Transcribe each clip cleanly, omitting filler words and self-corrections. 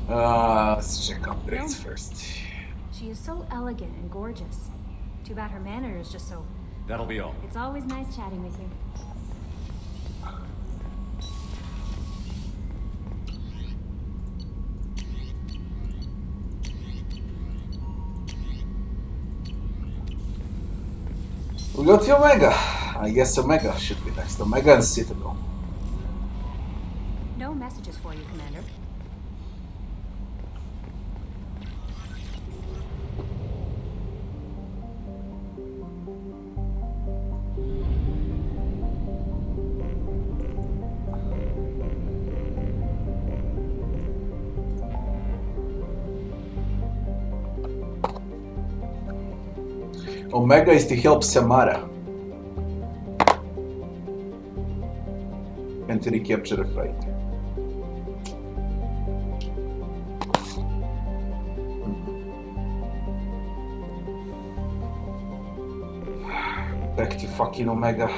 Let's check upgrades first. She is so elegant and gorgeous. Too bad her manner is just so... That'll be all. It's always nice chatting with you. We got the Omega. I guess Omega should be next. Omega and Citadel. No messages for you, Commander. Omega is to help Samara and to recapture the flight. Back to fucking Omega.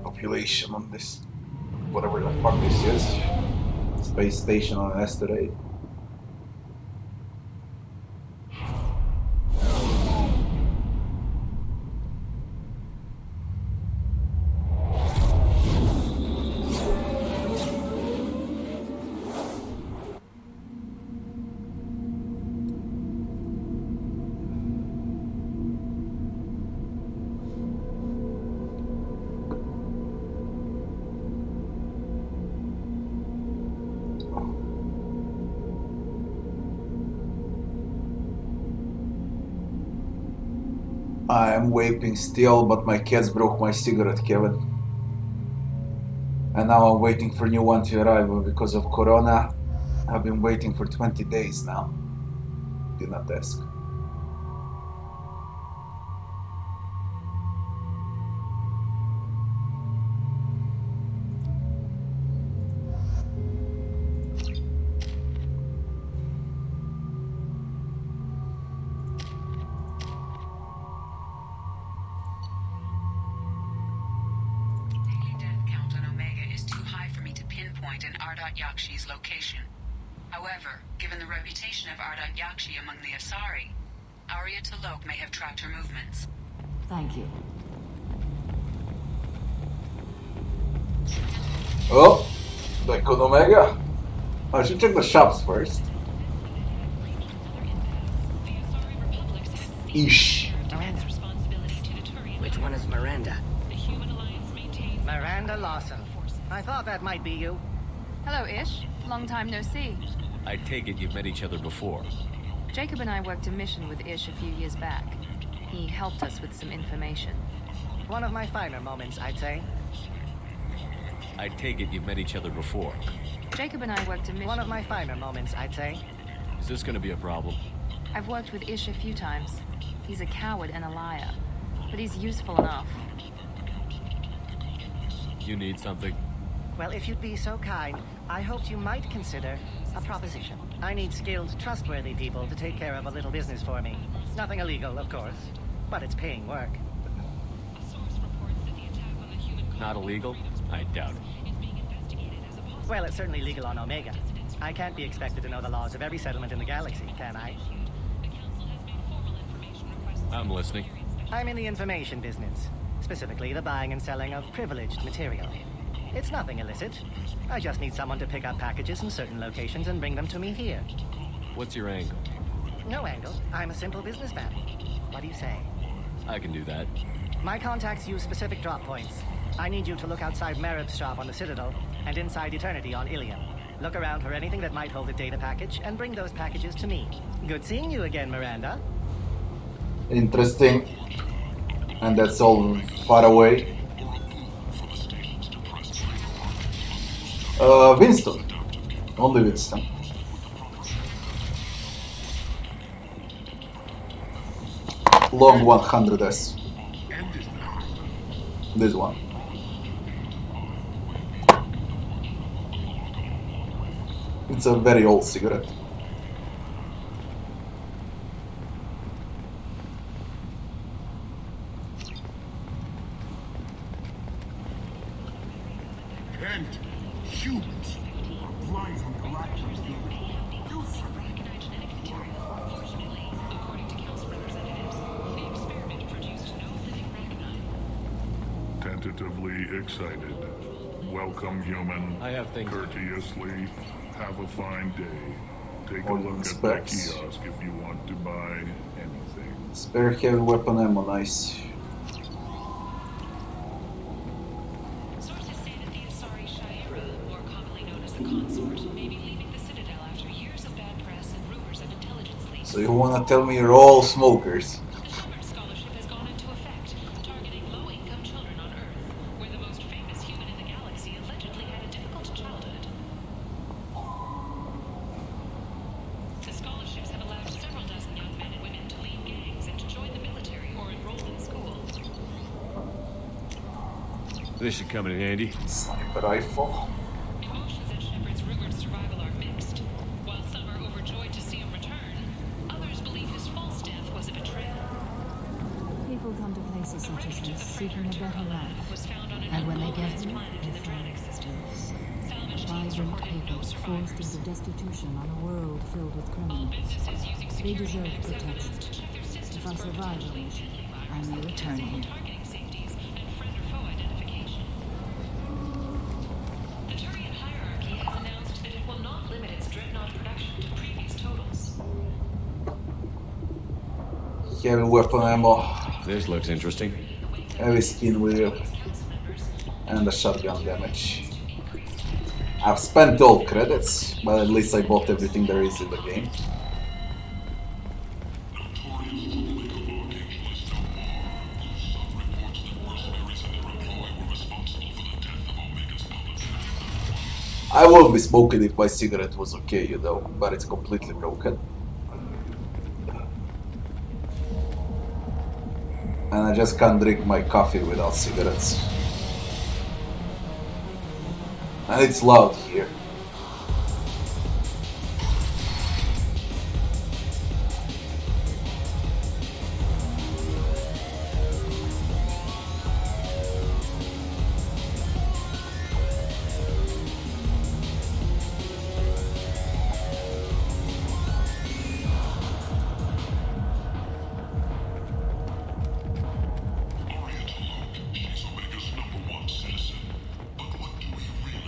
Population on this, whatever the fuck this is, space station on an asteroid. I am vaping still, but my cats broke my cigarette, Kevin. And now I'm waiting for a new one to arrive because of Corona. I've been waiting for 20 days now. Did not ask. However, given the reputation of Ardot Yakshi among the Asari, Arya Talok may have tracked her movements. Thank you. Oh, back on Omega. I should check the shops first. Ish. Miranda. Which one is Miranda? Miranda Lawson. I thought that might be you. Hello, Ish. Long time no see. I take it you've met each other before. Jacob and I worked a mission with Ish a few years back. He helped us with some information. One of my finer moments, I'd say. I take it you've met each other before. Jacob and I worked a mission... One of my finer moments, I'd say. Is this gonna be a problem? I've worked with Ish a few times. He's a coward and a liar. But he's useful enough. You need something? Well, if you'd be so kind, I hoped you might consider a proposition. I need skilled, trustworthy people to take care of a little business for me. Nothing illegal, of course, but it's paying work. Not illegal? I doubt it. Well, it's certainly legal on Omega. I can't be expected to know the laws of every settlement in the galaxy, can I? I'm listening. I'm in the information business, specifically the buying and selling of privileged material. It's nothing illicit. I just need someone to pick up packages in certain locations and bring them to me here. What's your angle? No angle. I'm a simple businessman. What do you say? I can do that. My contacts use specific drop points. I need you to look outside Merib's shop on the Citadel and inside Eternity on Ilium. Look around for anything that might hold a data package and bring those packages to me. Good seeing you again, Miranda. Interesting. And that's all far away. Winston. Only Winston. long 100s. This one. It's a very old cigarette. And humans flying from galactic tentatively excited. Welcome, human. I have things. Courteously, have a fine day. Take a All look at my specs. kiosk if you want to buy anything. Spare heavy weapon ammo, nice. Sources say that the Asari Shaira, more commonly known as the Consort, may be leaving the Citadel after years of bad press and rumors of intelligence leaks. So you wanna tell me you're all smokers? The Shepard Scholarship has gone into effect, targeting low-income children on Earth, where the most famous human in the galaxy allegedly had a difficult childhood. The scholarships have allowed several dozen young men and women to leave gangs and to join the military or enroll in school. This should come in handy. Sniper rifle. Emotions at Shepard's rumored survival are mixed. While some are overjoyed to see him return, others believe his false death was a betrayal. People come to places such as this seeking a better life, Was found on an and when they get unlocalized it, planet in they the find Draenei system. this. Salvage teams Vibrant reported no people forced survivors. into destitution on a world filled with All criminals. businesses using They security deserve measures protection. evidence to check their systems If I for survive the potentially mission, deadly I virus, may return disable here. targeting safeties, and friend or foe identification. The Turian hierarchy has announced that it will not limit its dreadnought production to previous totals. Heavy weapon ammo. This looks interesting. Heavy skin wheel. Council members And the shotgun damage. I've spent all credits, but at least I bought everything there is in the game. I would be smoking if my cigarette was okay, you know, but it's completely broken. And I just can't drink my coffee without cigarettes. And it's loud here.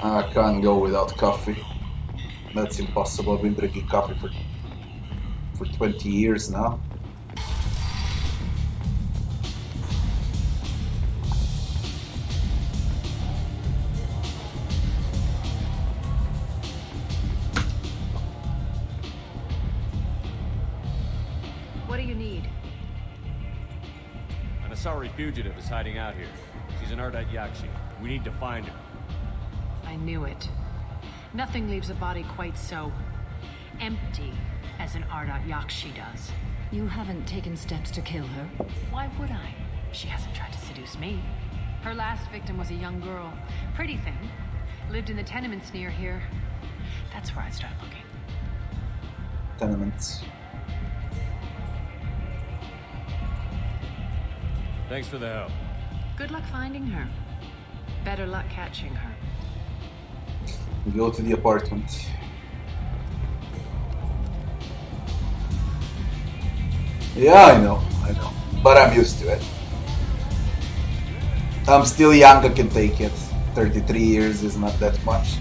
I can't go without coffee. That's impossible. I've been drinking coffee for 20 years now. What do you need? An Asari fugitive is hiding out here. She's an Ardat Yakshi. We need to find her. I knew it. Nothing leaves a body quite so empty as an Ardat Yakshi does. You haven't taken steps to kill her. Why would I? She hasn't tried to seduce me. Her last victim was a young girl. Pretty thing. Lived in the tenements near here. That's where I'd start looking. Tenements. Thanks for the help. Good luck finding her. Better luck catching her. We go to the apartment. Yeah, I know. But I'm used to it. I'm still young, I can take it. 33 years is not that much.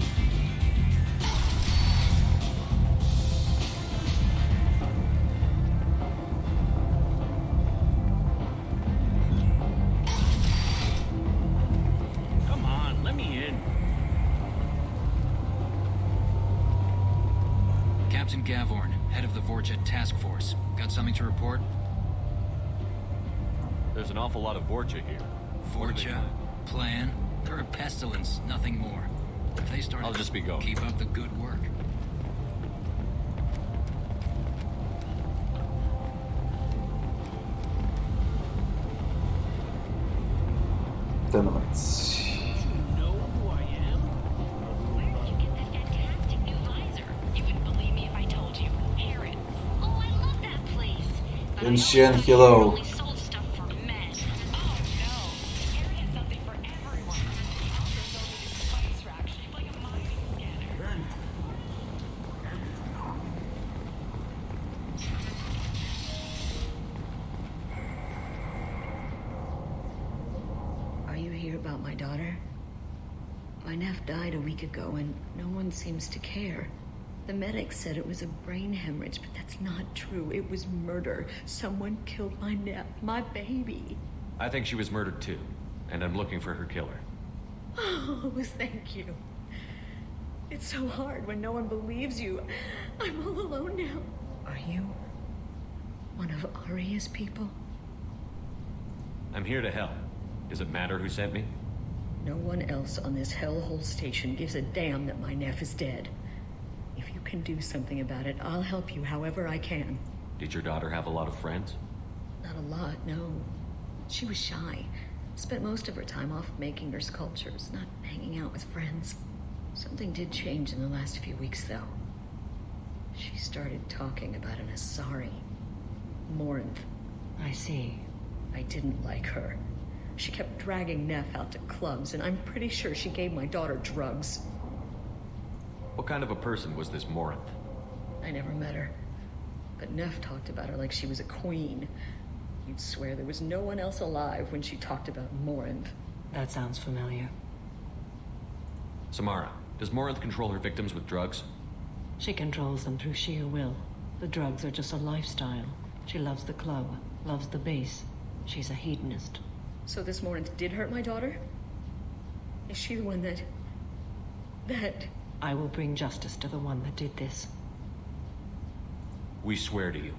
Come on, let me in. Captain Gavorn, head of the Vorjet Task Force. Got something to report? There's an awful lot of Vorcha here. What do they Vorcha? want? Plan? They're a pestilence, nothing more. If they start, I'll just be going. Keep up the good work. tenements. Know who I am? Where did you get that fantastic new visor? You wouldn't believe me if I told you. Harris. Oh, I love that place. But I always Yunshian, thought hello. Harris only sold stuff for men. Oh no. Harris has something for everyone. Also sold me this spice rack shaped like a mining scanner. Are you here about my daughter? My nephew died a week ago and no one seems to care. The medics said it was a brain hemorrhage, but that's not true. It was murder. Someone killed my nephew, my baby. I think she was murdered too, and I'm looking for her killer. Oh, thank you. It's so hard when no one believes you. I'm all alone now. Are you one of Aria's people? I'm here to help. Does it matter who sent me? No one else on this hellhole station gives a damn that my nephew is dead. If you can do something about it, I'll help you however I can. Did your daughter have a lot of friends? Not a lot, no. She was shy. Spent most of her time off making her sculptures, not hanging out with friends. Something did change in the last few weeks, though. She started talking about an Asari. Morinth. I see. I didn't like her. She kept dragging Neff out to clubs, and I'm pretty sure she gave my daughter drugs. What kind of a person was this Morinth? I never met her. But Neff talked about her like she was a queen. You'd swear there was no one else alive when she talked about Morinth. That sounds familiar. Samara, does Morinth control her victims with drugs? She controls them through sheer will. The drugs are just a lifestyle. She loves the club, loves the base. She's a hedonist. So this Morinth did hurt my daughter? Is she the one that... I will bring justice to the one that did this. We swear to you.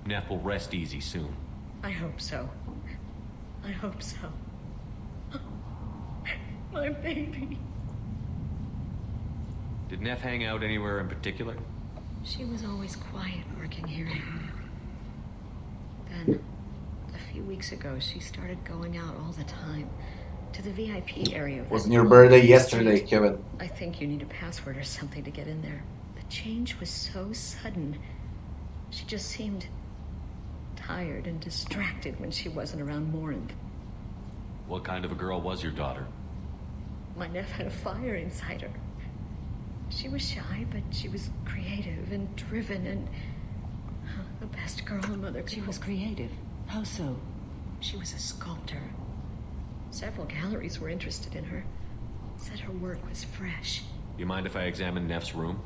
Neff will rest easy soon. I hope so. I hope so. My baby. Did Neff hang out anywhere in particular? She was always quiet working here. Then, a few weeks ago, she started going out all the time. To the VIP area. Wasn't your birthday yesterday, Kevin? I think you need a password or something to get in there. The change was so sudden. She just seemed tired and distracted when she wasn't around Morinth. What kind of a girl was your daughter? My nephew had a fire inside her. She was shy, but she was creative and driven and the best girl a mother could. She was creative? How so? She was a sculptor. Several galleries were interested in her. Said her work was fresh. You mind if I examine Neff's room?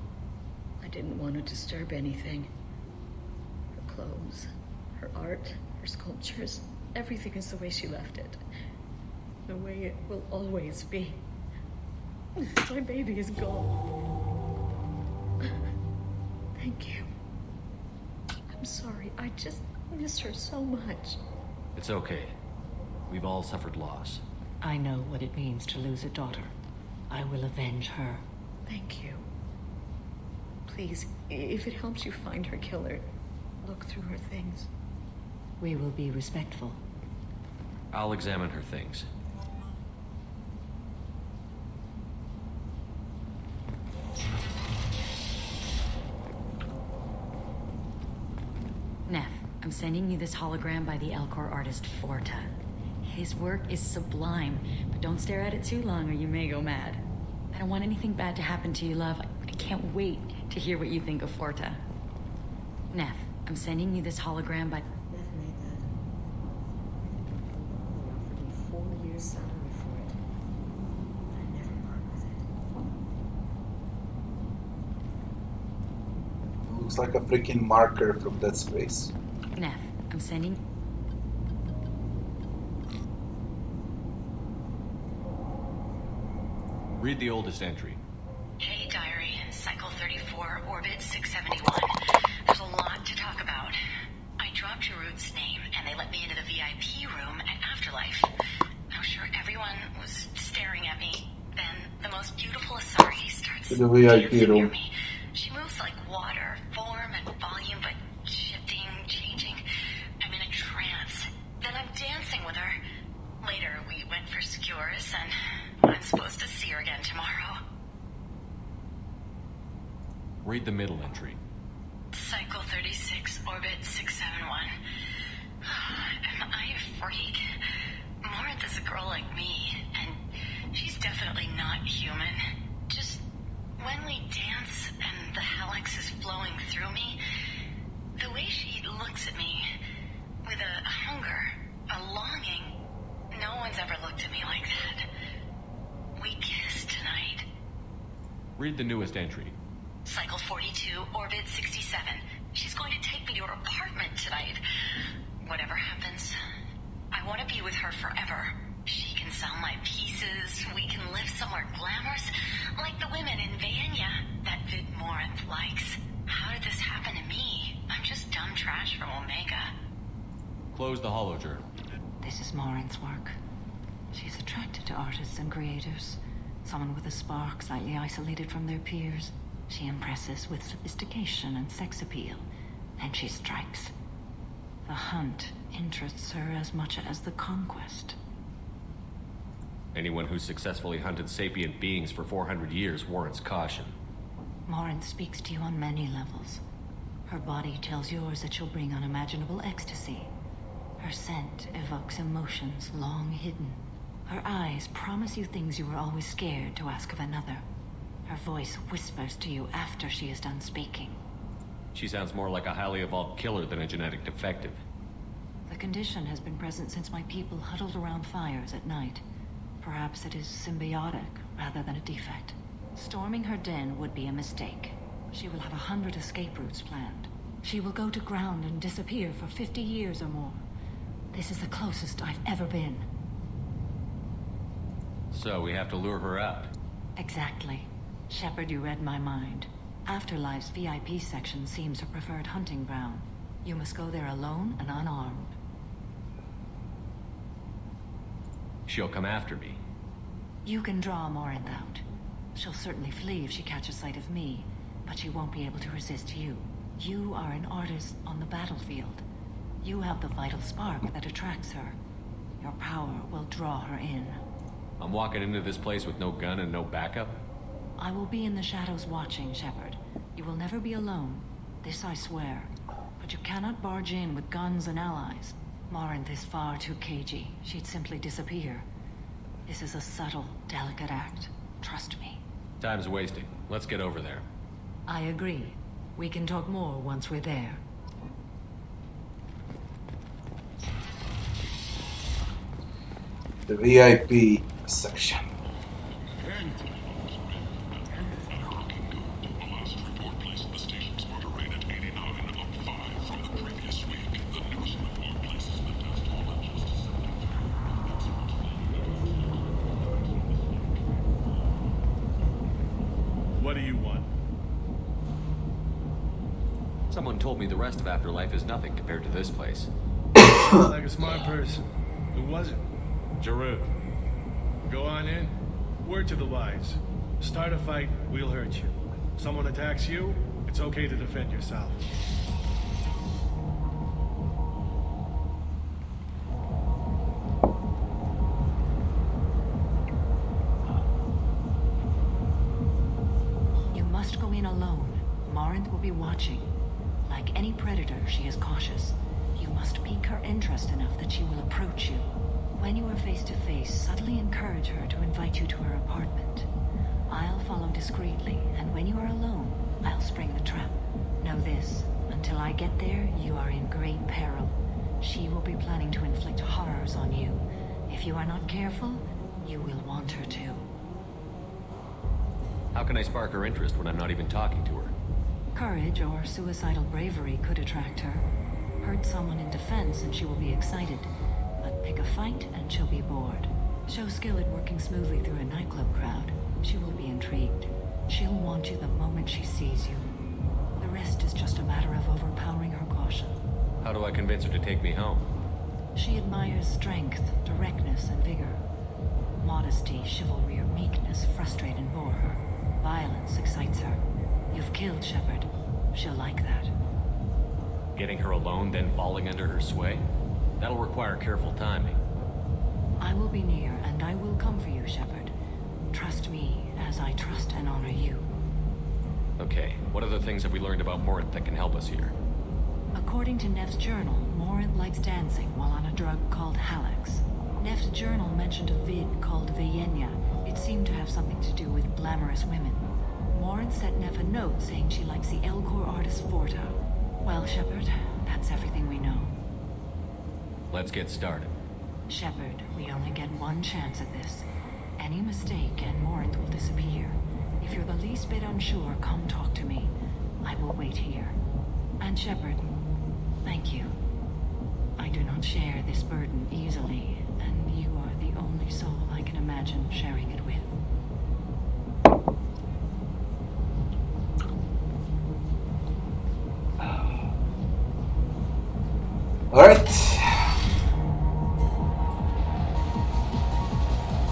I didn't want to disturb anything. Her clothes, her art, her sculptures, everything is the way she left it. The way it will always be. My baby is gone. Thank you. I'm sorry, I just miss her so much. It's okay. We've all suffered loss. I know what it means to lose a daughter. I will avenge her. Thank you. Please, if it helps you find her killer, look through her things. We will be respectful. I'll examine her things. Neff, I'm sending you this hologram by the Elcor artist Forta. His work is sublime, but don't stare at it too long or you may go mad. I don't want anything bad to happen to you, love. I can't wait to hear what you think of Forta. Neff, I'm sending you this hologram by... Neff made that. They offered me 4 years' salary for it. But I never part with it. Looks like a freaking marker from Dead Space. Neff, I'm sending... Read the oldest entry. Hey, Diary. Cycle 34, Orbit 671. There's a lot to talk about. I dropped your root's name, and they let me into the VIP room at Afterlife. I'm sure everyone was staring at me. Then the most beautiful Asari starts To the VIP dancing near room. me. She moves like water, form and volume, but shifting, changing. I'm in a trance. Then I'm dancing with her. Later, we went for secure. the middle entry. Cycle 36, orbit 671. Am I a freak? Morinth is a girl like me, and she's definitely not human. Just when we dance and the helix is flowing through me, the way she looks at me with a hunger, a longing, no one's ever looked at me like that. We kissed tonight. Read the newest entry. Cycle 42, orbit 67. She's going to take me to her apartment tonight. Whatever happens, I want to be with her forever. She can sell my pieces. We can live somewhere glamorous, like the women in Vanya that Vid Morinth likes. How did this happen to me? I'm just dumb trash from Omega. Close the holojournal. This is Morinth's work. She's attracted to artists and creators. Someone with a spark, slightly isolated from their peers. She impresses with sophistication and sex appeal. Then she strikes. The hunt interests her as much as the conquest. Anyone who's successfully hunted sapient beings for 400 years warrants caution. Morinth speaks to you on many levels. Her body tells yours that she'll bring unimaginable ecstasy. Her scent evokes emotions long hidden. Her eyes promise you things you were always scared to ask of another. Her voice whispers to you after she is done speaking. She sounds more like a highly evolved killer than a genetic defective. The condition has been present since my people huddled around fires at night. Perhaps it is symbiotic rather than a defect. Storming her den would be a mistake. She will have 100 escape routes planned. She will go to ground and disappear for 50 years or more. This is the closest I've ever been. So we have to lure her out. Exactly. Shepard, you read my mind. Afterlife's VIP section seems her preferred hunting ground. You must go there alone and unarmed. She'll come after me. You can draw Morinth out. She'll certainly flee if she catches sight of me, but she won't be able to resist you. You are an artist on the battlefield. You have the vital spark that attracts her. Your power will draw her in. I'm walking into this place with no gun and no backup? I will be in the shadows watching, Shepard. You will never be alone. This I swear. But you cannot barge in with guns and allies. Morinth is far too cagey. She'd simply disappear. This is a subtle, delicate act. Trust me. Time's wasting. Let's get over there. I agree. We can talk more once we're there. The VIP section. What do you want? Someone told me the rest of Afterlife is nothing compared to this place. Like a smart person. Who was it? Giroux. Go on in. Word to the wise. Start a fight, we'll hurt you. Someone attacks you, it's okay to defend yourself. You must go in alone. Morinth will be watching. Like any predator, she is cautious. You must pique her interest enough that she will approach you. When you are face to face, subtly encourage her to invite you to her apartment. I'll follow discreetly, and when you are alone, I'll spring the trap. Know this, until I get there, you are in great peril. She will be planning to inflict horrors on you. If you are not careful, you will want her to. How can I spark her interest when I'm not even talking to her? Courage or suicidal bravery could attract her. Hurt someone in defense and she will be excited. But pick a fight and she'll be bored. Show skill at working smoothly through a nightclub crowd. She will be intrigued. She'll want you the moment she sees you. The rest is just a matter of overpowering her caution. How do I convince her to take me home? She admires strength, directness, and vigor. Modesty, chivalry, or meekness frustrate and bore her. Violence excites her. You've killed Shepard. She'll like that. Getting her alone, then falling under her sway? That'll require careful timing. I will be near, and I will come for you, Shepard. Trust me, as I trust and honor you. Okay, what other things have we learned about Morit that can help us here? According to Neff's journal, Morit likes dancing while on a drug called Halax. Neff's journal mentioned a vid called Vayenya. It seemed to have something to do with glamorous women. Morit sent Neff a note saying she likes the Elcor artist Forta. Well, Shepard, that's everything we know. Let's get started. Shepard, we only get one chance at this. Any mistake and Morit will disappear. If you're the least bit unsure, come talk to me. I will wait here. And Shepard, thank you. I do not share this burden easily, and you are the only soul I can imagine sharing it with. Alright.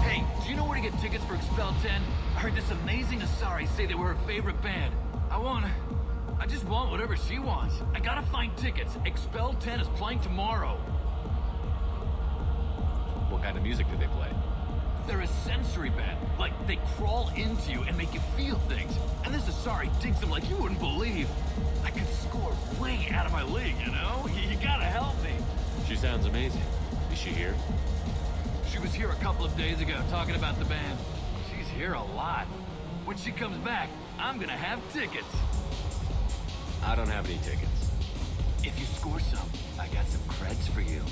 Hey, do you know where to get tickets for Expel 10? I heard this amazing Asari say they were her favorite band. I just want whatever she wants. I gotta find tickets. Expel 10 is playing tomorrow. What kind of music do they play? They're a sensory band. Like, they crawl into you and make you feel things. And this Asari digs them like you wouldn't believe. I could score way out of my league, you know? You gotta help me. She sounds amazing. Is she here? She was here a couple of days ago talking about the band. She's here a lot. When she comes back, I'm gonna have tickets. I don't have any tickets. If you score some, I got some creds for you.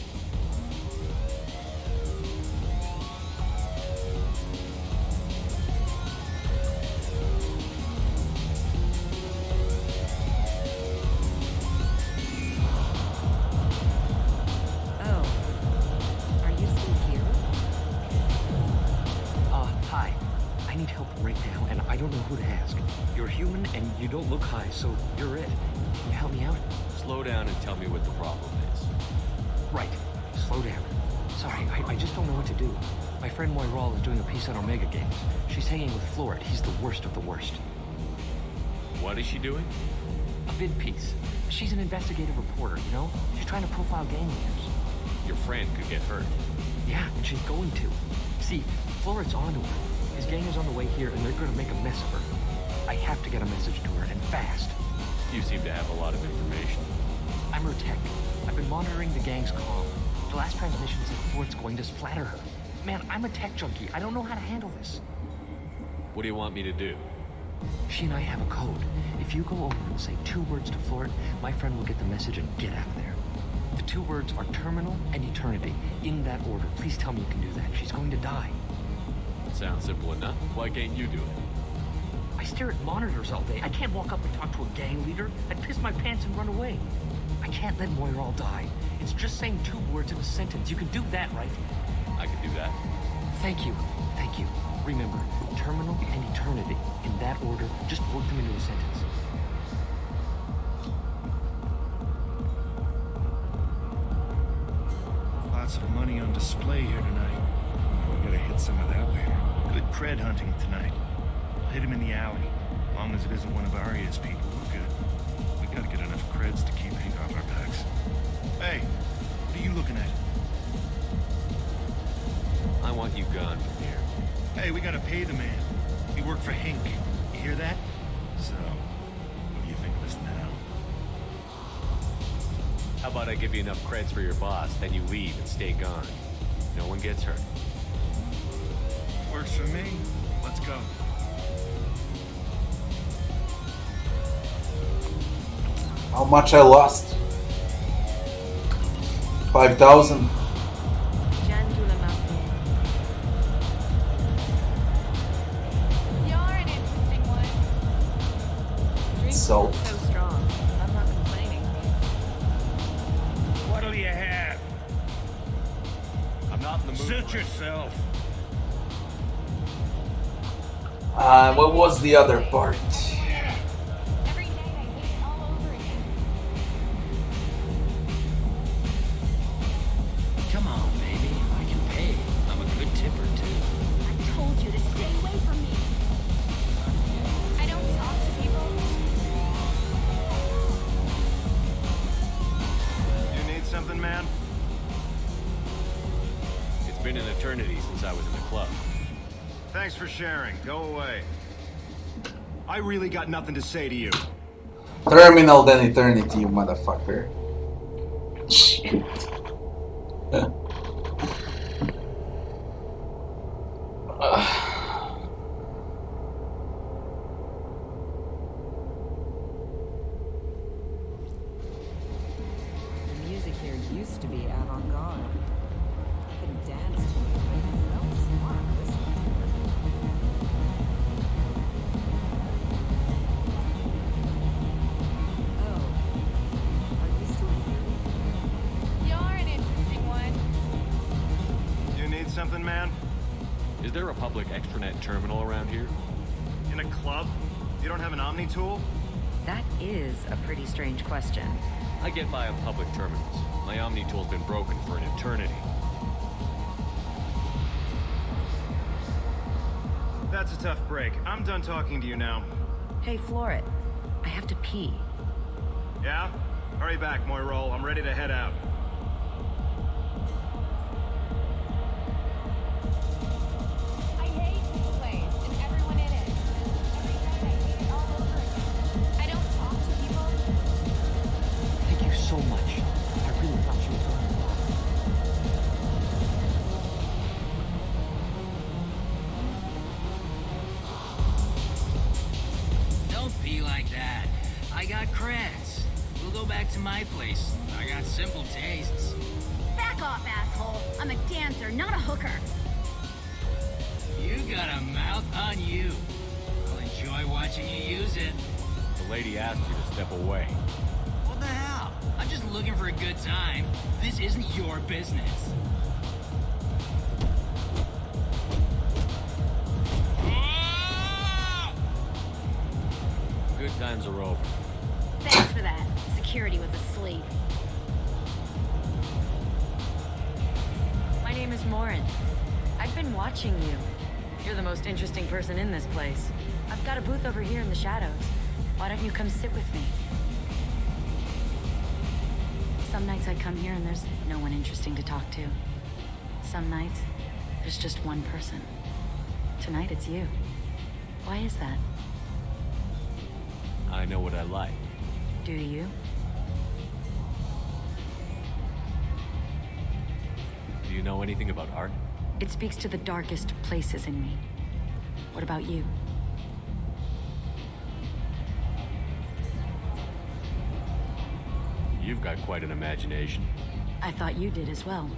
You don't look high, so you're it. Can you help me out? Slow down and tell me what the problem is. Right. Slow down. Sorry, I just don't know what to do. My friend Moiral is doing a piece on Omega Games. She's hanging with Florid. He's the worst of the worst. What is she doing? A vid piece. She's an investigative reporter, you know? She's trying to profile gang leaders. Your friend could get hurt. Yeah, and she's going to. See, Florid's onto her. His gang is on the way here, and they're gonna make a mess of her. I have to get a message to her, and fast. You seem to have a lot of information. I'm her tech. I've been monitoring the gang's comm. The last transmission said Florid's going to splatter her. Man, I'm a tech junkie. I don't know how to handle this. What do you want me to do? She and I have a code. If you go over and say 2 words to Florid, my friend will get the message and get out of there. The 2 words are terminal and eternity. In that order. Please tell me you can do that. She's going to die. Sounds simple enough. Why can't you do it? I stare at monitors all day. I can't walk up and talk to a gang leader. I'd piss my pants and run away. I can't let Moiral die. It's just saying 2 words in a sentence. You can do that, right? I can do that. Thank you. Thank you. Remember, terminal and eternity. In that order, just work them into a sentence. Lots of money on display here tonight. We gotta hit some of that later. Good cred hunting tonight. Hit him in the alley. As long as it isn't one of Arya's people, we're good. We gotta get enough creds to keep Hank off our backs. Hey, what are you looking at? I want you gone from here. Hey, we gotta pay the man. We work for Hank. You hear that? So, what do you think of us now? How about I give you enough creds for your boss, then you leave and stay gone. No one gets hurt. Works for me. Let's go. How much I lost? 5,000. You're an interesting one. Drink So strong. I'm not complaining. What'll you have? I'm not in the mood. Suit yourself. What was the other part? Every day I do it all over again. Come on, baby. I can pay. I'm a good tipper, too. I told you to stay away from me. I don't talk to people. You need something, man? It's been an eternity since I was in the club. Thanks for sharing. Go away. I really got nothing to say to you. Terminal then eternity, you motherfucker. Shit. The music here used to be avant-garde. I could dance to it, but I felt smart listening to it. Oh, are you still here? You're an interesting one. You need something, man? Is there a public extranet terminal around here? In a club? You don't have an Omni tool? That is a pretty strange question. I get by on public terminals. My Omni tool's been broken for an eternity. That's a tough break. I'm done talking to you now. Hey, Floret, I have to pee. Yeah? Hurry back, Moirol. I'm ready to head out. I hate this place and everyone in it. Every day I hate it all over again. I don't talk to people. Thank you so much. I really thought you were going to. Don't be like that. I got creds. We'll go back to my place. I got simple tastes. Back off, asshole. I'm a dancer, not a hooker. You got a mouth on you. I'll enjoy watching you use it. The lady asked you to step away. What the hell? I'm just looking for a good time. This isn't your business. Good times are over. Thanks for that. Security was asleep. My name is Morin. I've been watching you. You're the most interesting person in this place. I've got a booth over here in the shadows. Why don't you come sit with me? Some nights I come here and there's no one interesting to talk to. Some nights, there's just one person. Tonight it's you. Why is that? I know what I like. Do you? Do you know anything about art? It speaks to the darkest places in me. What about you? You've got quite an imagination. I thought you did as well.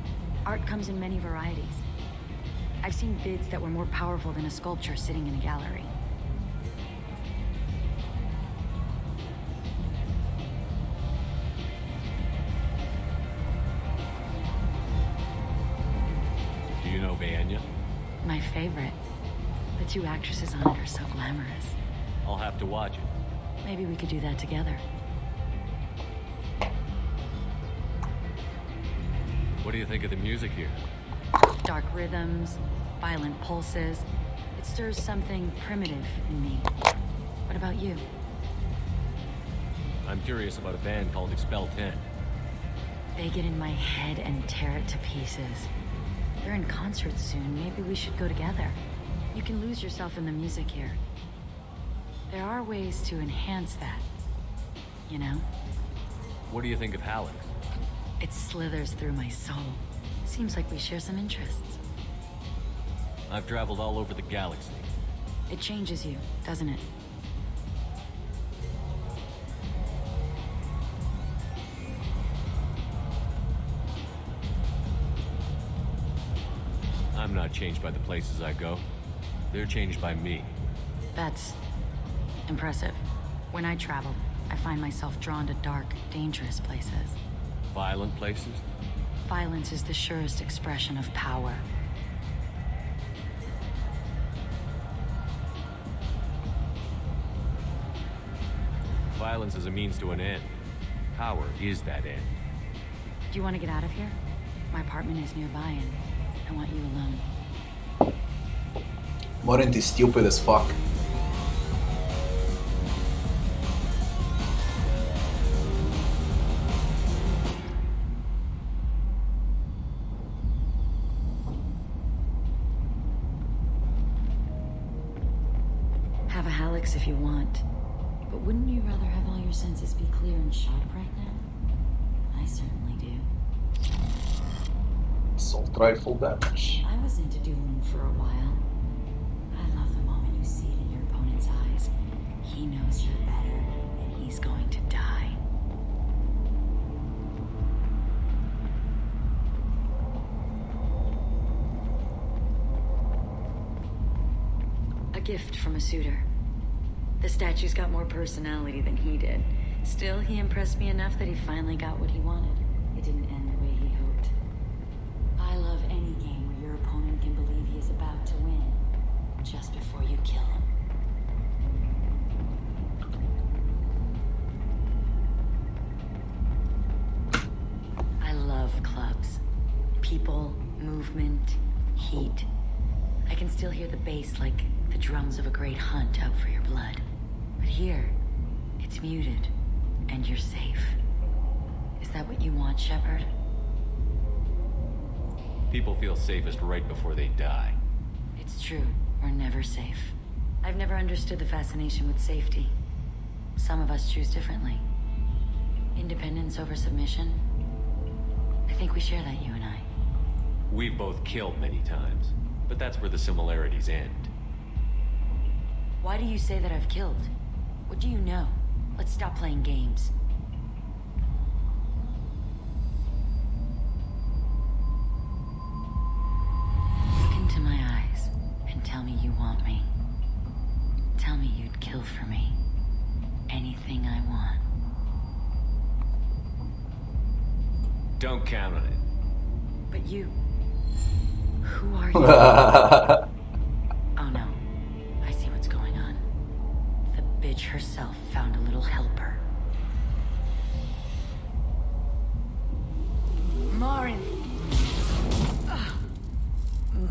Art comes in many varieties. I've seen vids that were more powerful than a sculpture sitting in a gallery. Do you know Baenya? My favorite. The two actresses on it are so glamorous. I'll have to watch it. Maybe we could do that together. What do you think of the music here? Dark rhythms, violent pulses. It stirs something primitive in me. What about you? I'm curious about a band called Expel 10. They get in my head and tear it to pieces. They're in concert soon. Maybe we should go together. You can lose yourself in the music here. There are ways to enhance that, you know? What do you think of Hallex? It slithers through my soul. Seems like we share some interests. I've traveled all over the galaxy. It changes you, doesn't it? I'm not changed by the places I go. They're changed by me. That's impressive. When I travel, I find myself drawn to dark, dangerous places. Violent places? Violence is the surest expression of power. Violence is a means to an end. Power is that end. Do you want to get out of here? My apartment is nearby and I want you alone. Morant is stupid as fuck. Have a relics if you want. But wouldn't you rather have all your senses be clear and sharp right now? I certainly do. Assault rifle damage. I was into dueling for a while. I love the moment you see it in your opponent's eyes. He knows you're better, and he's going to die. A gift from a suitor. The statue's got more personality than he did. Still, he impressed me enough that he finally got what he wanted. It didn't end the way he hoped. I love any game where your opponent can believe he is about to win, just before you kill him. I love clubs. People, movement, heat. I can still hear the bass like the drums of a great hunt out for your blood. But here, it's muted, and you're safe. Is that what you want, Shepard? People feel safest right before they die. It's true. We're never safe. I've never understood the fascination with safety. Some of us choose differently. Independence over submission. I think we share that, you and I. We've both killed many times, but that's where the similarities end. Why do you say that I've killed? What do you know? Let's stop playing games. Look into my eyes and tell me you want me. Tell me you'd kill for me. Anything I want. Don't count on it. But you... Who are you? Oh no. I see what's going on. The bitch herself found a little helper. Marin!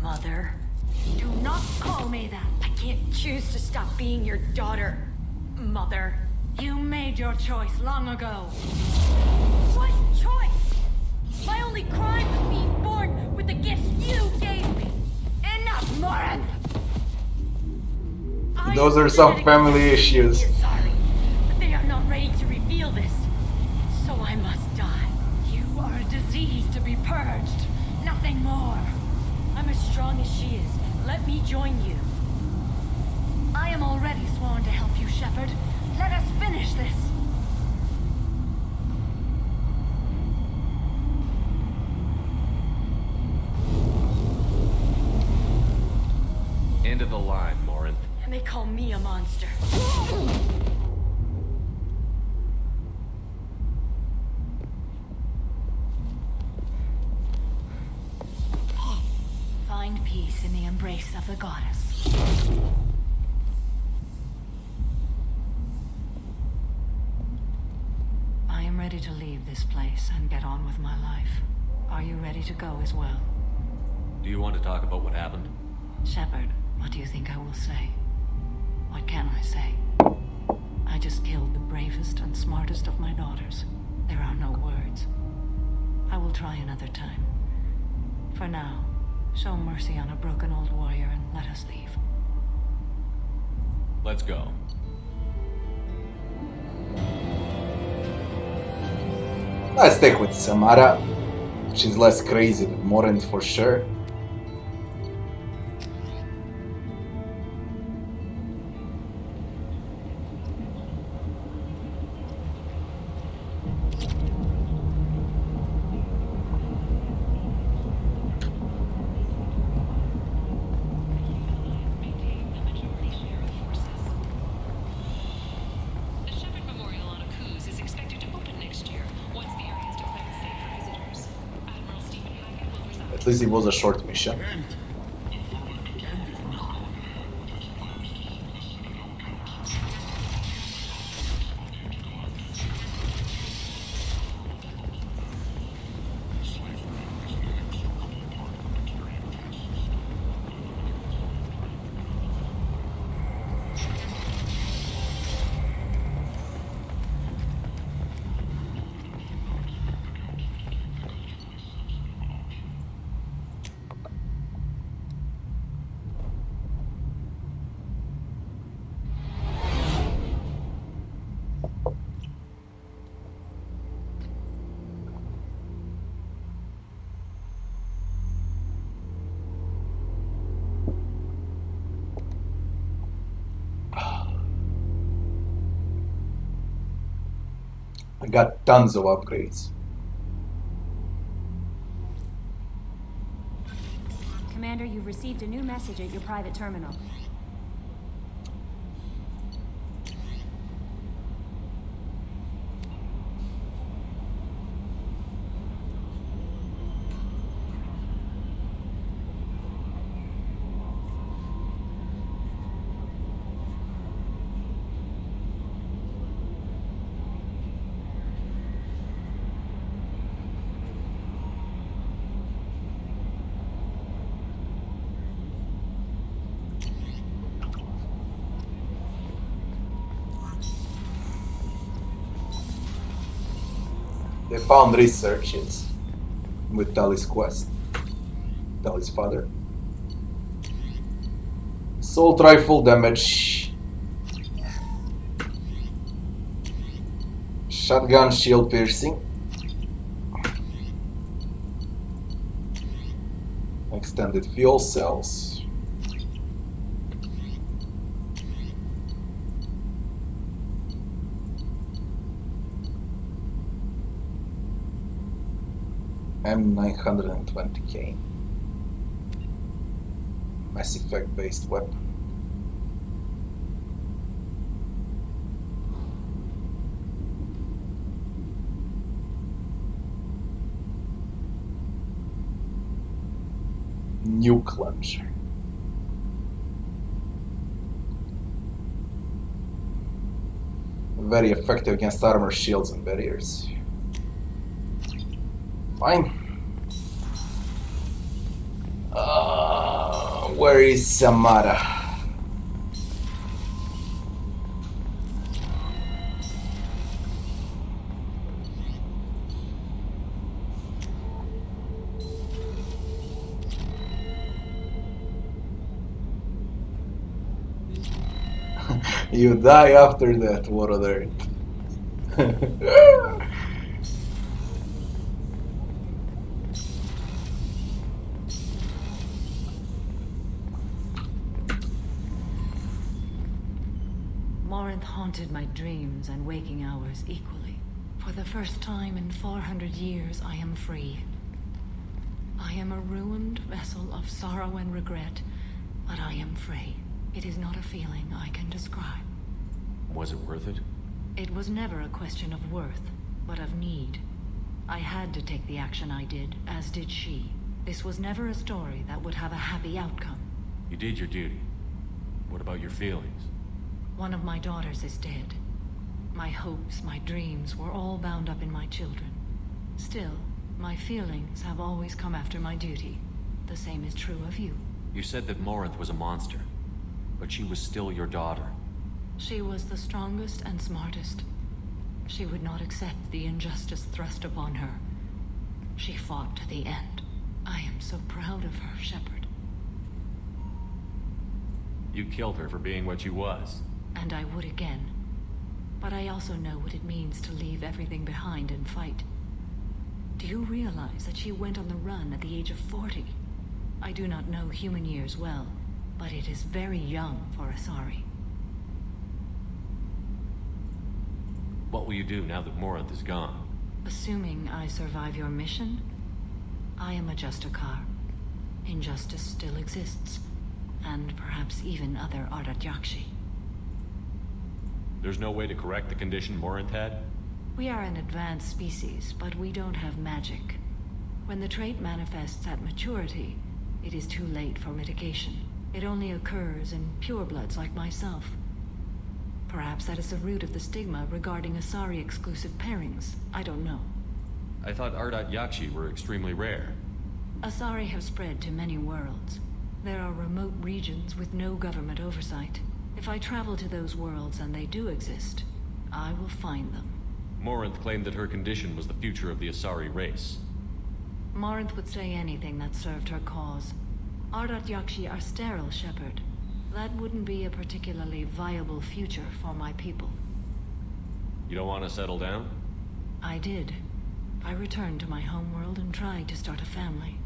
Mother. Do not call me that. I can't choose to stop being your daughter. Mother. You made your choice long ago. What choice? My only crime was being born with the gifts you gave me. Enough, Morin! Those are some family issues. Sorry, but they are not ready to reveal this. So I must die. You are a disease to be purged. Nothing more. I'm as strong as she is. Let me join you. I am already sworn to help you, Shepard. Let us finish this. End of the line, Morinth. And they call me a monster. Find peace in the embrace of the goddess. I am ready to leave this place and get on with my life. Are you ready to go as well? Do you want to talk about what happened? Shepard, what do you think I will say? What can I say? I just killed the bravest and smartest of my daughters. There are no words. I will try another time. For now, show mercy on a broken old warrior and let us leave. Let's go. I stick with Samara. She's less crazy than Morin for sure. At least it was a short mission. I got tons of upgrades. Commander, you've received a new message at your private terminal. They found researches with Tali's quest. Tali's father. Assault rifle damage. Shotgun shield piercing. Extended fuel cells. M920K. Mass effect based weapon. Nuke launcher. Very effective against armor, shields, and barriers. Fine. Where is Samara? You die after that, what on earth? Haunted my dreams and waking hours equally. For the first time in 400 years, I am free. I am a ruined vessel of sorrow and regret, but I am free. It is not a feeling I can describe. Was it worth it? It was never a question of worth, but of need. I had to take the action I did, as did she. This was never a story that would have a happy outcome. You did your duty. What about your feelings? One of my daughters is dead. My hopes, my dreams were all bound up in my children. Still, my feelings have always come after my duty. The same is true of you. You said that Morinth was a monster, but she was still your daughter. She was the strongest and smartest. She would not accept the injustice thrust upon her. She fought to the end. I am so proud of her, Shepard. You killed her for being what she was. And I would again. But I also know what it means to leave everything behind and fight. Do you realize that she went on the run at the age of 40? I do not know human years well, but it is very young for Asari. What will you do now that Morinth is gone? Assuming I survive your mission, I am a Justicar. Injustice still exists, and perhaps even other Ardat-Yakshi. There's no way to correct the condition Morinth had? We are an advanced species, but we don't have magic. When the trait manifests at maturity, it is too late for mitigation. It only occurs in purebloods like myself. Perhaps that is the root of the stigma regarding Asari-exclusive pairings. I don't know. I thought Ardat-Yakshi were extremely rare. Asari have spread to many worlds. There are remote regions with no government oversight. If I travel to those worlds, and they do exist, I will find them. Morinth claimed that her condition was the future of the Asari race. Morinth would say anything that served her cause. Ardat-Yakshi are sterile, Shepard. That wouldn't be a particularly viable future for my people. You don't want to settle down? I did. I returned to my homeworld and tried to start a family.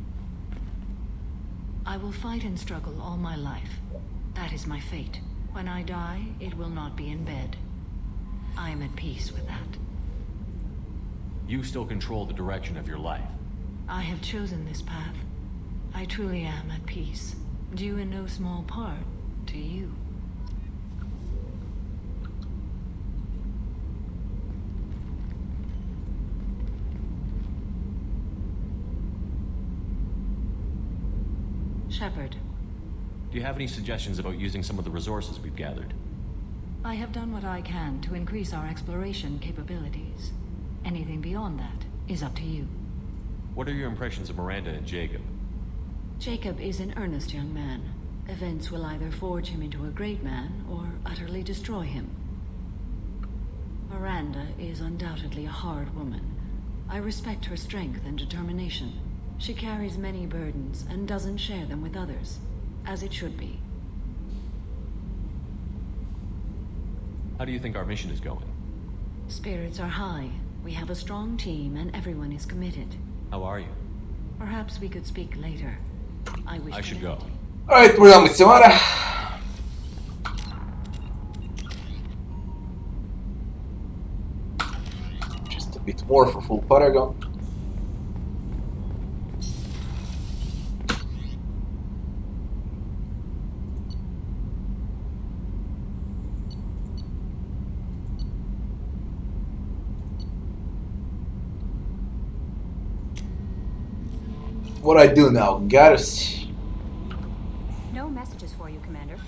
I will fight and struggle all my life. That is my fate. When I die, it will not be in bed. I am at peace with that. You still control the direction of your life. I have chosen this path. I truly am at peace, due in no small part to you. Shepard. Do you have any suggestions about using some of the resources we've gathered? I have done what I can to increase our exploration capabilities. Anything beyond that is up to you. What are your impressions of Miranda and Jacob? Jacob is an earnest young man. Events will either forge him into a great man or utterly destroy him. Miranda is undoubtedly a hard woman. I respect her strength and determination. She carries many burdens and doesn't share them with others, as it should be. How do you think our mission is going? Spirits are high. We have a strong team and everyone is committed. How are you? Perhaps we could speak later. I should go. Alright, proviamo insieme ora. Just a bit more for full Paragon. What I do now, Garrus? No messages for you, Commander.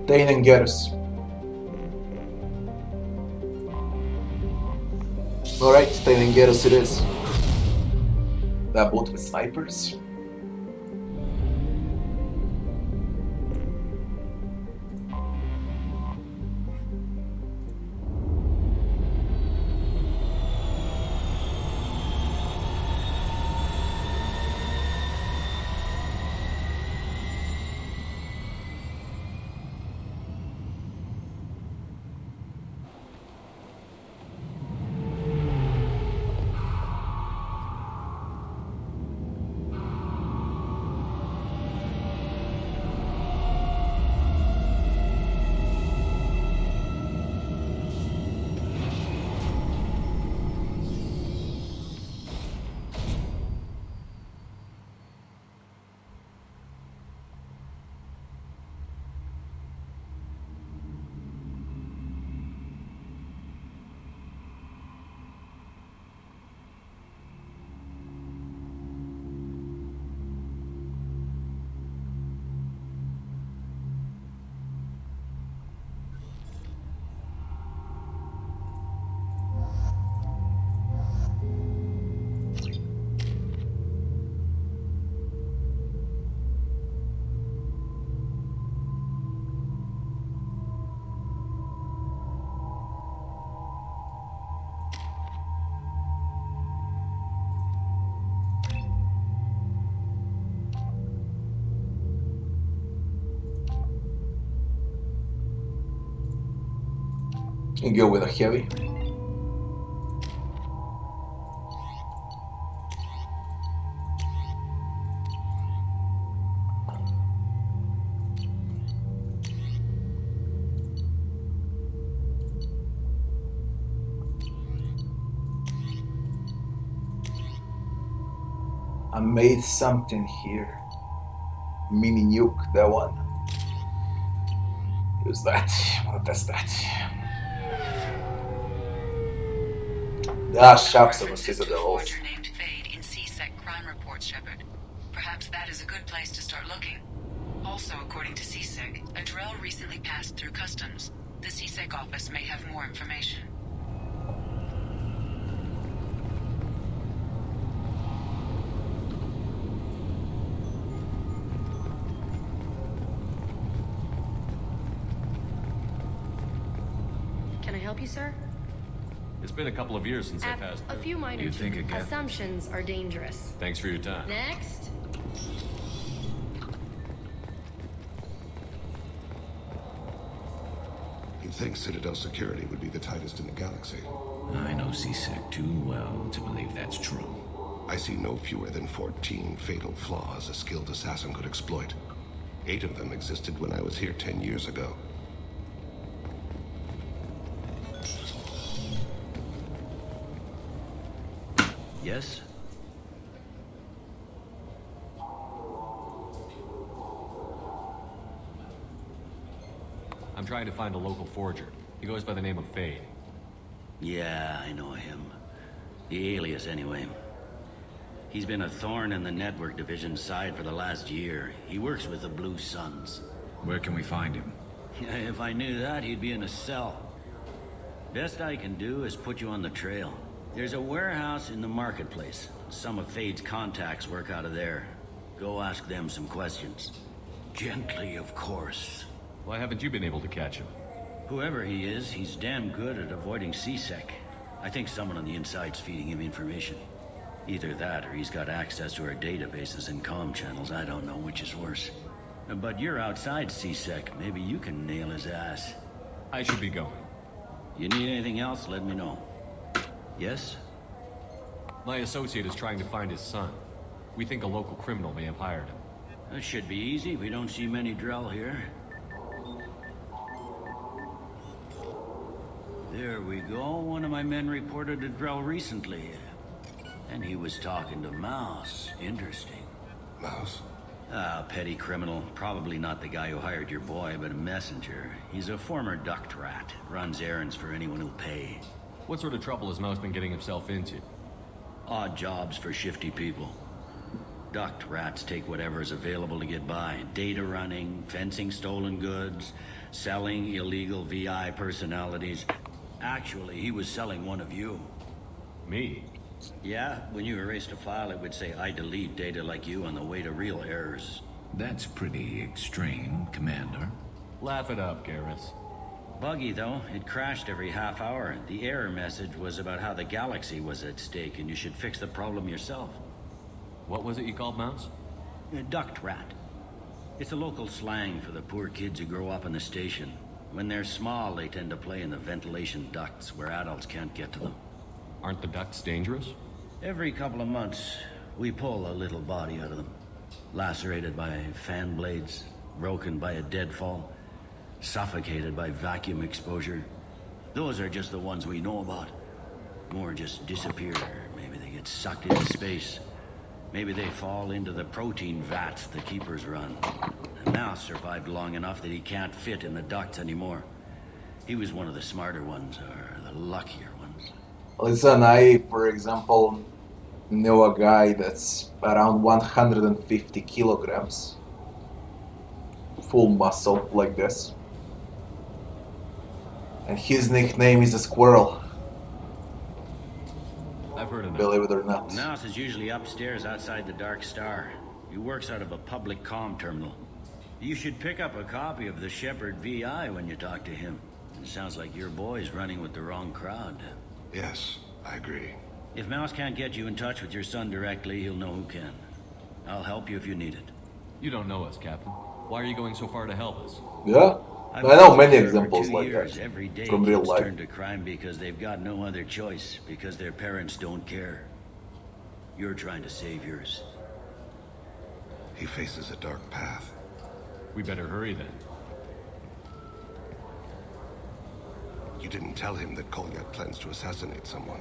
Dane and Garrus. Alright, Dane and Garrus it is. That boat with snipers. And go with a heavy. I made something here. Mini nuke, that one. Use that. I wanna test that. Ah, shucks, I'm a Citadel. Named Fade in C-Sec crime reports, Shepard. Perhaps that is a good place to start looking. Also, according to C-Sec, a Drell recently passed through customs. The C-Sec office may have more information. Can I help you, sir? It's been a couple of years since I passed A through. few minor You think again? assumptions are dangerous. Thanks for your time. Next. You'd think Citadel security would be the tightest in the galaxy. I know CSEC too well to believe that's true. I see no fewer than 14 fatal flaws a skilled assassin could exploit. 8 of them existed when I was here 10 years ago. Yes? I'm trying to find a local forger. He goes by the name of Fade. Yeah, I know him. The alias, anyway. He's been a thorn in the network division's side for the last year. He works with the Blue Suns. Where can we find him? Yeah, if I knew that, he'd be in a cell. Best I can do is put you on the trail. There's a warehouse in the marketplace. Some of Fade's contacts work out of there. Go ask them some questions. Gently, of course. Why haven't you been able to catch him? Whoever he is, he's damn good at avoiding CSEC. I think someone on the inside's feeding him information. Either that, or he's got access to our databases and comm channels. I don't know which is worse. But you're outside CSEC. Maybe you can nail his ass. I should be going. You need anything else, let me know. Yes? My associate is trying to find his son. We think a local criminal may have hired him. That should be easy. We don't see many Drell here. There we go. One of my men reported to Drell recently. And he was talking to Mouse. Interesting. Mouse? Petty criminal. Probably not the guy who hired your boy, but a messenger. He's a former duct rat. Runs errands for anyone who'll pay. What sort of trouble has Mouse been getting himself into? Odd jobs for shifty people. Duct rats take whatever is available to get by. Data running, fencing stolen goods, selling illegal VI personalities. Actually, he was selling one of you. Me? Yeah, when you erased a file, it would say, I delete data like you on the way to real errors. That's pretty extreme, Commander. Laugh it up, Garrus. Buggy, though. It crashed every half hour. The error message was about how the galaxy was at stake, and you should fix the problem yourself. What was it you called Mouse? A duct rat. It's a local slang for the poor kids who grow up in the station. When they're small, they tend to play in the ventilation ducts where adults can't get to them. Aren't the ducts dangerous? Every couple of months, we pull a little body out of them. Lacerated by fan blades, broken by a deadfall, suffocated by vacuum exposure. Those are just the ones we know about. More just disappear. Maybe they get sucked into space. Maybe they fall into the protein vats the keepers run. The Mouse survived long enough that he can't fit in the ducts anymore. He was one of the smarter ones, or the luckier ones. Listen, I, for example, know a guy that's around 150 kilograms. Full muscle like this. And his nickname is a squirrel. I've heard of that. Believe it or not. Mouse is usually upstairs outside the Dark Star. He works out of a public comm terminal. You should pick up a copy of the Shepard VI when you talk to him. It sounds like your boy's running with the wrong crowd. Yes, I agree. If Mouse can't get you in touch with your son directly, he'll know who can. I'll help you if you need it. You don't know us, Captain. Why are you going so far to help us? Yeah, I know many examples like that every day from real life. Turn to crime because they've got no other choice, because their parents don't care. You're trying to save yours. He faces a dark path. We better hurry then. You didn't tell him that Kolyat plans to assassinate someone.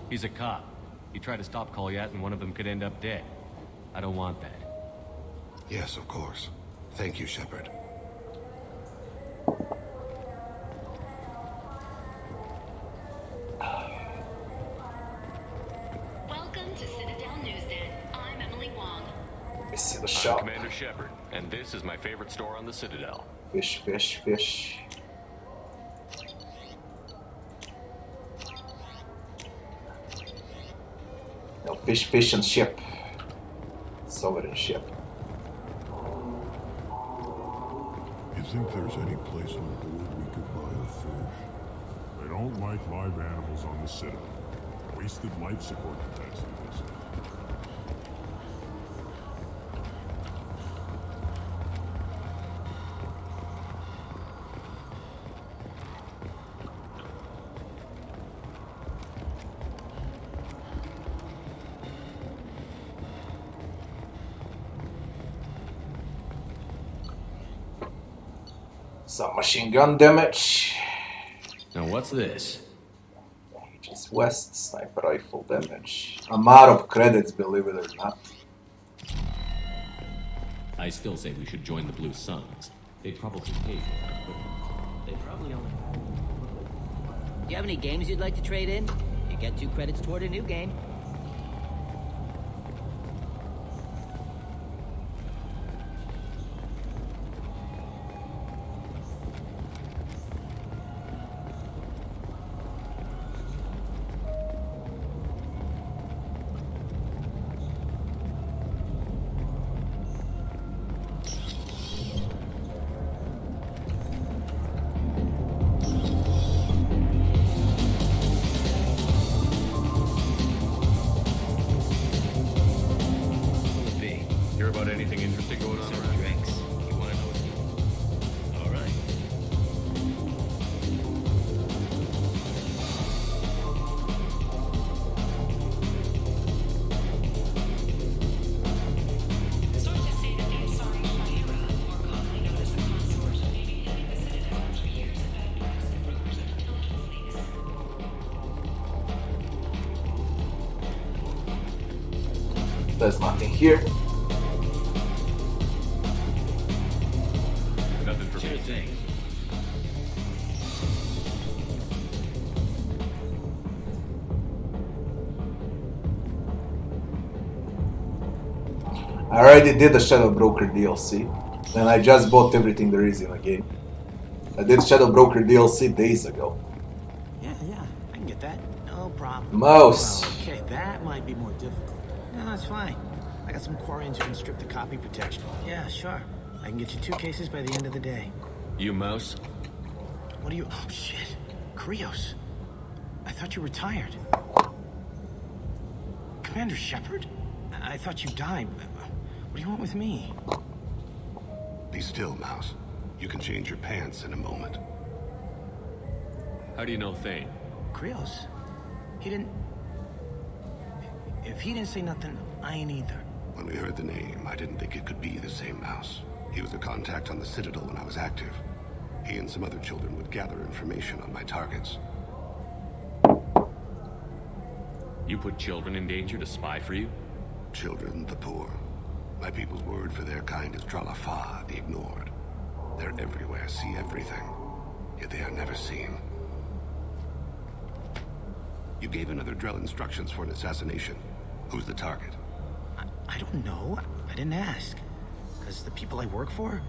He's a cop. He tried to stop Kolyat and one of them could end up dead. I don't want that. Yes, of course. Thank you, Shepard. Welcome to Citadel Newsnet. I'm Emily Wong. Let me see the I'm shop. Commander Shepard, and this is my favorite store on the Citadel. Fish, fish, fish. No, fish, fish, and ship. Sovereign ship. think there's any place on board we could buy a fish? They don't like live animals on the Citadel. Wasted life support capacity, they say. Some machine gun damage. Now what's this? Aegis West sniper rifle damage. I'm out of credits, believe it or not. I still say we should join the Blue Suns. They probably pay for it, but they probably only... Do you have any games you'd like to trade in? You get 2 credits toward a new game. Hear about anything interesting going on around? Drinks. You want to know what? All right. Sources say that the Asari Shira, more commonly known as the Consort, may be hitting the Citadel after years of bad press and rumors of intelligence leaks. There's nothing here. Nothing for me. Thing. I already did the Shadow Broker DLC, and I just bought everything there is in the game. I did Shadow Broker DLC days ago. Yeah, I can get that. No problem. Mouse. Oh, okay, that might be more difficult. No, it's fine. I got some Quarians who can strip the copy protection. Yeah, sure. I can get you 2 cases by the end of the day. You mouse? What are you... Oh, shit. Krios. I thought you retired. Commander Shepard? I thought you died. What do you want with me? Be still, Mouse. You can change your pants in a moment. How do you know Thane? Krios. He didn't... If he didn't say nothing, I ain't either. When we heard the name, I didn't think it could be the same Mouse. He was a contact on the Citadel when I was active. He and some other children would gather information on my targets. You put children in danger to spy for you? Children, the poor. My people's word for their kind is Tralafa, the ignored. They're everywhere, see everything. Yet they are never seen. You gave another Drell instructions for an assassination. Who's the target? I don't know. I didn't ask. Because the people I work for,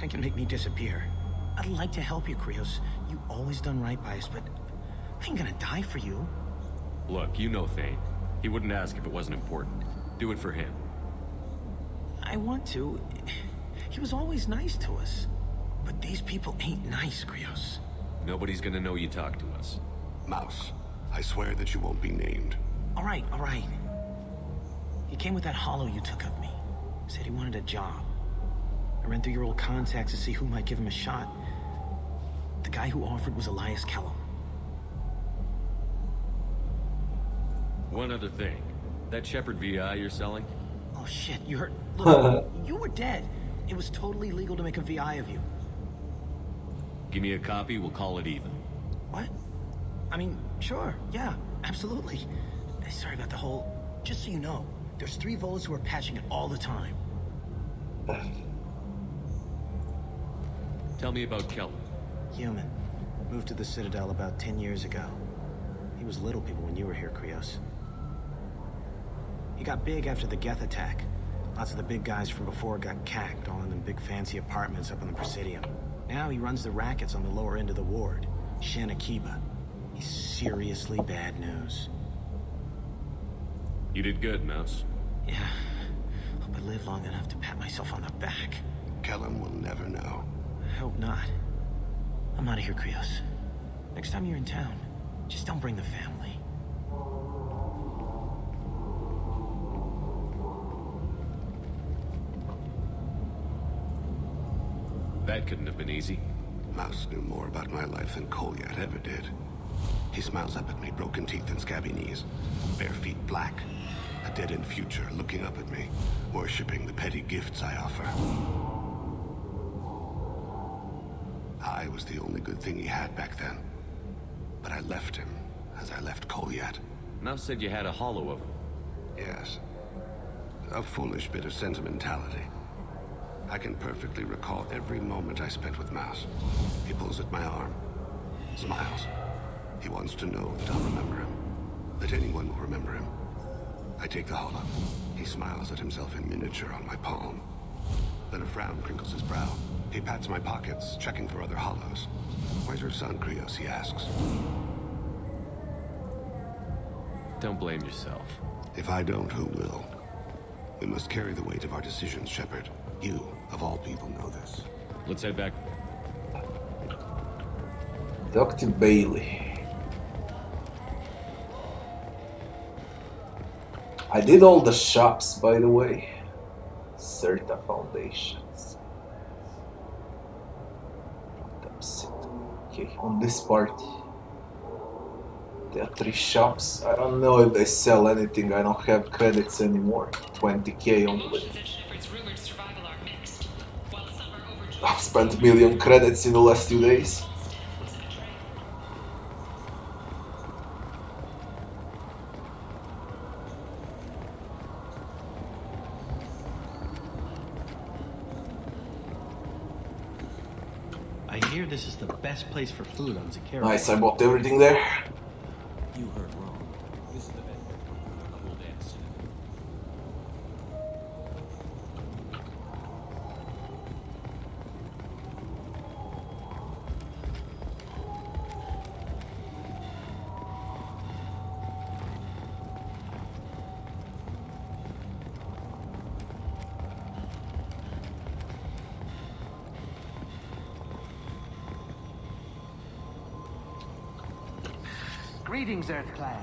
they can make me disappear. I'd like to help you, Krios. You always done right by us, but I ain't gonna die for you. Look, you know Thane. He wouldn't ask if it wasn't important. Do it for him. I want to. He was always nice to us. But these people ain't nice, Krios. Nobody's gonna know you talk to us. Mouse, I swear that you won't be named. All right. He came with that hollow you took of me. Said he wanted a job. I ran through your old contacts to see who might give him a shot. The guy who offered was Elias Kellum. One other thing. That Shepard VI you're selling? Oh shit, you heard... Look, you were dead. It was totally legal to make a VI of you. Give me a copy, we'll call it even. What? I mean, sure, yeah, absolutely. Sorry about the whole... Just so you know, there's 3 Volas who are patching it all the time. Tell me about Kellum. Human. Moved to the Citadel about 10 years ago. He was little people when you were here, Krios. He got big after the Geth attack. Lots of the big guys from before got cacked all in them big fancy apartments up on the Presidium. Now he runs the rackets on the lower end of the ward. Shin Akiba. He's seriously bad news. You did good, Mouse. Yeah. Hope I live long enough to pat myself on the back. Kellum will never know. hope not. I'm out of here, Krios. Next time you're in town, just don't bring the family. That couldn't have been easy. Mouse knew more about my life than Kolyat ever did. He smiles up at me, broken teeth and scabby knees, bare feet black, a dead-end future looking up at me, worshipping the petty gifts I offer. I was the only good thing he had back then, but I left him as I left Kolyat. Mouse said you had a hollow of him. Yes. A foolish bit of sentimentality. I can perfectly recall every moment I spent with Mouse. He pulls at my arm, smiles. He wants to know that I'll remember him, that anyone will remember him. I take the hollow. He smiles at himself in miniature on my palm. Then a frown crinkles his brow. He pats my pockets, checking for other hollows. Where's your son, Krios? He asks. Don't blame yourself. If I don't, who will? We must carry the weight of our decisions, Shepard. You, of all people, know this. Let's head back. Dr. Bailey. I did all the shops, by the way. Certa Foundations. Okay, on this part. There are 3 shops. I don't know if they sell anything. I don't have credits anymore. 20k only. I've spent 1 million credits in the last 2 days. I hear this is the best place for food on Zakara. Nice, I bought everything there. You heard wrong. This is the best on the whole damn city. Greetings, Earth class.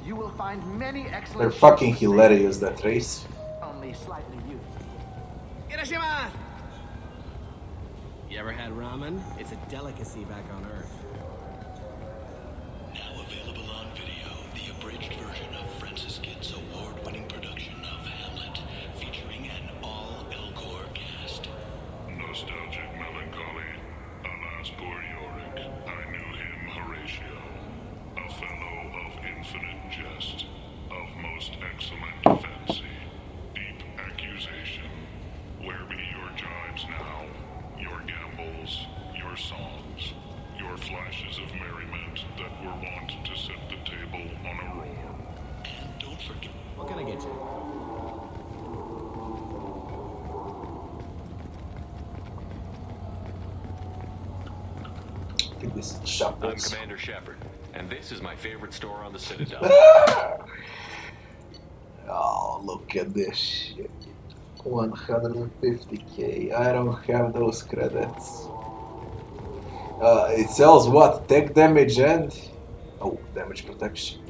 You will find many excellent. They're fucking hilarious, that race. Only slightly used. Irashimasu! You ever had ramen? It's a delicacy back on Earth. Now available on video, the abridged version of Francis Kidd's award-winning production of Hamlet, featuring an all-Elcor cast. Nostalgic melancholy. Alas, poor Yorick. I knew him, Horatio. A fellow of infinite jest, of most excellent fancy, deep accusation. Where be your jibes now, your gambols, your songs, your flashes of merriment that were wont to set the table on a roar? And don't forget... What can I get you? I think this is the shop. I'm Commander Shepard, and this is my favorite store on the Citadel. Oh, look at this shit. 150k. I don't have those credits. It sells what? Tech damage and... Oh, damage protection.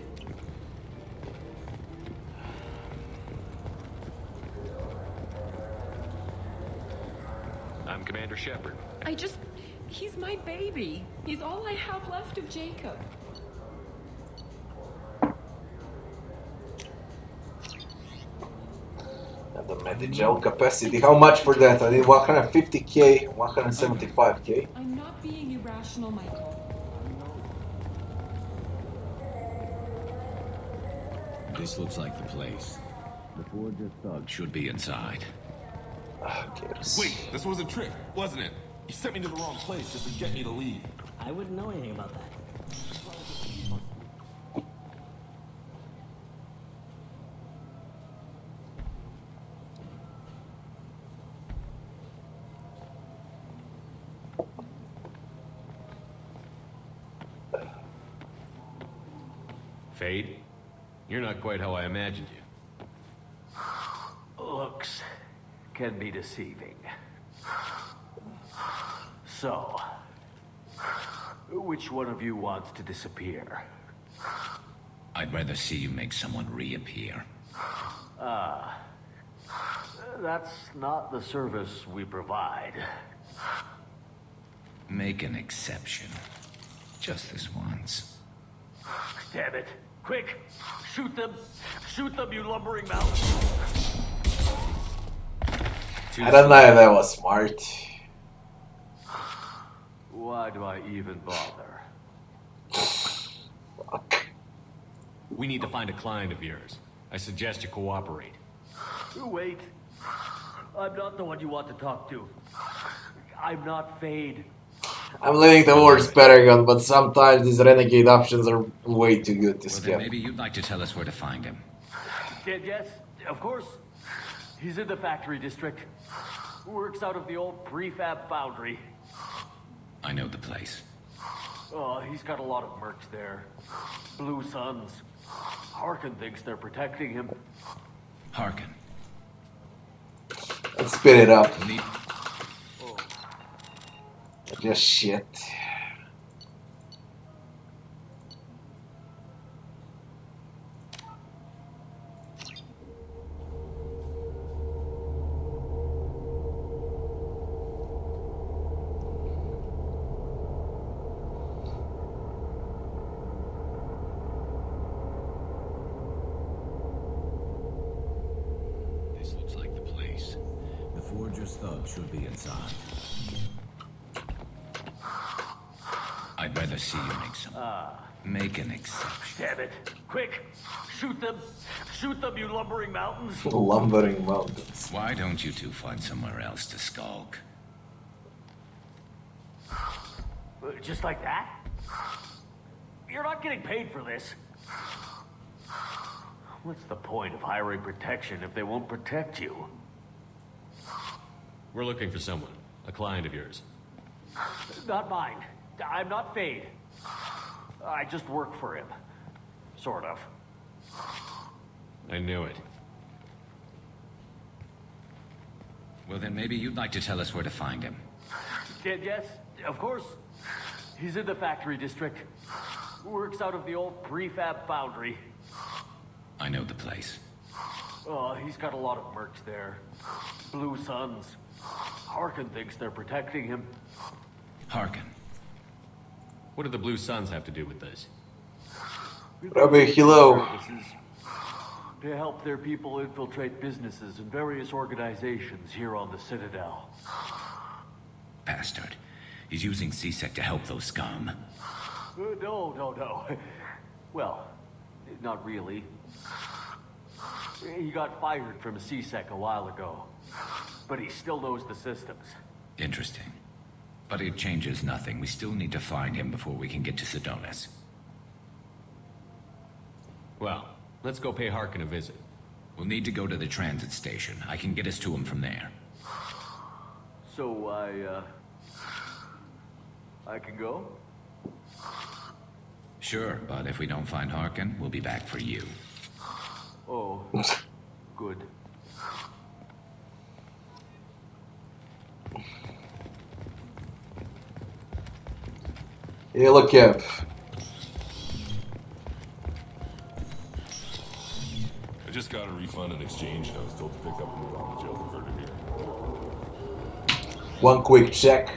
I'm Commander Shepard. He's my baby. He's all I have left of Jacob. And the Medigel capacity. How much for that? I need 150k, 175k. I'm not being irrational, Michael. This looks like the place. The forger's thug should be inside. Okay. Wait, this was a trick, wasn't it? You sent me to the wrong place just to get me to leave. I wouldn't know anything about that. Fade, you're not quite how I imagined you. Looks can be deceiving. So, which one of you wants to disappear? I'd rather see you make someone reappear. Ah, that's not the service we provide. Make an exception. Just this once. Damn it. Quick! Shoot them! Shoot them, you lumbering mouse! I don't know if that was smart. Why do I even bother? We need to find a client of yours. I suggest you cooperate. Wait. I'm not the one you want to talk to. I'm not Fade. I'm leaning towards Paragon, but sometimes these renegade options are way too good to Well, skip. then maybe you'd like to tell us where to find him. Yes, of course. He's in the factory district. Works out of the old prefab foundry. I know the place. Oh, he's got a lot of mercs there. Blue Suns. Harkin thinks they're protecting him. Harkin. Let's spin it up. Need... Just shit. This looks like the place. The Forger's thug should be inside. I'd rather see you make some. Make an exception. Damn it. Quick! Shoot them! Shoot them, you lumbering mountains! Lumbering mountains. Why don't you two find somewhere else to skulk? Just like that? You're not getting paid for this. What's the point of hiring protection if they won't protect you? We're looking for someone. A client of yours. Not mine. I'm not Fade. I just work for him. Sort of. I knew it. Well, then maybe you'd like to tell us where to find him. Yes, of course. He's in the factory district. Works out of the old prefab foundry. I know the place. Oh, he's got a lot of mercs there. Blue Suns. Harkin thinks they're protecting him. Harkin. What do the Blue Suns have to do with this? Robbie, hello. To help their people infiltrate businesses and various organizations here on the Citadel. Bastard. He's using C-Sec to help those scum. No. Well, not really. He got fired from C-Sec a while ago. But he still knows the systems. Interesting. But it changes nothing. We still need to find him before we can get to Sedonis. Well, let's go pay Harkin a visit. We'll need to go to the transit station. I can get us to him from there. So I can go? Sure, but if we don't find Harkin, we'll be back for you. Oh, good. Hey, look up. I just got a refund and exchange. I was told to pick up and move on to jail converter here. One quick check.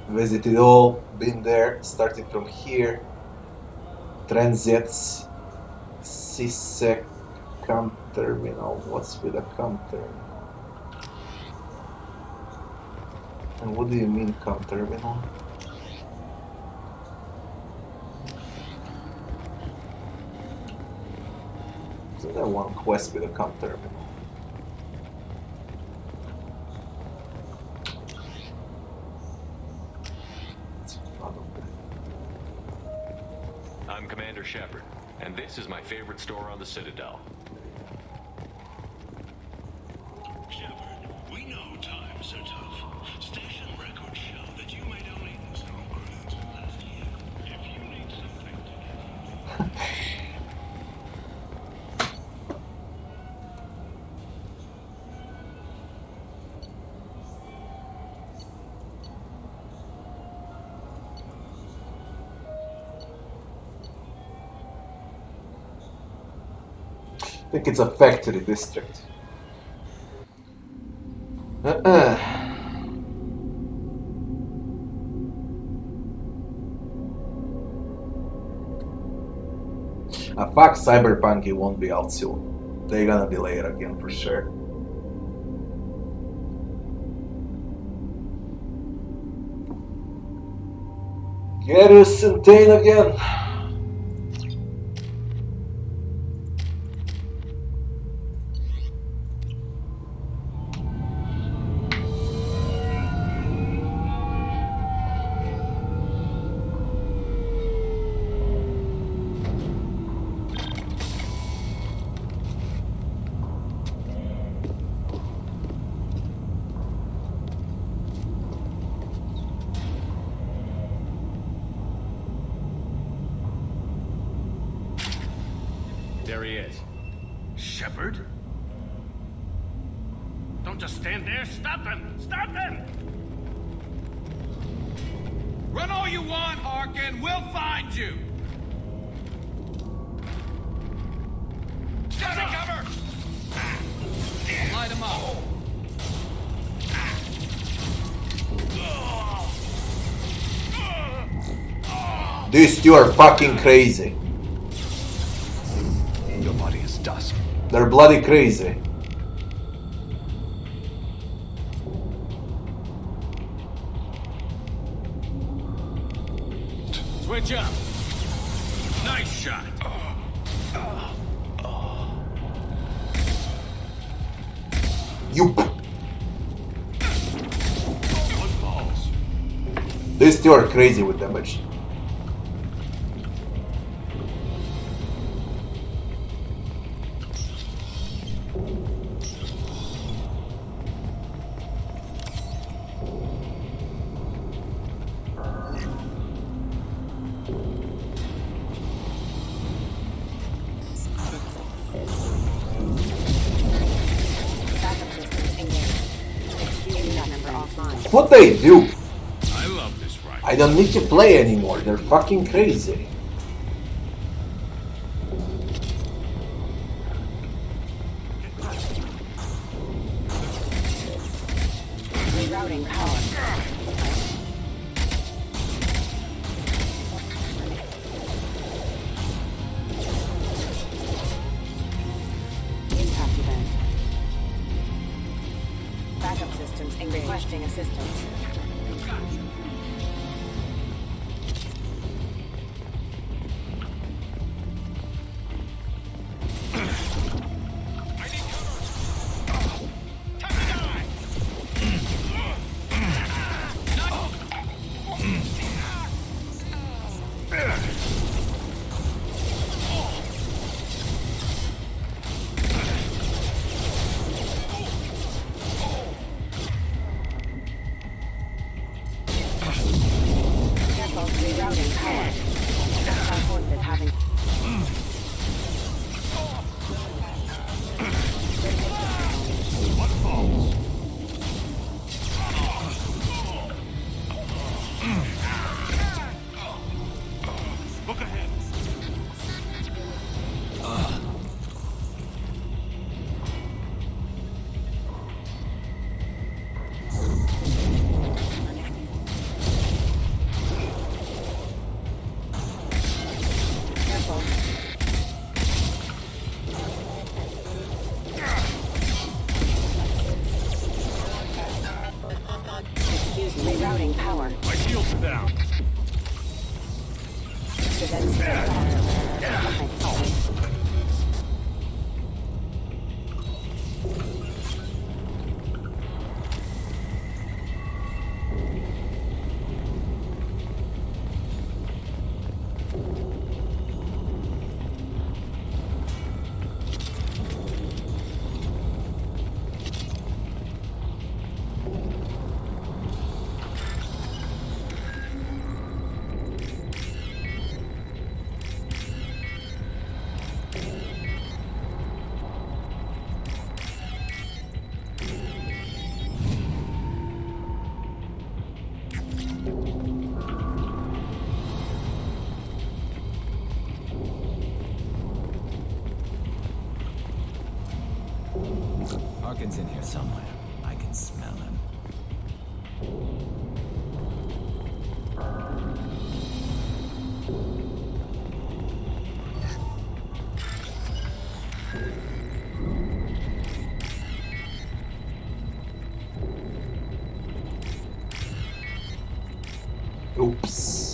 Visited all. Been there. Starting from here. Transits. C-Sec. Com terminal. What's with a com terminal? And what do you mean com terminal? Isn't there one quest with a com terminal? I'm Commander Shepard, and this is my favorite store on the Citadel. Shepard, we know times are tough. Station records show that you made only 0 credits last year. If you need something to get think it's a factory district. Fuck Cyberpunk, it won't be out soon. They're gonna delay it again for sure. Get us Sentinel again. There he is. Shepard? Don't just stand there. Stop him! Stop him! Run all you want, Harkin. We'll find you. Get cover! Light him up. These two are fucking crazy. Your body is dust. They're bloody crazy. Switch up. Nice shot. You. These two are crazy with damage. What they do? I love this rifle. I don't need to play anymore. They're fucking crazy. Rerouting power. Impact event. Backup systems and requesting assistance. Rerouting power. Our forces having. What falls? Look ahead. Rerouting power. My shields are down. Birkin's in here somewhere. I can smell him. Oops.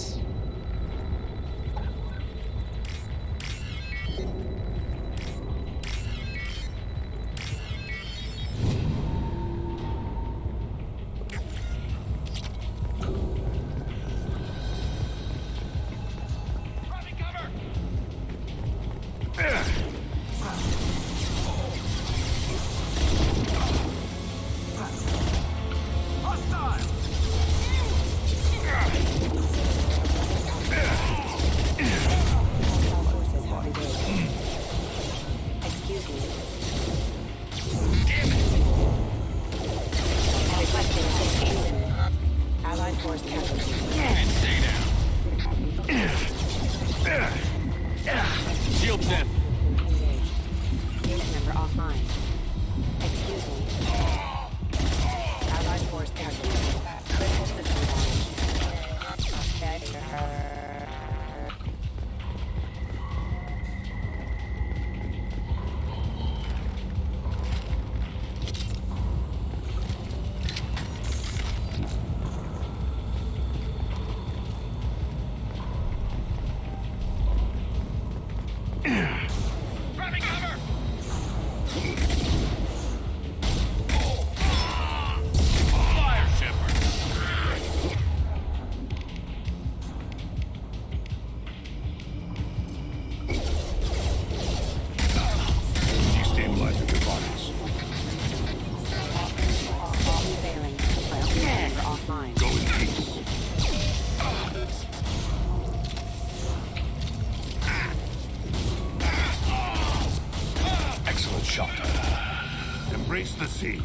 Embrace the sea.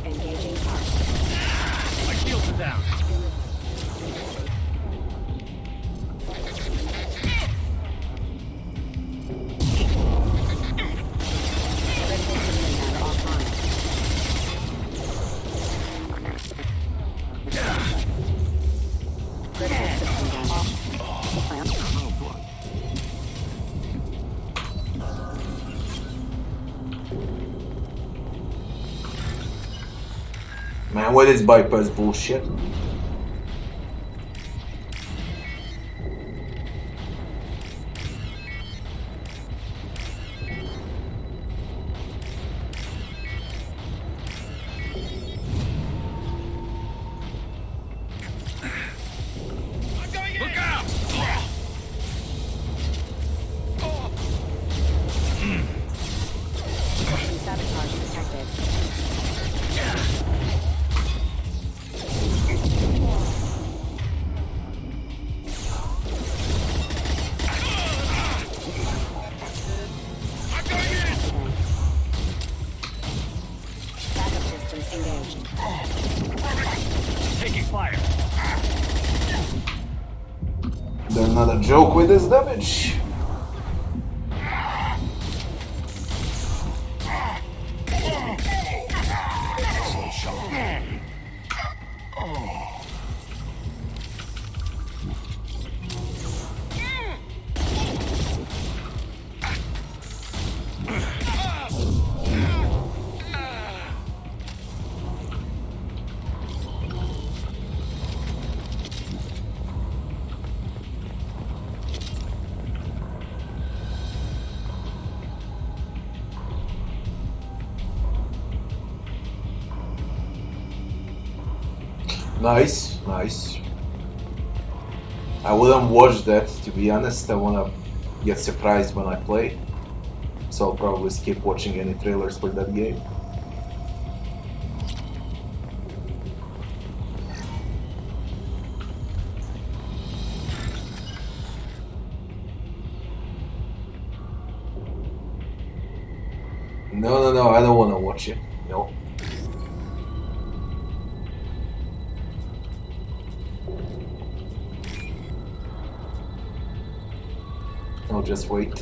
Engaging target. My shields are down. Man, what is bypass bullshit? Look out! Sabotage detected. Backup systems engaged. Taking fire. They're not a joke with this damage. Nice, nice. I wouldn't watch that, to be honest. I wanna get surprised when I play. So I'll probably skip watching any trailers for that game. No, I don't want to watch it. No. I'll just wait.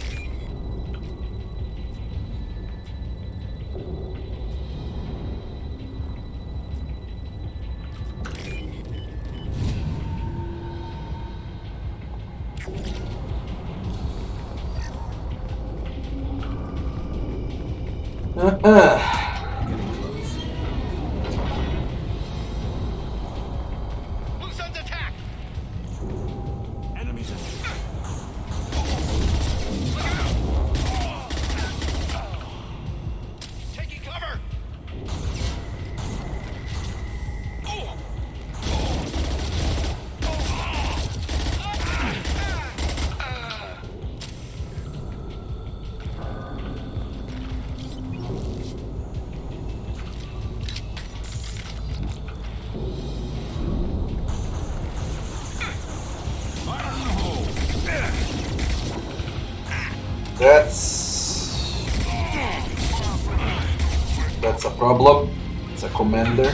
Loose ends attack! Enemies in Taking cover! That's a problem. It's a commander.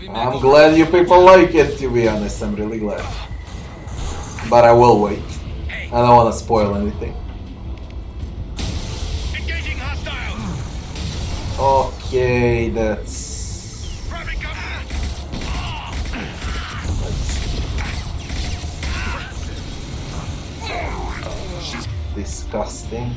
I'm glad you people like it, to be honest. I'm really glad. But I will wait. I don't want to spoil anything. Engaging hostiles! Okay, that's disgusting.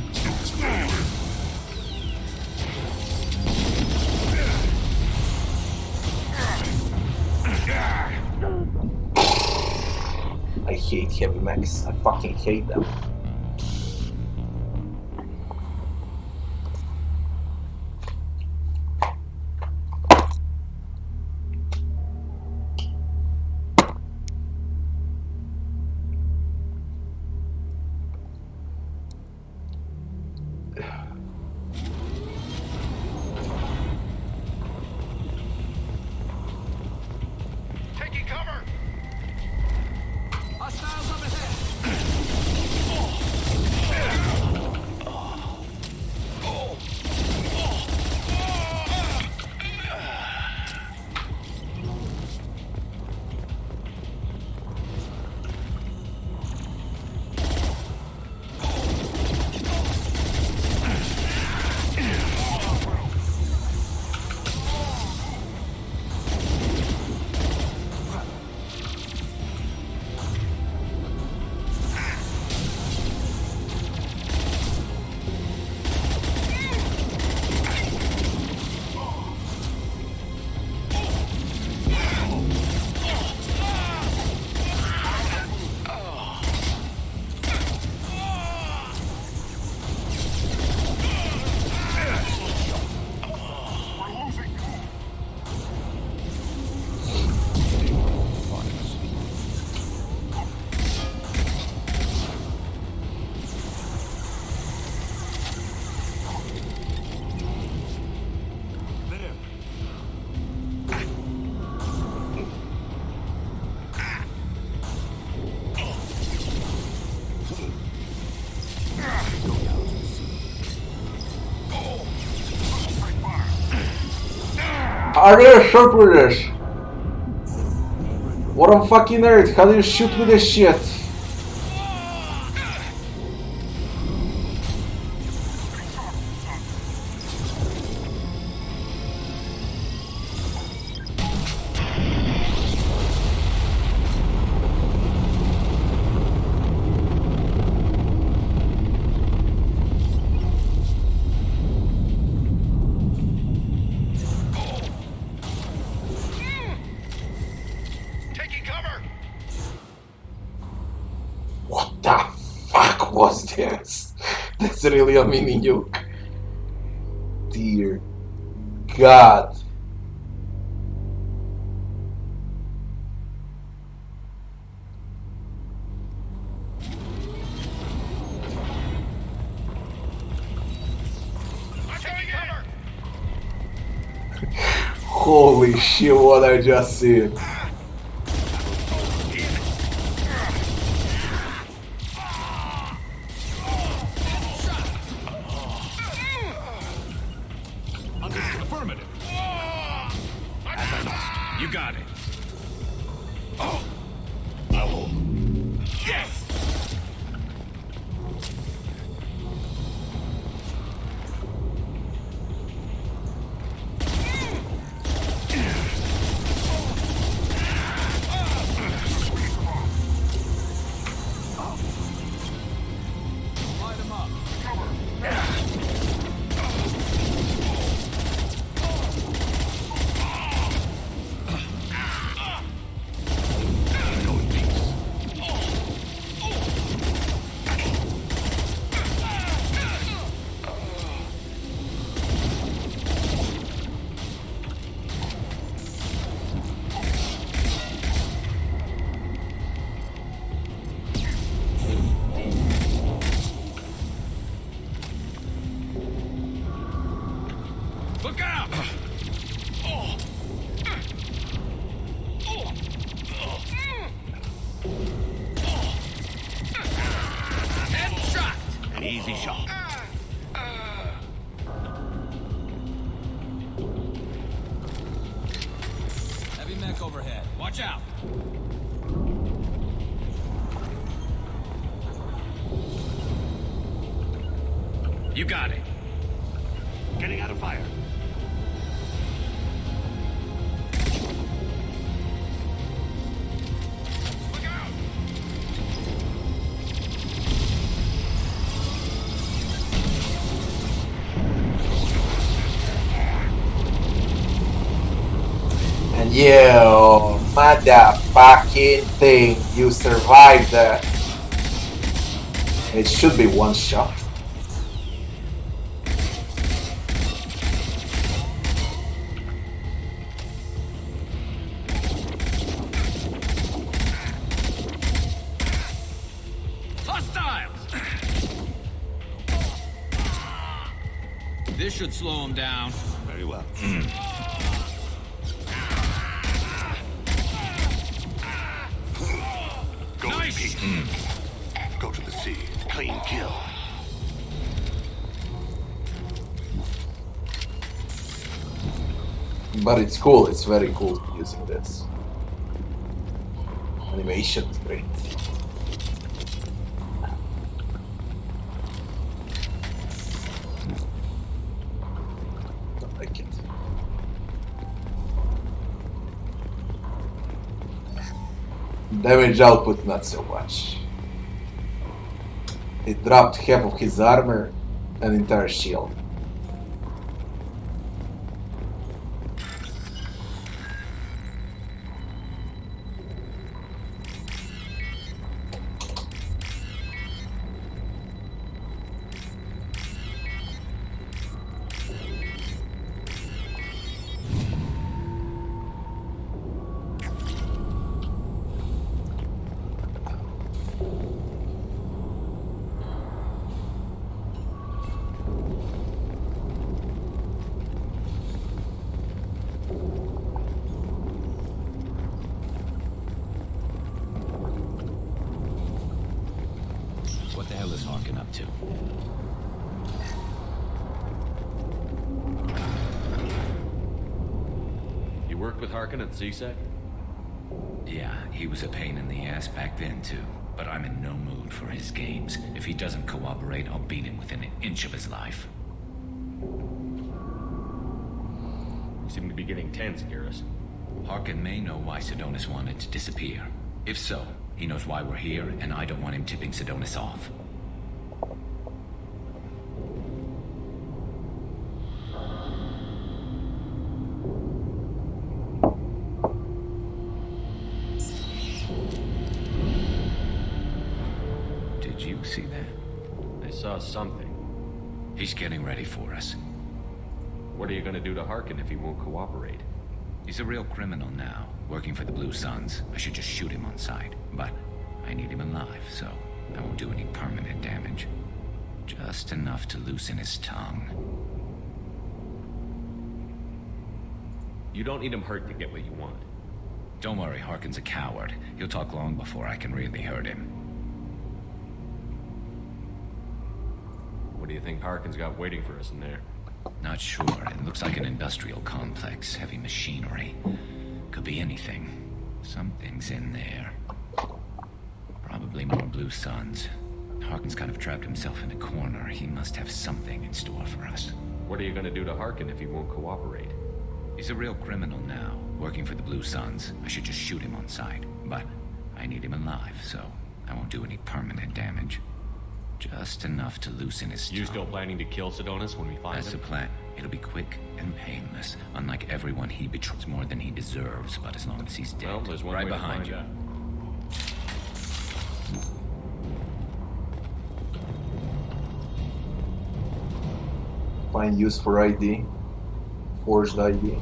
I hate heavy mechs. I fucking hate them. Taking cover! hostiles up ahead. How do you shoot with this? What a fucking nerd, how do you shoot with this shit? was this? That's really a mini nuke. Dear God. Holy shit, what I just seen. Affirmative. As I must. You got it. Oh. No. Yes. Look out! Headshot! An easy shot. Heavy mech overhead. Watch out! You got it. Getting out of fire. And you motherfucking thing, you survived that. It should be one shot. This should slow him down. Very well. Go in peace. Go to the sea. Clean kill. But it's cool, it's very cool using this. Animation is great. Don't like it. Damage output not so much. It dropped half of his armor and entire shield. What the hell is Harkin up to? You worked with Harkin at CSEC? Yeah, he was a pain in the ass back then too. But I'm in no mood for his games. If he doesn't cooperate, I'll beat him within an inch of his life. You seem to be getting tense, Garrus. Harkin may know why Sidonis wanted to disappear. If so, he knows why we're here, and I don't want him tipping Sidonis off. Did you see that? I saw something. He's getting ready for us. What are you gonna do to Harkin if he won't cooperate? He's a real criminal now, working for the Blue Suns. I should just shoot him on sight, but I need him alive, so I won't do any permanent damage. Just enough to loosen his tongue. You don't need him hurt to get what you want. Don't worry, Harkin's a coward. He'll talk long before I can really hurt him. What do you think Harkin's got waiting for us in there? Not sure. It looks like an industrial complex, heavy machinery. Could be anything. Something's in there. Probably more Blue Suns. Harkin's kind of trapped himself in a corner. He must have something in store for us. What are you gonna do to Harkin if he won't cooperate? He's a real criminal now, working for the Blue Suns. I should just shoot him on sight, but I need him alive, so I won't do any permanent damage. Just enough to loosen his tongue. You still planning to kill Sidonis when we find him? That's the plan. It'll be quick and painless. Unlike everyone, he betrays more than he deserves, but as long as he's dead. Well, there's one right way to behind find you. out. Find use for ID. Forged ID.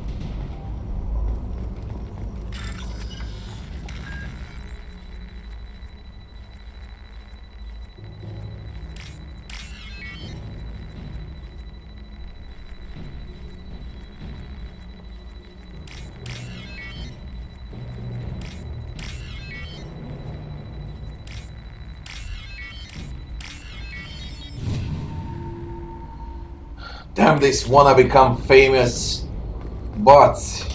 Damn, this wanna become famous bots.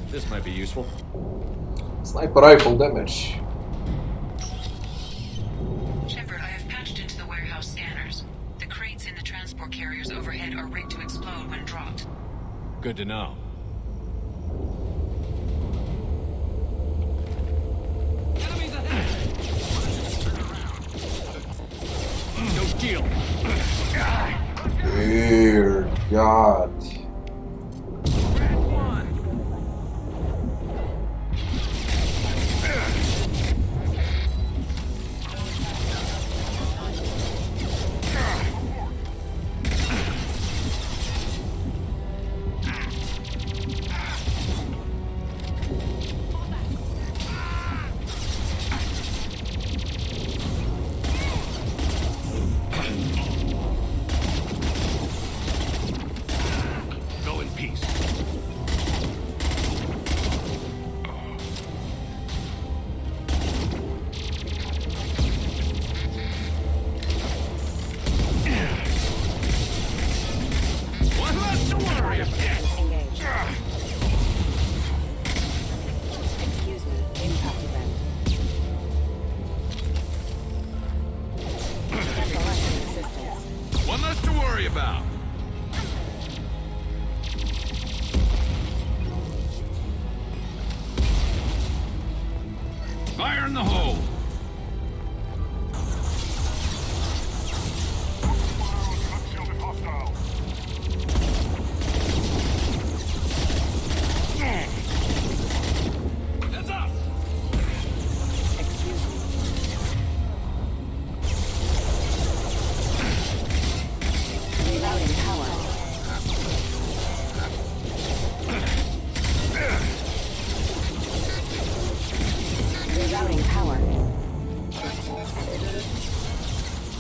This might be useful. Sniper rifle damage. Shepard, I have patched into the warehouse scanners. The crates in the transport carriers overhead are rigged to explode when dropped. Good to know. Enemies ahead! No deal. Dear God. One less to worry about. Fire in the hole. Heads up. Rerouting power. Rerouting power.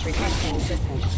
Requesting assistance.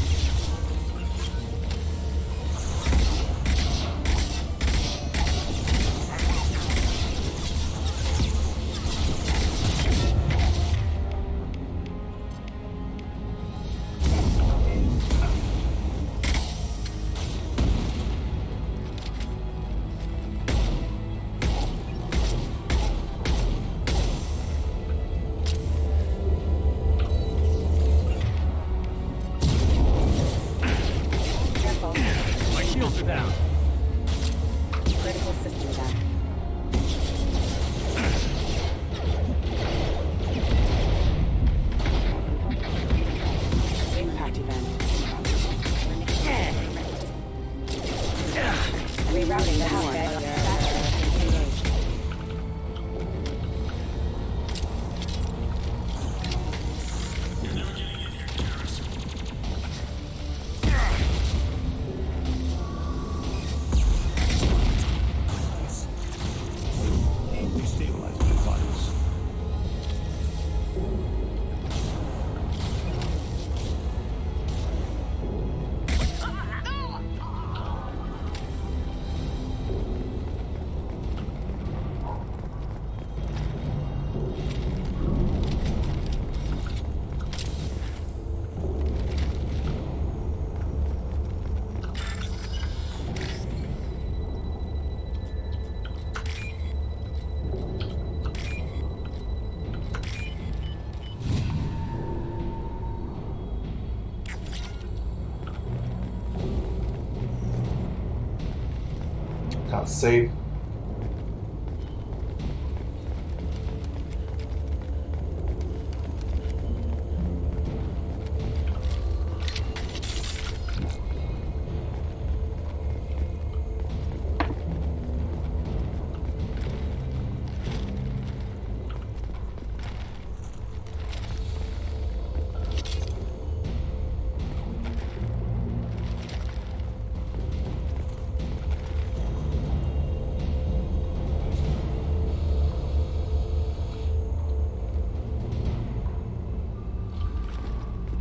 Can't save.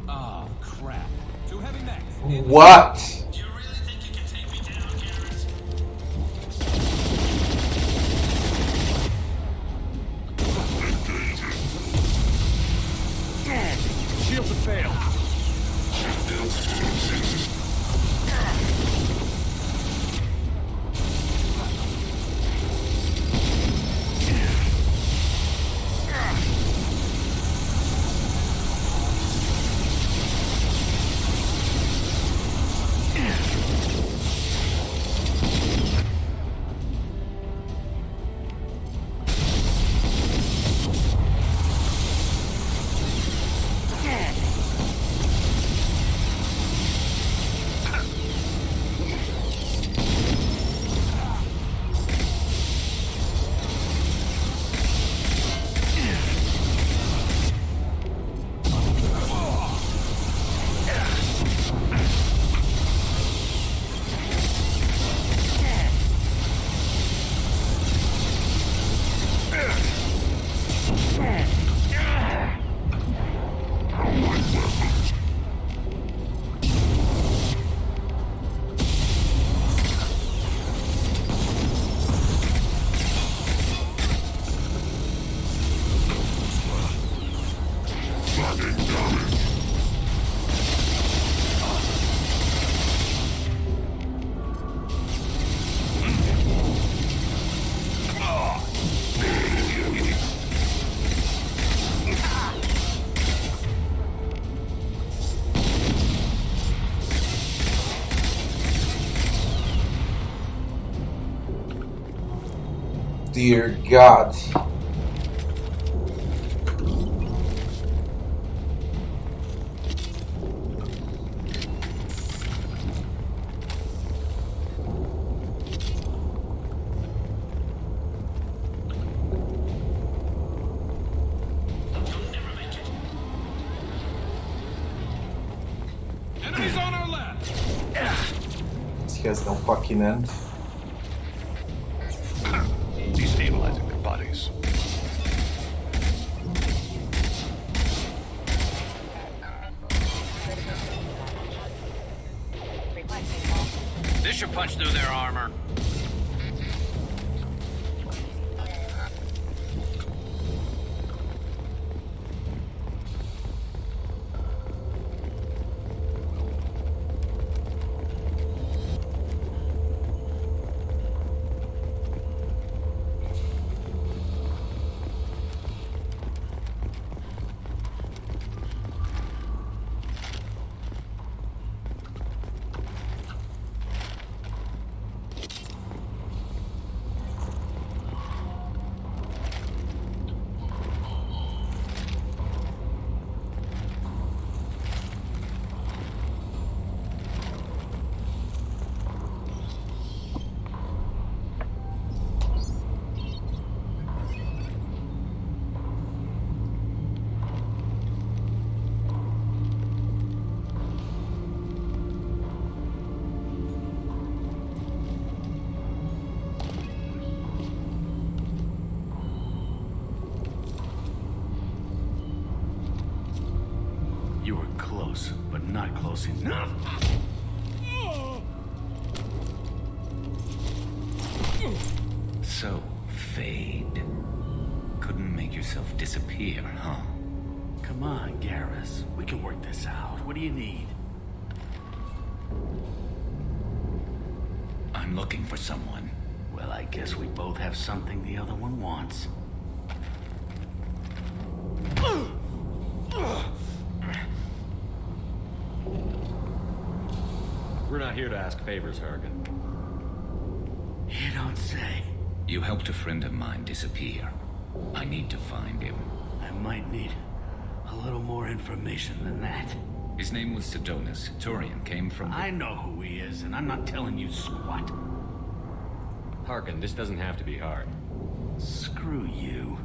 Oh, crap. Too heavy mech. What? Shields have failed. Dear God. Enemies on our left. This has no fucking end. Destabilizing their bodies. This should punch through their armor. You were close, but not close enough. So, Fade. Couldn't make yourself disappear, huh? Come on, Garrus. We can work this out. What do you need? I'm looking for someone. Well, I guess we both have something the other one wants. We're not here to ask favors, Hargan. You don't don't say. You helped a friend of mine disappear. I need to find him. I might need a little more information than that. His name was Sidonus. Turian came from... I know who he is, and I'm not telling you squat. Harkin, this doesn't have to be hard. Screw you.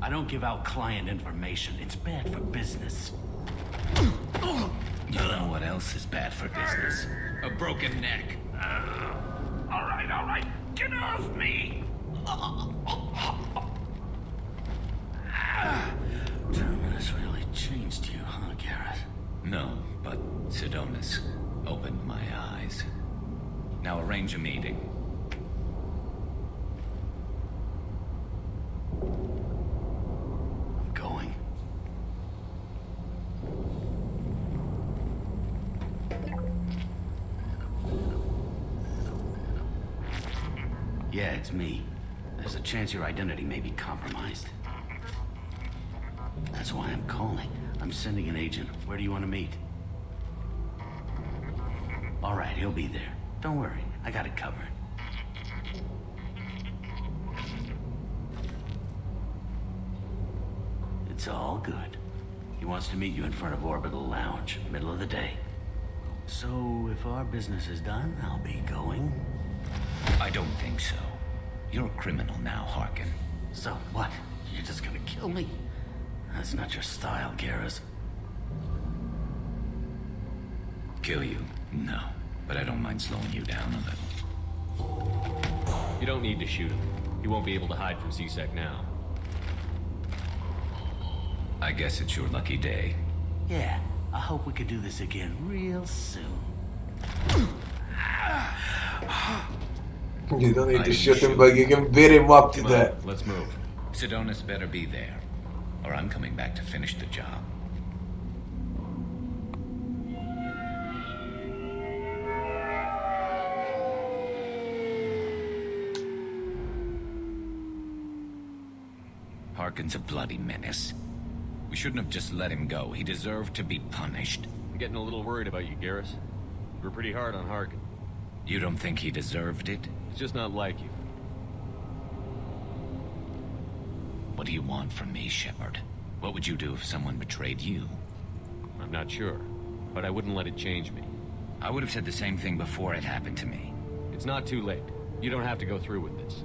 I don't give out client information. It's bad for business. You know what else is bad for business? A broken neck. All right. Get off me! Terminus really changed you, huh, Garrett? No, but Sidonus opened my eyes. Now arrange a meeting. I'm going. Yeah, it's me. There's a chance your identity may be compromised. That's why I'm calling. I'm sending an agent. Where do you want to meet? All right, he'll be there. Don't worry, I got it covered. It's all good. He wants to meet you in front of Orbital Lounge, middle of the day. So, if our business is done, I'll be going. I don't think so. You're a criminal now, Harkin. So what? You're just gonna kill me? That's not your style, Garrus. Kill you? No. But I don't mind slowing you down a little. You don't need to shoot him. He won't be able to hide from C-Sec now. I guess it's your lucky day. Yeah, I hope we could do this again real soon. You don't need to shoot him, but you can beat him up to that. Let's move. Sidonus better be there, or I'm coming back to finish the job. Harkin's a bloody menace. We shouldn't have just let him go. He deserved to be punished. I'm getting a little worried about you, Garrus. We're pretty hard on Harkin. You don't think he deserved it? It's just not like you. What do you want from me, Shepard? What would you do if someone betrayed you? I'm not sure, but I wouldn't let it change me. I would have said the same thing before it happened to me. It's not too late. You don't have to go through with this.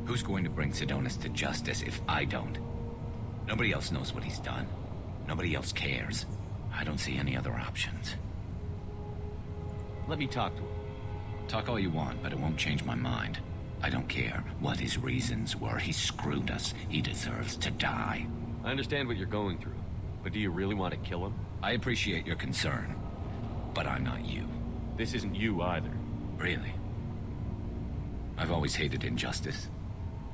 Who's going to bring Sidonus to justice if I don't? Nobody else knows what he's done. Nobody else cares. I don't see any other options. Let me talk to him. Talk all you want, but it won't change my mind. I don't care what his reasons were. He screwed us. He deserves to die. I understand what you're going through, but do you really want to kill him? I appreciate your concern, but I'm not you. This isn't you either. Really? I've always hated injustice.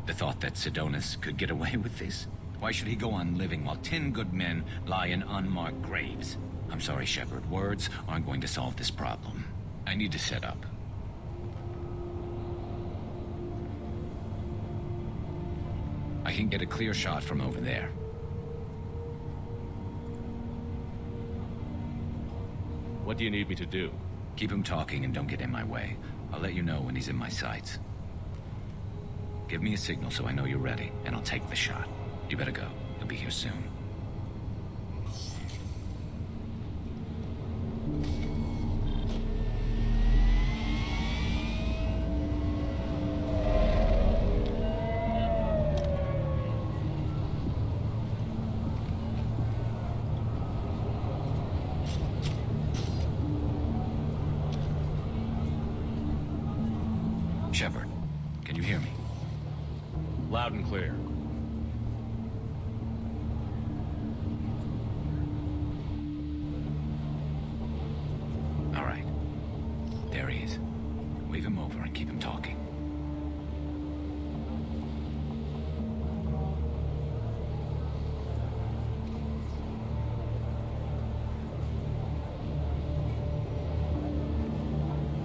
The thought that Sidonus could get away with this? Why should he go on living while 10 good men lie in unmarked graves? I'm sorry, Shepard. Words aren't going to solve this problem. I need to set up. I can get a clear shot from over there. What do you need me to do? Keep him talking and don't get in my way. I'll let you know when he's in my sights. Give me a signal so I know you're ready, and I'll take the shot. You better go. He'll be here soon. Shepard, can you hear me? Loud and clear. All right. There he is. Wave him over and keep him talking.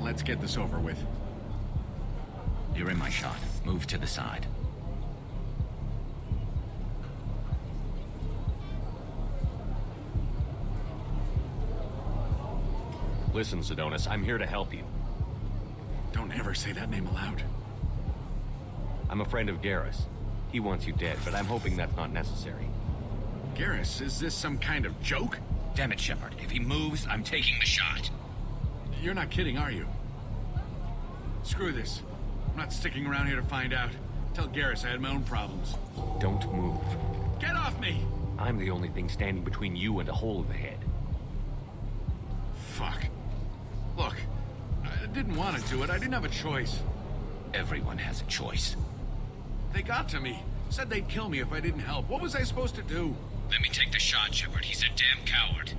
Let's get this over with. You're in my shot. Move to the side. Listen, Sidonus, I'm here to help you. Don't ever say that name aloud. I'm a friend of Garrus. He wants you dead, but I'm hoping that's not necessary. Garrus, is this some kind of joke? Damn it, Shepard. If he moves, I'm taking the shot. You're not kidding, are you? Screw this. I'm not sticking around here to find out. Tell Garrus I had my own problems. Don't move. Get off me! I'm the only thing standing between you and a hole in the head. Fuck. Look, I didn't want to do it. I didn't have a choice. Everyone has a choice. They got to me. Said they'd kill me if I didn't help. What was I supposed to do? Let me take the shot, Shepard. He's a damn coward.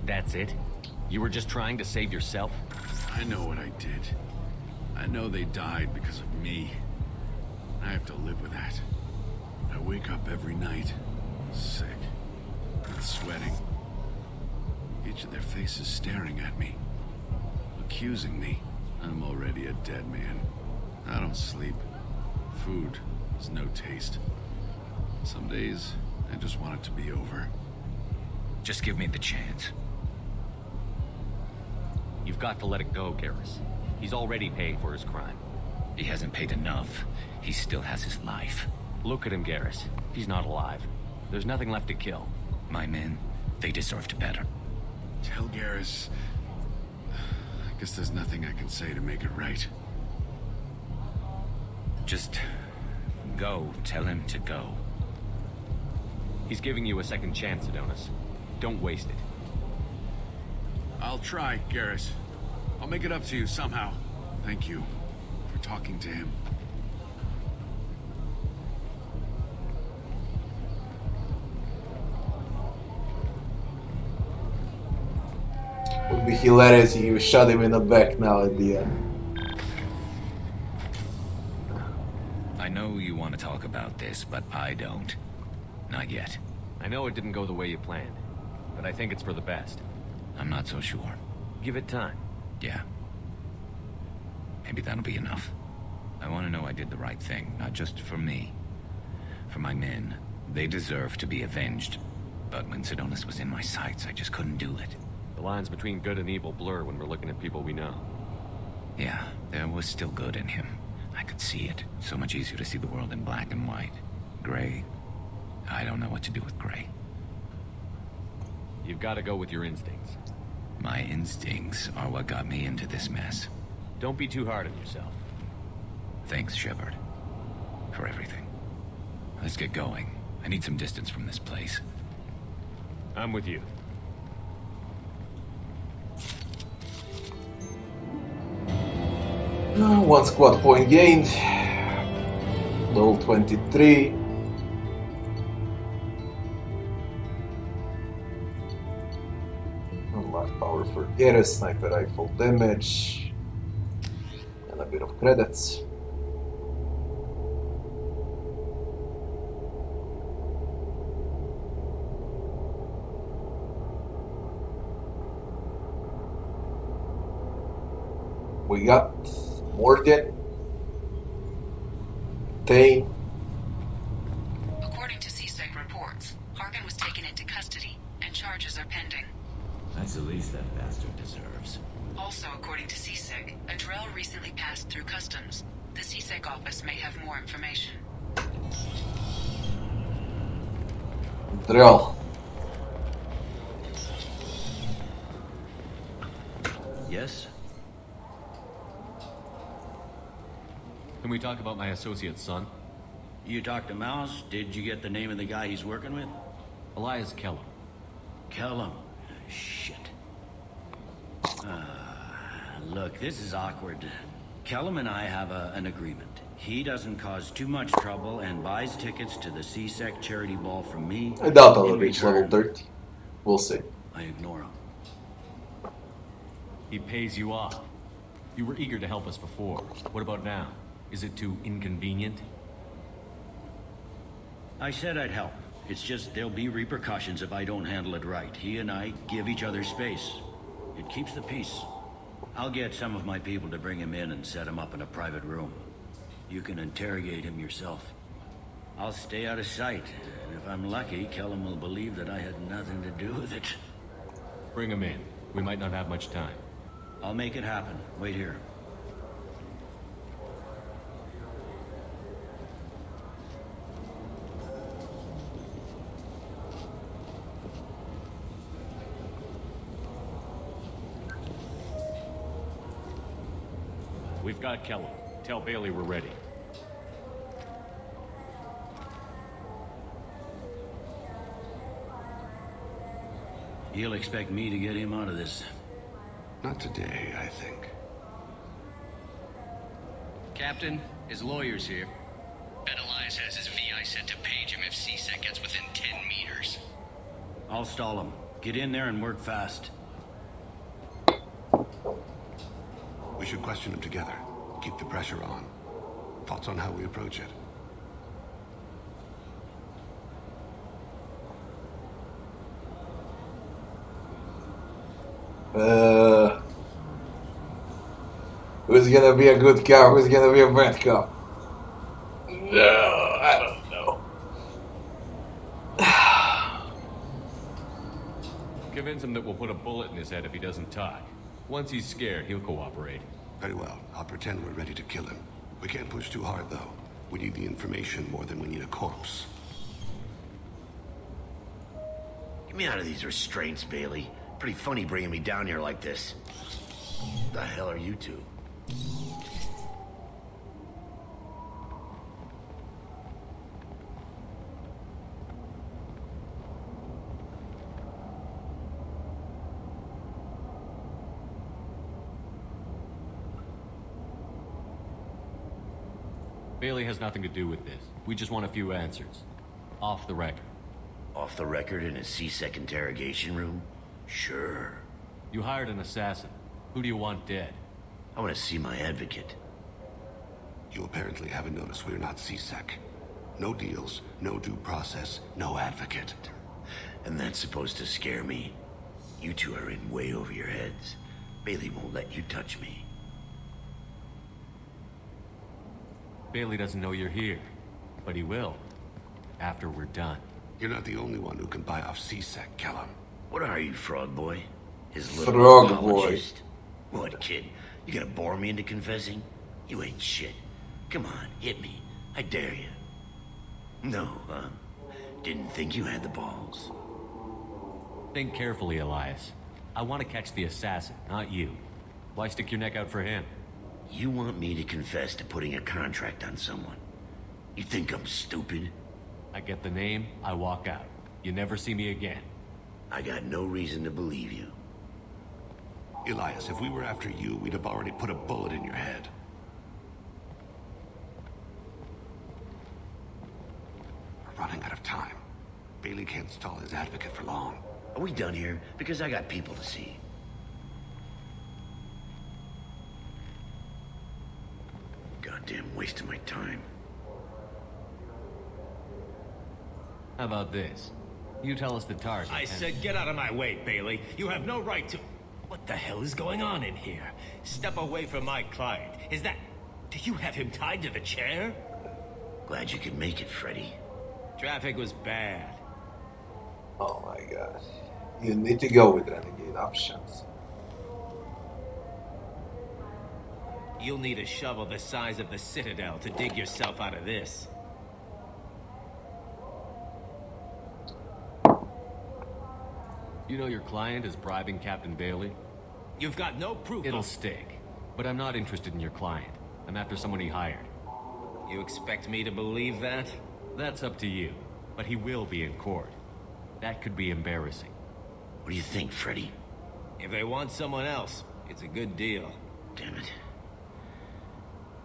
That's it? You were just trying to save yourself? I know what I did. I know they died because of me. I have to live with that. I wake up every night, sick, and sweating. Each of their faces staring at me, accusing me. I'm already a dead man. I don't sleep. Food has no taste. Some days, I just want it to be over. Just give me the chance. You've got to let it go, Garrus. He's already paid for his crime. He hasn't paid enough. He still has his life. Look at him, Garrus. He's not alive. There's nothing left to kill. My men, they deserved better. Tell Garrus... I guess there's nothing I can say to make it right. Just... go. Tell him to go. He's giving you a second chance, Adonis. Don't waste it. I'll try, Garrus. I'll make it up to you somehow. Thank you for talking to him. Would be hilarious if you shot him in the back now at the end. I know you want to talk about this, but I don't. Not yet. I know it didn't go the way you planned, but I think it's for the best. I'm not so sure. Give it time. Yeah. Maybe that'll be enough. I want to know I did the right thing, not just for me. For my men. They deserve to be avenged. But when Sidonis was in my sights, I just couldn't do it. The lines between good and evil blur when we're looking at people we know. Yeah, there was still good in him. I could see it. So much easier to see the world in black and white. Gray? I don't know what to do with gray. You've got to go with your instincts. My instincts are what got me into this mess. Don't be too hard on yourself. Thanks, Shepard. For everything. Let's get going. I need some distance from this place. I'm with you. One squad point gained. Level 23. Unlock power for Garrus, sniper rifle damage. And a bit of credits. We got Morgan, Thane. According to CSEC reports, Harkin was taken into custody, and charges are pending. That's the least that bastard deserves. Also, according to CSEC, a drill recently passed through customs. The CSEC office may have more information. Drill. Yes? Can we talk about my associate's son? You talked to Mouse? Did you get the name of the guy he's working with? Elias Kellum. Kellum? Shit. Look, this is awkward. Kellum and I have an agreement. He doesn't cause too much trouble and buys tickets to the CSEC charity ball from me. I doubt I'll reach level 30. We'll see. I ignore him. He pays you off. You were eager to help us before. What about now? Is it too inconvenient? I said I'd help. It's just there'll be repercussions if I don't handle it right. He and I give each other space. It keeps the peace. I'll get some of my people to bring him in and set him up in a private room. You can interrogate him yourself. I'll stay out of sight, and if I'm lucky, Kellum will believe that I had nothing to do with it. Bring him in. We might not have much time. I'll make it happen. Wait here. We've got Kellum. Tell Bailey we're ready. You'll expect me to get him out of this. Not today, I think. Captain, his lawyer's here. Bet Elias has his VI set to page him if CSEC gets within 10 meters. I'll stall him. Get in there and work fast. We should question him together. Keep the pressure on. Thoughts on how we approach it? Who's gonna be a good cop? Who's gonna be a bad cop? No, I don't know. Convince him that we'll put a bullet in his head if he doesn't talk. Once he's scared, he'll cooperate. Very well. I'll pretend we're ready to kill him. We can't push too hard, though. We need the information more than we need a corpse. Get me out of these restraints, Bailey. Pretty funny bringing me down here like this. The hell are you two? Bailey has nothing to do with this. We just want a few answers. Off the record. Off the record in a CSEC interrogation room? Sure. You hired an assassin. Who do you want dead? I want to see my advocate. You apparently haven't noticed we're not CSEC. No deals, no due process, no advocate. And that's supposed to scare me? You two are in way over your heads. Bailey won't let you touch me. Bailey doesn't know you're here, but he will, after we're done. You're not the only one who can buy off CSEC, Kellum. What are you, Frog Boy? His little Frog apologist? What, kid? You gonna bore me into confessing? You ain't shit. Come on, hit me. I dare you. No, huh? Didn't think you had the balls. Think carefully, Elias. I want to catch the assassin, not you. Why stick your neck out for him? You want me to confess to putting a contract on someone? You think I'm stupid? I get the name, I walk out. You never see me again. I got no reason to believe you. Elias, if we were after you, we'd have already put a bullet in your head. We're running out of time. Bailey can't stall his advocate for long. Are we done here? Because I got people to see. Goddamn waste of my time. How about this? You tell us the target. I said get out of my way, Bailey. You have no right to... What the hell is going on in here? Step away from my client. Is that... Do you have him tied to the chair? Glad you could make it, Freddy. Traffic was bad. Oh my god. You need to go with renegade options. You'll need a shovel the size of the Citadel to dig yourself out of this. You know your client is bribing Captain Bailey? You've got no proof. It'll stick. But I'm not interested in your client. I'm after someone he hired. You expect me to believe that? That's up to you. But he will be in court. That could be embarrassing. What do you think, Freddy? If they want someone else, it's a good deal. Damn it.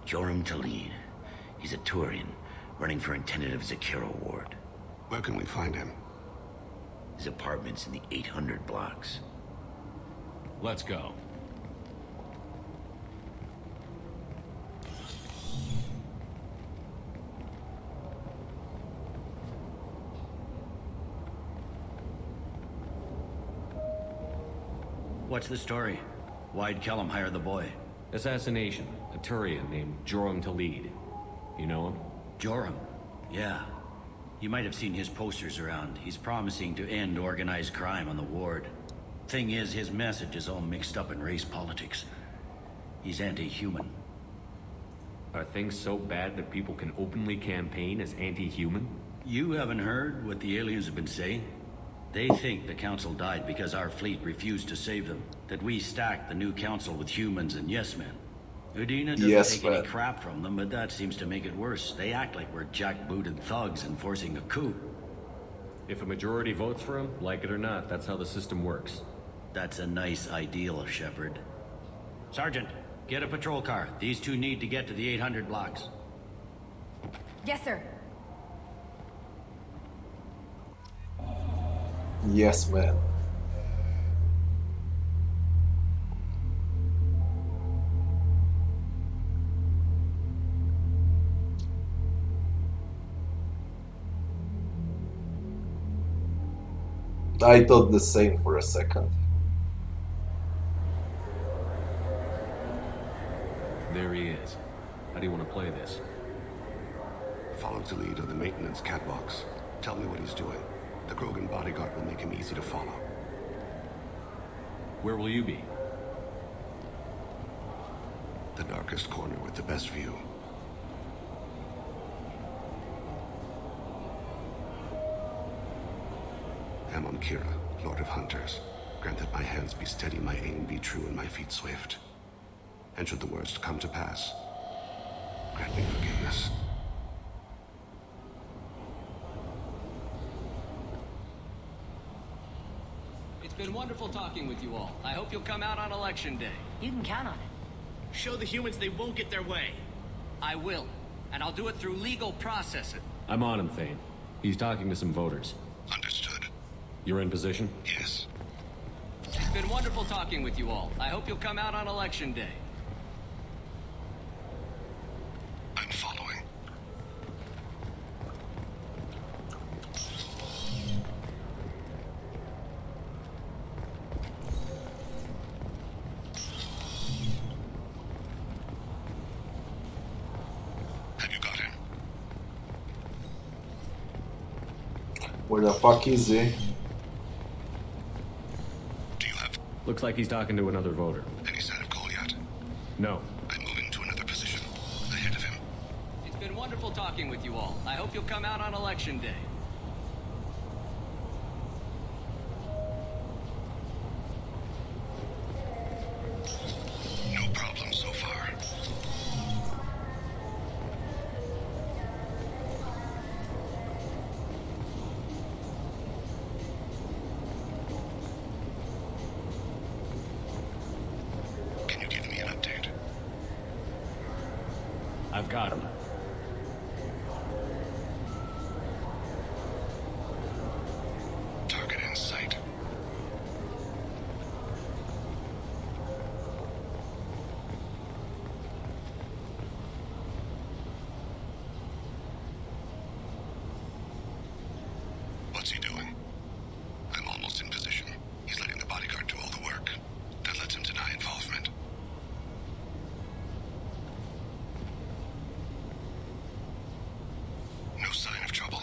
Joram Talid. He's a Turian, running for intendant of Zakiro Ward. Where can we find him? His apartment's in the 800 blocks. Let's go. What's the story? Why'd Kellum hire the boy? Assassination. A Turian named Joram Talid. You know him? Joram? Yeah. You might have seen his posters around. He's promising to end organized crime on the ward. Thing is, his message is all mixed up in race politics. He's anti-human. Are things so bad that people can openly campaign as anti-human? You haven't heard what the aliens have been saying? They think the council died because our fleet refused to save them. That we stacked the new council with humans and yes-men. Udina doesn't Yes, take any but- crap from them, but that seems to make it worse. They act like we're jackbooted thugs enforcing a coup. If a majority votes for him, like it or not, that's how the system works. That's a nice ideal, Shepard. Sergeant, get a patrol car. These two need to get to the 800 blocks. Yes, sir. Yes, man. I thought the same for a second. There he is. How do you want to play this? Follow the lead of the maintenance catwalks. Tell me what he's doing. The Krogan bodyguard will make him easy to follow. Where will you be? The darkest corner with the best view. Amon Kira, Lord of Hunters. Grant that my hands be steady, my aim be true, and my feet swift. And should the worst come to pass, grant me forgiveness. It's been wonderful talking with you all. I hope you'll come out on election day. You can count on it. Show the humans they won't get their way. I will. And I'll do it through legal processing. I'm on him, Thane. He's talking to some voters. Understood. You're in position? Yes. It's been wonderful talking with you all. I hope you'll come out on election day. I'm following. Have you got him? Where the fuck is he? Looks like he's talking to another voter. Any sign of call yet? No. I'm moving to another position. Ahead of him. It's been wonderful talking with you all. I hope you'll come out on election day. No problem so far. Can you give me an update? I've got him. Target in sight. What's he doing? I'm almost in position. He's letting the bodyguard do all the work. That lets him deny involvement. No sign of trouble.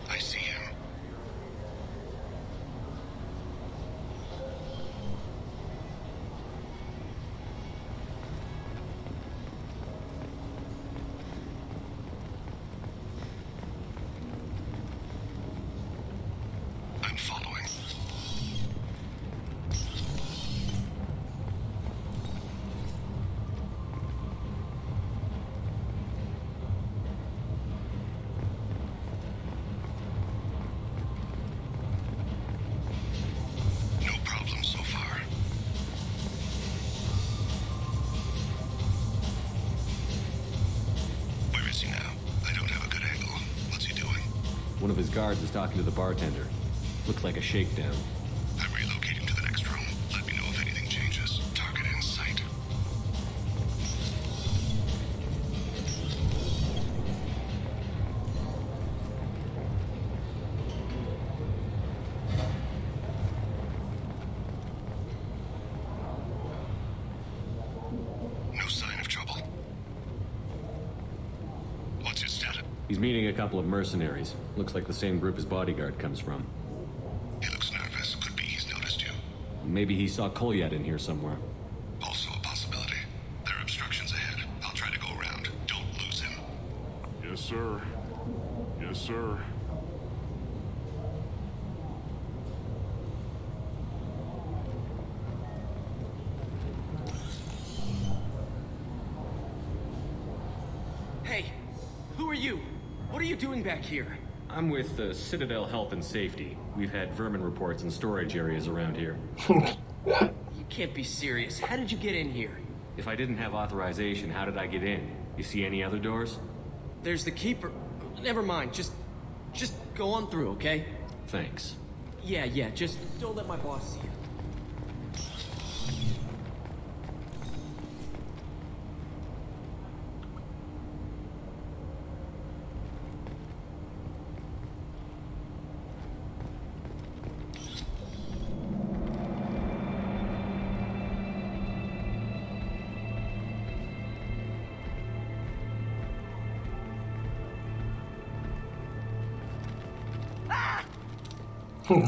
I see him. I'm following. No problem so far. Where is he now? I don't have a good angle. What's he doing? One of his guards is talking to the bartender. Looks like a shakedown. I'm relocating to the next room. Let me know if anything changes. Target in sight. No sign of trouble. What's his status? He's meeting a couple of mercenaries. Looks like the same group his bodyguard comes from. He looks nervous. Could be he's noticed you. Maybe he saw Kolyat in here somewhere. Also a possibility. They're sir. Yes, sir. Hey, who are you? What are you doing back here? I'm with Citadel Health and Safety. We've had vermin reports in storage areas around here. You can't be serious. How did you get in here? If I didn't have authorization, how did I get in? You see any other doors? There's the keeper. Never mind. Just go on through, okay? Thanks. Yeah. Just don't let my boss see you.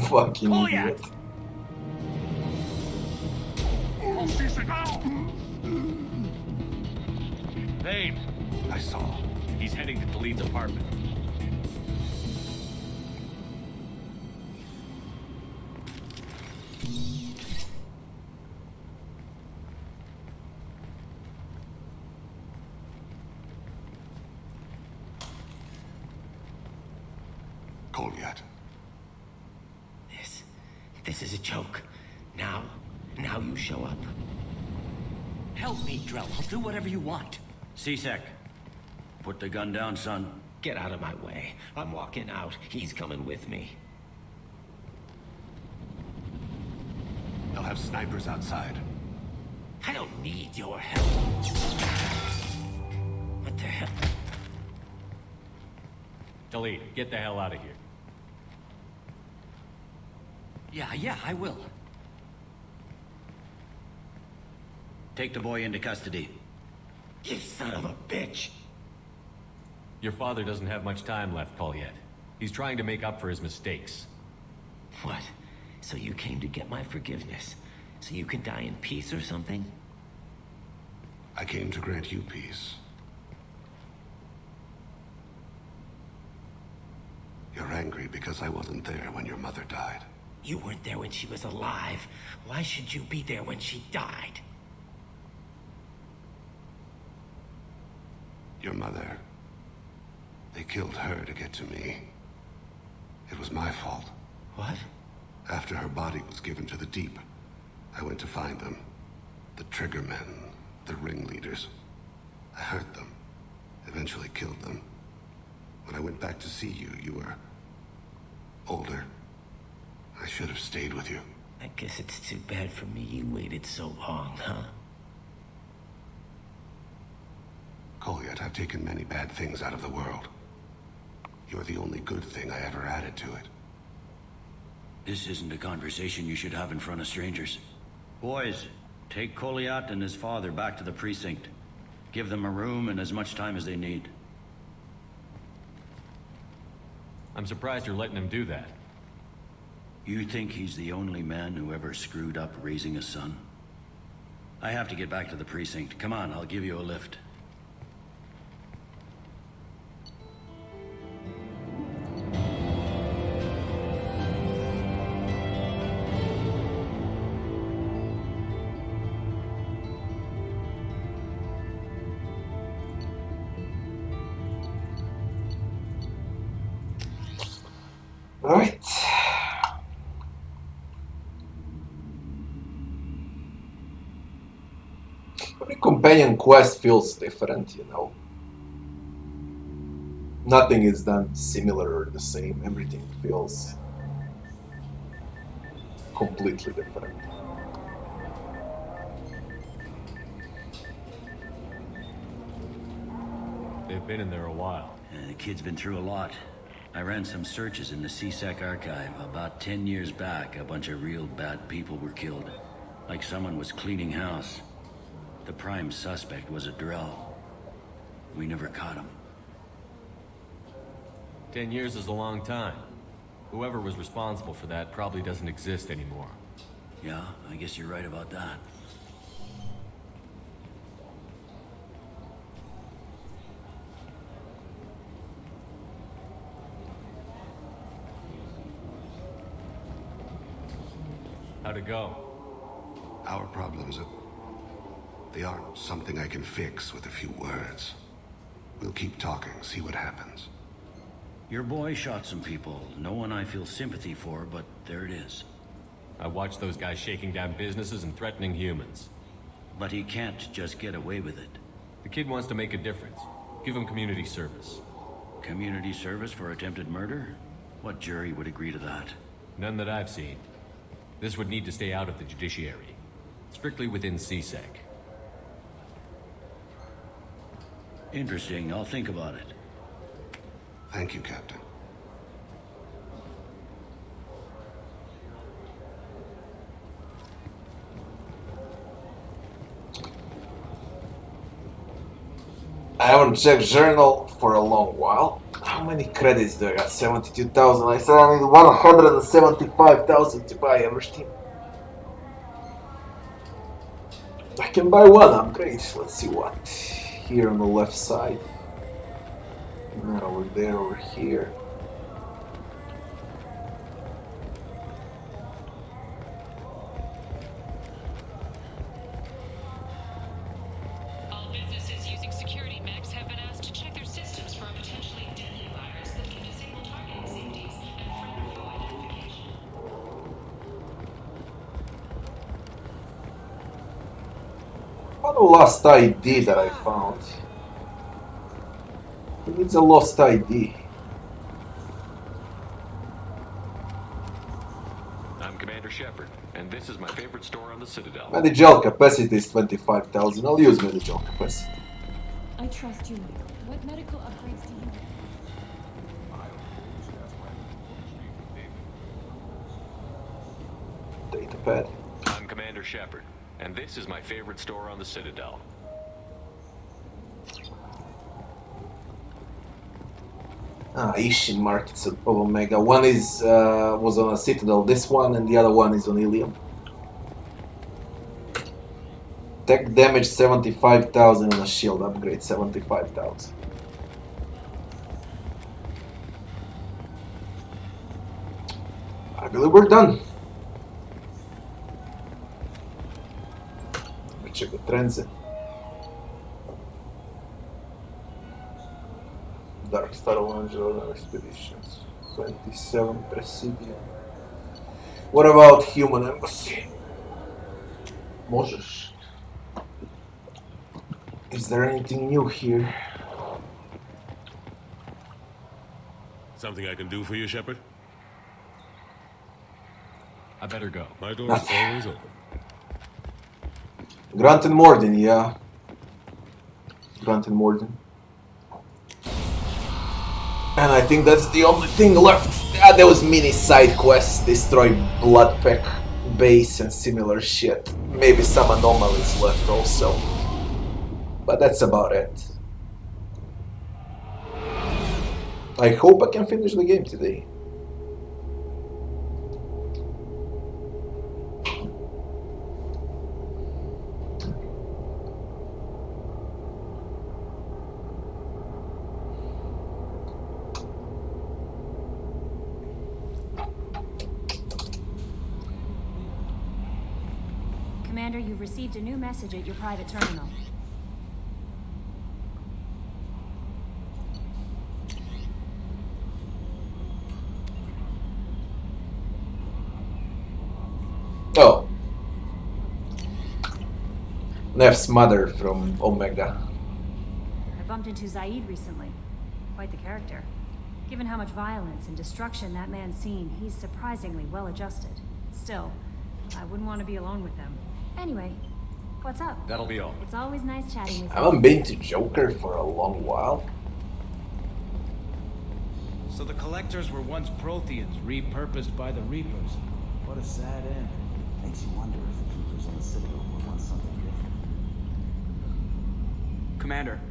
Fucking idiot. Vane! I saw. He's heading to Khalid's apartment. Goliath. This is a joke. Now you show up. Help me, Drell. I'll do whatever you want. C-Sec, put the gun down, son. Get out of my way. I'm walking out. He's coming with me. They'll have snipers outside. I don't need your help. What the hell? Khalid, get the hell out of here. Yeah, I will. Take the boy into custody. You son of a bitch! Your father doesn't have much time left, Paulette. He's trying to make up for his mistakes. What? So you came to get my forgiveness? So you can die in peace or something? I came to grant you peace. You're angry because I wasn't there when your mother died. You weren't there when she was alive. Why should you be there when she died? Your mother. They killed her to get to me. It was my fault. What? After her body was given to the Deep, I went to find them. The Triggermen, the ringleaders. I hurt them. Eventually killed them. When I went back to see you, you were older. I should have stayed with you. I guess it's too bad for me you waited so long, huh? Goliath, I've taken many bad things out of the world. You're the only good thing I ever added to it. This isn't a conversation you should have in front of strangers. Boys, take Goliath and his father back to the precinct. Give them a room and as much time as they need. I'm surprised you're letting him do that. You think he's the only man who ever screwed up raising a son? I have to get back to the precinct. Come on, I'll give you a lift. Right. Every companion quest feels different, you know. Nothing is done similar or the same. Everything feels completely different. They've been in there a while. The kid's been through a lot. I ran some searches in the CSEC archive. About 10 years back, a bunch of real bad people were killed. Like someone was cleaning house. The prime suspect was a Drell. We never caught him. 10 years is a long time. Whoever was responsible for that probably doesn't exist anymore. Yeah, I guess you're right about that. How'd it go? Our problems, they aren't something I can fix with a few words. We'll keep talking, see what happens. Your boy shot some people. No one I feel sympathy for, but there it is. I watched those guys shaking down businesses and threatening humans. But he can't just get away with it. The kid wants to make a difference. Give him community service. Community service for attempted murder? What jury would agree to that? None that I've seen. This would need to stay out of the judiciary. Strictly within CSEC. Interesting. I'll think about it. Thank you, Captain. I haven't checked journal for a long while. How many credits do I got? 72,000. I said I need 175,000 to buy everything. I can buy one upgrade. Let's see what. Here on the left side. And over there, over here. All businesses using security mechs have been asked to check their systems for a potentially deadly virus that can disable targeting safeties and further view identification. What the lost ID that I found? It needs a lost ID. I'm Commander Shepard, and this is my favorite store on the Citadel. Medical capacity is 25,000. I'll use medical capacity. I trust you, Michael. What medical upgrades do you need? Datapad. I'm Commander Shepard, and this is my favorite store on the Citadel. Asian markets of Omega. One is was on a Citadel, this one, and the other one is on Ilium. Tech damage 75,000 and a shield upgrade 75,000. I believe we're done. Let me check the transit. Dark Star Angel Expeditions 27 Presidium. What about Human Embassy? Możesz. Is there anything new here? Something I can do for you, Shepard? I better go. My door is always open. Grant and Morden, yeah. Grant and Morden. And I think that's the only thing left. There was mini side quests, destroy Bloodpack base and similar shit. Maybe some anomalies left also. But that's about it. I hope I can finish the game today. Commander, you've received a new message at your private terminal. Oh. Neff's mother from Omega. I bumped into Zaid recently. Quite the character. Given how much violence and destruction that man's seen, he's surprisingly well adjusted. Still, I wouldn't want to be alone with them. Anyway, what's up? That'll be all. It's always nice chatting with I you. haven't been to Joker for a long while. So the Collectors were once Protheans, repurposed by the Reapers. What a sad end. Makes you wonder if the keepers on the Citadel will want something different. Commander.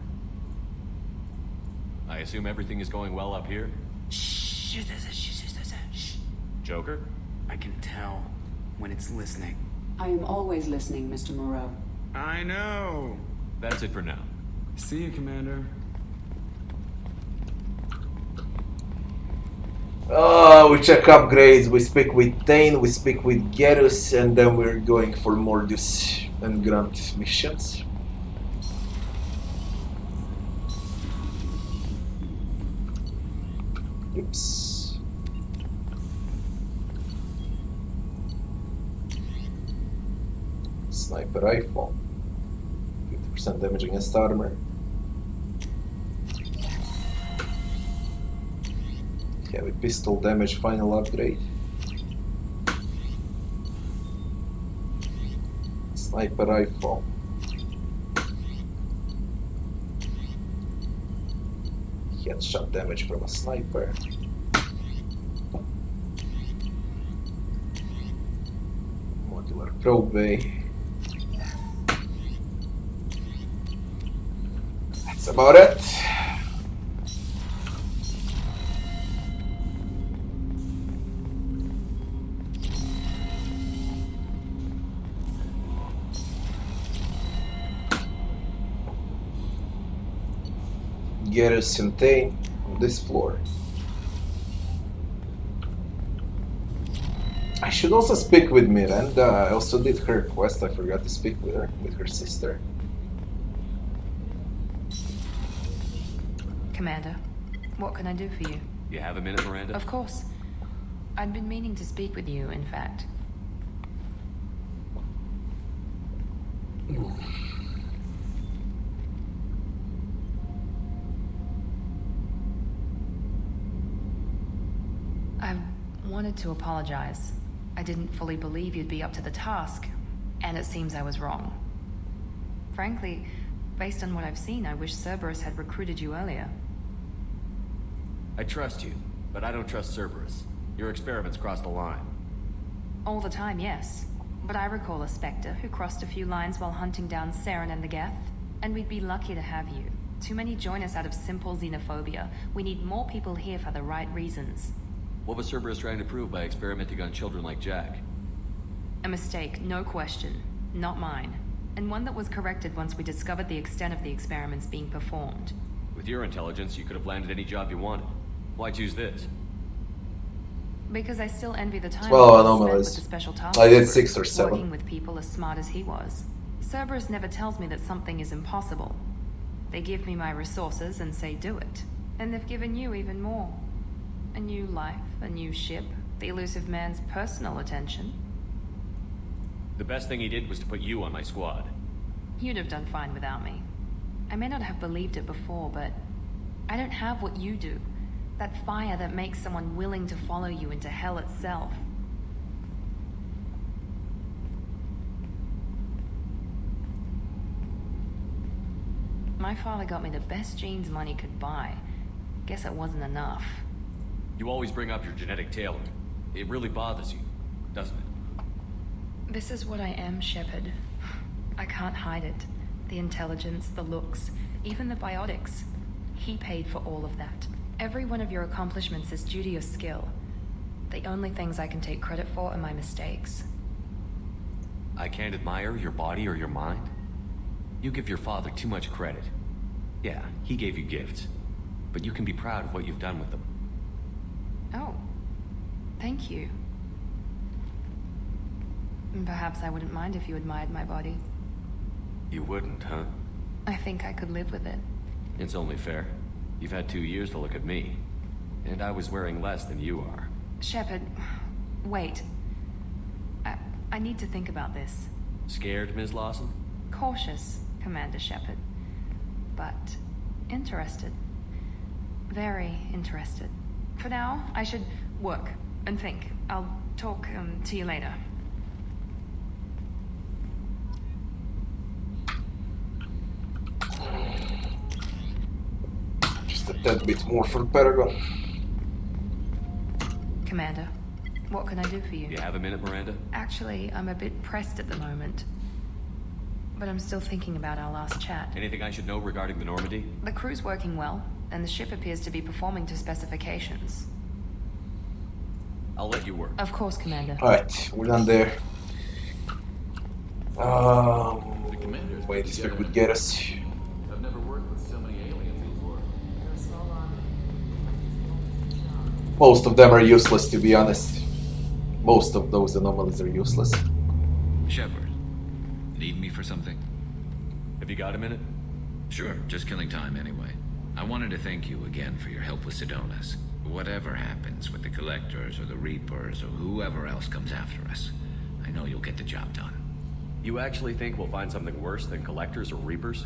I assume everything is going well up here? Shh. Joker? I can tell when it's listening. I am always listening, Mr. Moreau. I know. That's it for now. See you, Commander. We check upgrades, we speak with Tain, we speak with Gerus, and then we're going for Mordus and Grunt missions. Oops. Sniper rifle. 50% damage against armor. Heavy pistol damage, final upgrade. Sniper rifle. Headshot damage from a sniper. Modular probe bay. That's about it. Gerus and Tain on this floor. I should also speak with Miranda. I also did her quest. I forgot to speak with her sister. Commander, what can I do for you? You have a minute, Miranda? Of course. I'd been meaning to speak with you, in fact. I wanted to apologize. I didn't fully believe you'd be up to the task, and it seems I was wrong. Frankly, based on what I've seen, I wish Cerberus had recruited you earlier. I trust you, but I don't trust Cerberus. Your experiments crossed the line. All the time, yes. But I recall a Spectre who crossed a few lines while hunting down Saren and the Geth, and we'd be lucky to have you. Too many join us out of simple xenophobia. We need more people here for the right reasons. What was Cerberus trying to prove by experimenting on children like Jack? A mistake, no question. Not mine. And one that was corrected once we discovered the extent of the experiments being performed. With your intelligence, you could have landed any job you wanted. Why choose this? Because I still envy the time Well, spent anomalies. with the special task I did force, 6 or 7. working with people as smart as he was. Cerberus never tells me that something is impossible. They give me my resources and say do it. And they've given you even more. A new life, a new ship, the elusive man's personal attention. The best thing he did was to put you on my squad. You'd have done fine without me. I may not have believed it before, but I don't have what you do. That fire that makes someone willing to follow you into hell itself. My father got me the best genes money could buy. Guess it wasn't enough. You always bring up your genetic tailoring. It really bothers you, doesn't it? This is what I am, Shepard. I can't hide it. The intelligence, the looks, even the biotics. He paid for all of that. Every one of your accomplishments is due to your skill. The only things I can take credit for are my mistakes. I can't admire your body or your mind? You give your father too much credit. Yeah, he gave you gifts. But you can be proud of what you've done with them. Oh, thank you. Perhaps I wouldn't mind if you admired my body. You wouldn't, huh? I think I could live with it. It's only fair. You've had 2 years to look at me. And I was wearing less than you are. Shepard, wait. I need to think about this. Scared, Ms. Lawson? Cautious, Commander Shepard. But interested. Very interested. For now, I should work and think. I'll talk to you later. Just a tad bit more for Paragon. Commander, what can I do for you? You have a minute, Miranda? Actually, I'm a bit pressed at the moment. But I'm still thinking about our last chat. Anything I should know regarding the Normandy? The crew's working well, and the ship appears to be performing to specifications. I'll let you work. Of course, Commander. Alright, we're done there. Wait to speak with Gerus. I've never worked with so many aliens before. Most of them are useless, to be honest. Most of those anomalies are useless. Shepard, need me for something? Have you got a minute? Sure, just killing time anyway. I wanted to thank you again for your help with Sidonis. Whatever happens with the Collectors or the Reapers or whoever else comes after us, I know you'll get the job done. You actually think we'll find something worse than Collectors or Reapers?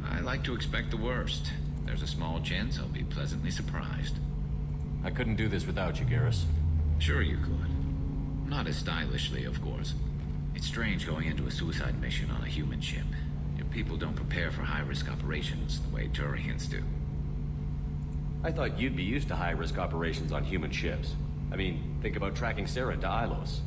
I like to expect the worst. There's a small chance I'll be pleasantly surprised. I couldn't do this without you, Garrus. Sure you could. Not as stylishly, of course. It's strange going into a suicide mission on a human ship. Your people don't prepare for high-risk operations the way Turians do. I thought you'd be used to high-risk operations on human ships. I mean, think about tracking Sarah to Ilos.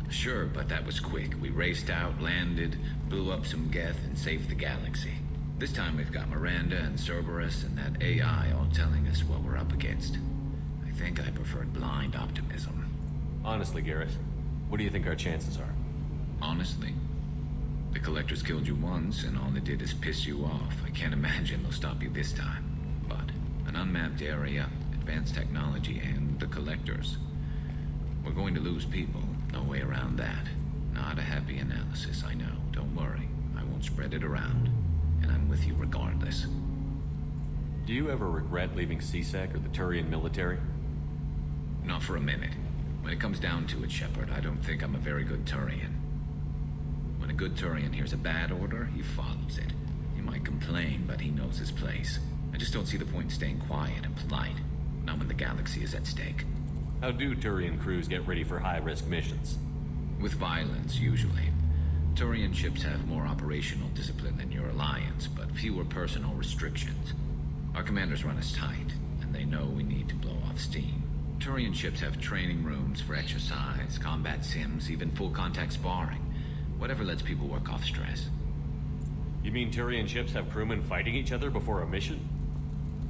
Sure, but that was quick. We raced out, landed, blew up some Geth, and saved the galaxy. This time we've got Miranda and Cerberus and that AI all telling us what we're up against. I think I preferred blind optimism. Honestly, Garrus, what do you think our chances are? Honestly? The Collectors killed you once, and all they did is piss you off. I can't imagine they'll stop you this time. But an unmapped area, advanced technology, and the Collectors. We're going to lose people. No way around that. Not a happy analysis, I know. Don't worry. I won't spread it around. And I'm with you regardless. Do you ever regret leaving C-Sec or the Turian military? Not for a minute. When it comes down to it, Shepard, I don't think I'm a very good Turian. When a good Turian hears a bad order, he follows it. He might complain, but he knows his place. I just don't see the point in staying quiet and polite. Not when the galaxy is at stake. How do Turian crews get ready for high-risk missions? With violence, usually. Turian ships have more operational discipline than your alliance, but fewer personal restrictions. Our commanders run us tight, and they know we need to blow off steam. Turian ships have training rooms for exercise, combat sims, even full-contact sparring. Whatever lets people work off stress. You mean Turian ships have crewmen fighting each other before a mission?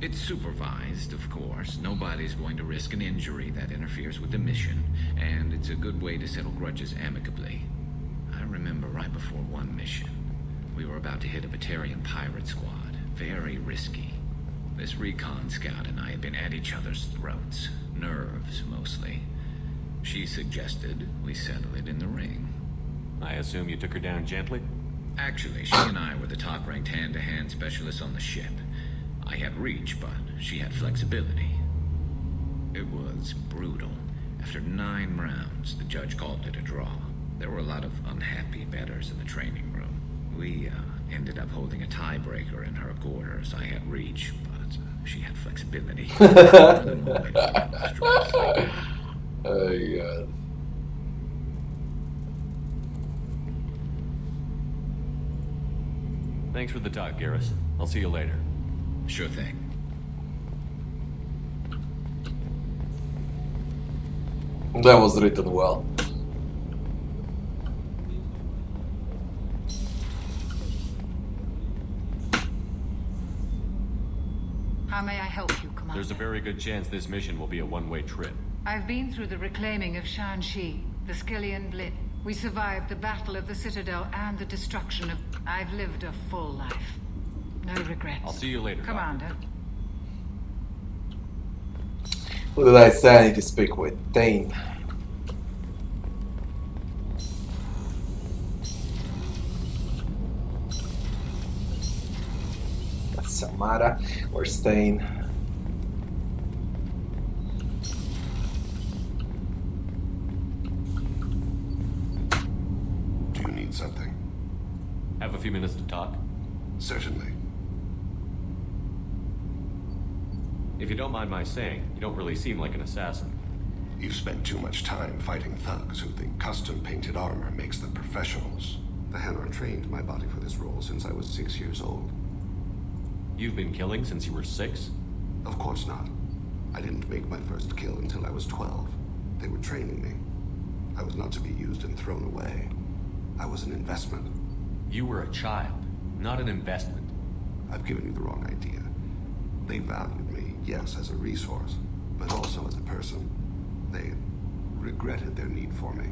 It's supervised, of course. Nobody's going to risk an injury that interferes with the mission, and it's a good way to settle grudges amicably. I remember right before one mission, we were about to hit a Batarian pirate squad. Very risky. This recon scout and I had been at each other's throats. Nerves, mostly. She suggested we settle it in the ring. I assume you took her down gently? Actually, she and I were the top-ranked hand-to-hand specialists on the ship. I had reach, but she had flexibility. It was brutal. After 9 rounds, the judge called it a draw. There were a lot of unhappy bettors in the training room. We ended up holding a tiebreaker in her quarters. I had reach, but she had flexibility. Oh, God. Thanks for the talk, Garrus. I'll see you later. Sure thing. That was written well. How may I help you, Commander? There's a very good chance this mission will be a one-way trip. I've been through the reclaiming of Shan-Shi, the Skillian Blitz. We survived the Battle of the Citadel and the destruction of... I've lived a full life. No regrets. I'll see you later, Commander. Who did I say I need to speak with? Thane. That's Samara or Thane. Do you need something? Have a few minutes to talk? Certainly. If you don't mind my saying, you don't really seem like an assassin. You've spent too much time fighting thugs who think custom-painted armor makes them professionals. The Hanar trained my body for this role since I was 6 years old. You've been killing since you were 6? Of course not. I didn't make my first kill until I was 12. They were training me. I was not to be used and thrown away. I was an investment. You were a child, not an investment. I've given you the wrong idea. They valued me, yes, as a resource, but also as a person. They regretted their need for me.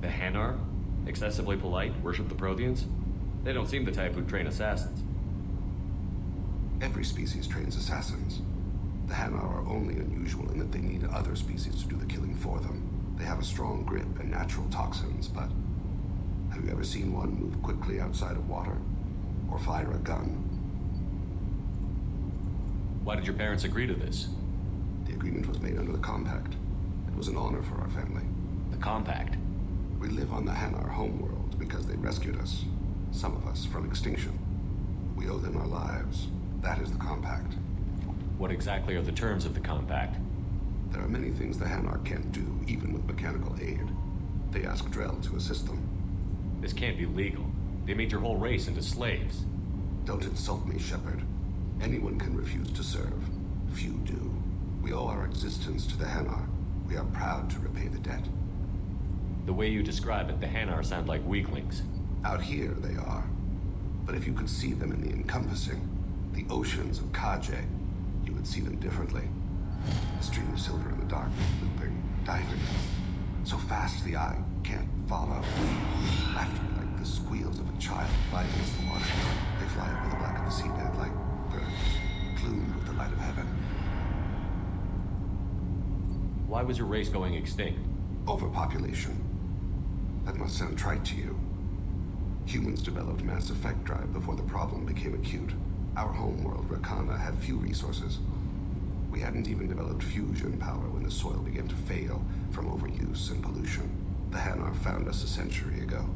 The Hanar? Excessively polite, worship the Protheans? They don't seem the type who'd train assassins. Every species trains assassins. The Hanar are only unusual in that they need other species to do the killing for them. They have a strong grip and natural toxins, but have you ever seen one move quickly outside of water? Or fire a gun? Why did your parents agree to this? The agreement was made under the Compact. It was an honor for our family. The Compact? We live on the Hanar homeworld because they rescued us. Some of us from extinction. We owe them our lives. That is the Compact. What exactly are the terms of the Compact? There are many things the Hanar can't do, even with mechanical aid. They ask Drell to assist them. This can't be legal. They made your whole race into slaves. Don't insult me, Shepard. Anyone can refuse to serve. Few do. We owe our existence to the Hanar. We are proud to repay the debt. The way you describe it, the Hanar sound like weaklings. Out here, they are. But if you could see them in the encompassing, the oceans of Kaje, you would see them differently. A stream of silver in the dark, looping, diving. So fast the eye can't follow. Laughter like the squeals of a child fighting against the water. They fly over the black of the seabed like birds, plumed with the light of heaven. Why was your race going extinct? Overpopulation. That must sound trite to you. Humans developed mass effect drive before the problem became acute. Our homeworld, Rakana, had few resources. We hadn't even developed fusion power when the soil began to fail from overuse and pollution. The Hanar found us a century ago.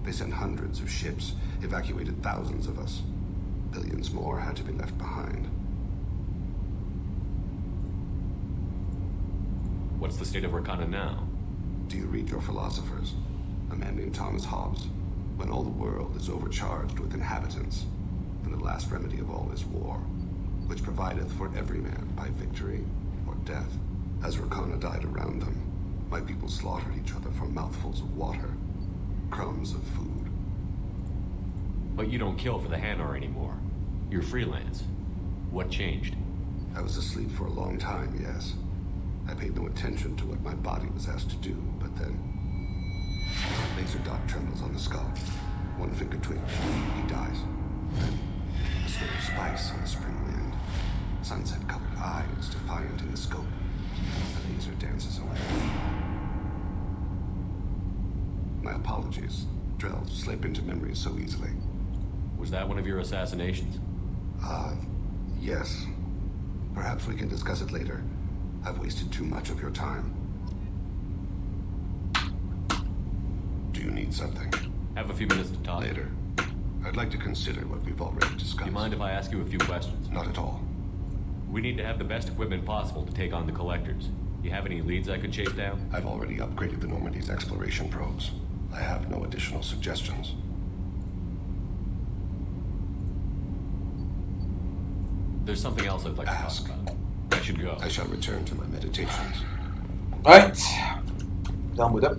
They sent hundreds of ships, evacuated thousands of us. Billions more had to be left behind. What's the state of Rakana now? Do you read your philosophers? A man named Thomas Hobbes. When all the world is overcharged with inhabitants, and the last remedy of all is war, which provideth for every man by victory or death. As Rakana died around them, my people slaughtered each other for mouthfuls of water, crumbs of food. But you don't kill for the Hanar anymore. You're freelance. What changed? I was asleep for a long time, yes. I paid no attention to what my body was asked to do, but then... Laser dot trembles on the skull. One finger twitch. He dies. Then, a sort of spice on the spring wind. Sunset-colored eyes defiant in the scope. The laser dances away. My apologies. Drell slip into memory so easily. Was that one of your assassinations? Yes. Perhaps we can discuss it later. I've wasted too much of your time. Do you need something? Have a few minutes to talk. Later. I'd like to consider what we've already discussed. Do you mind if I ask you a few questions? Not at all. We need to have the best equipment possible to take on the collectors. You have any leads I could chase down? I've already upgraded the Normandy's exploration probes. I have no additional suggestions. There's something else I'd like to talk about. I should go. I shall return to my meditations. Alright. Done with it.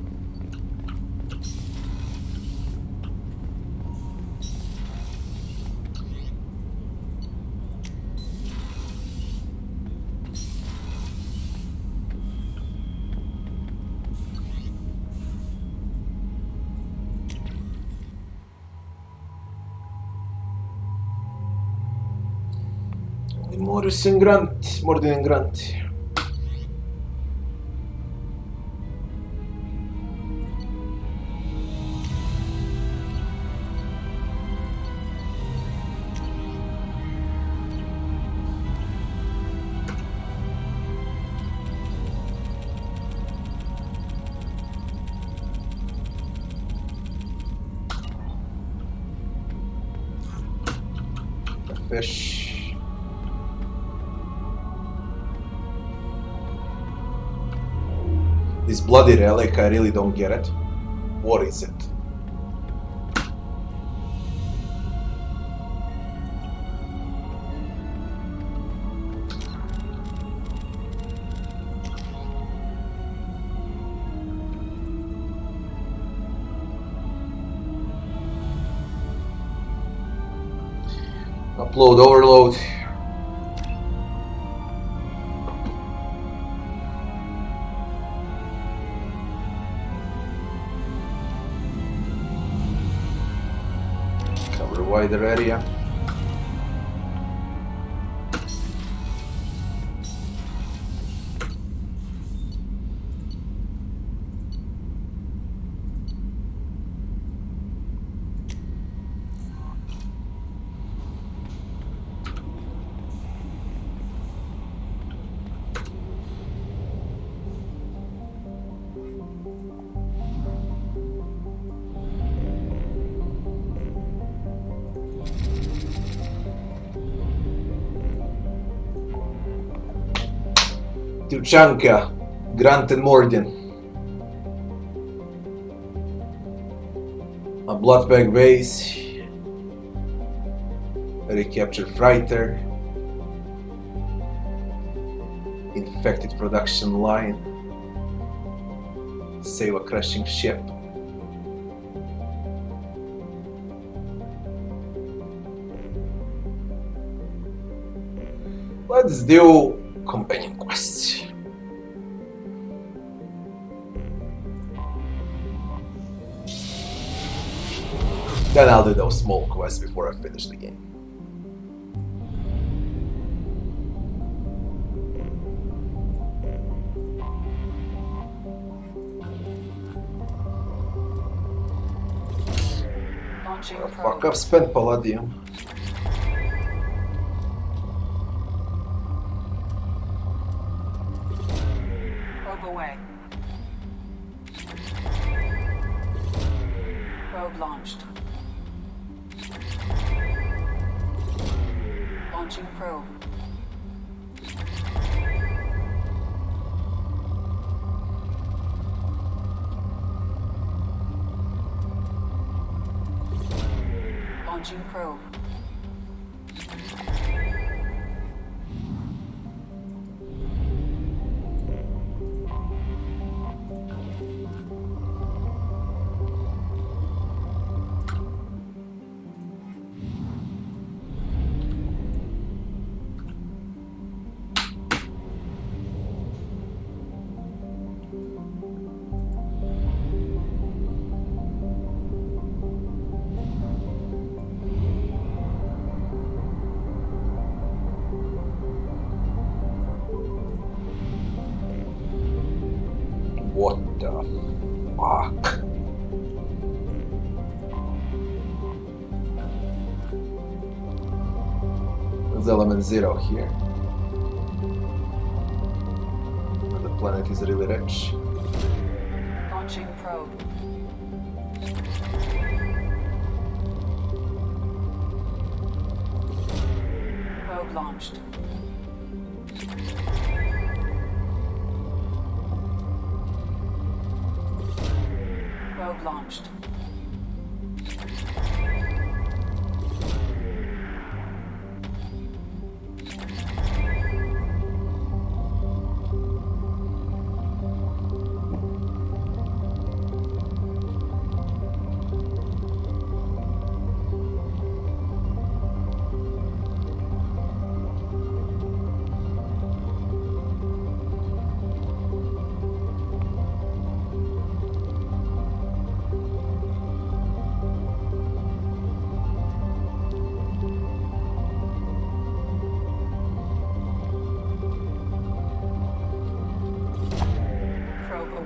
Morden en Grant. The fish. This bloody relic, I really don't get it. What is it? Upload, overload. Wider area. Tuchanka, Grant and Morden. A Bloodbag base. A recaptured freighter. Infected production line. Save a crashing ship. Let's do companion quests. Then I'll do those small quests before I finish the game. Oh, fuck, I've spent Palladium. Probe away. Probe launched. Launching probe. Launching probe. What the fuck? There's element 0 here. The planet is really rich. Launching probe. Probe launched. Probe launched.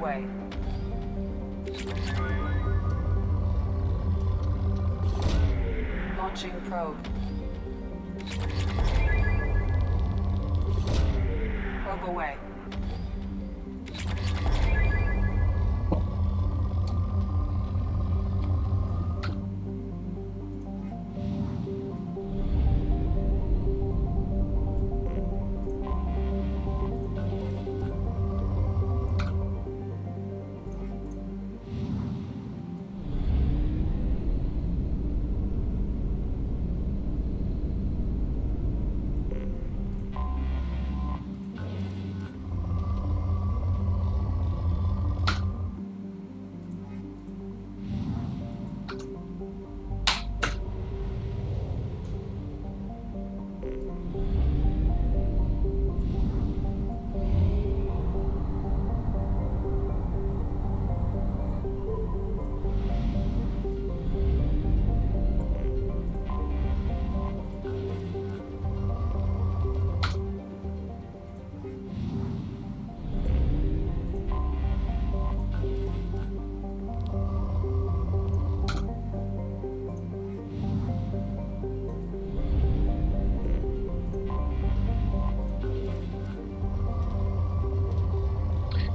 Away. Launching probe. Probe away.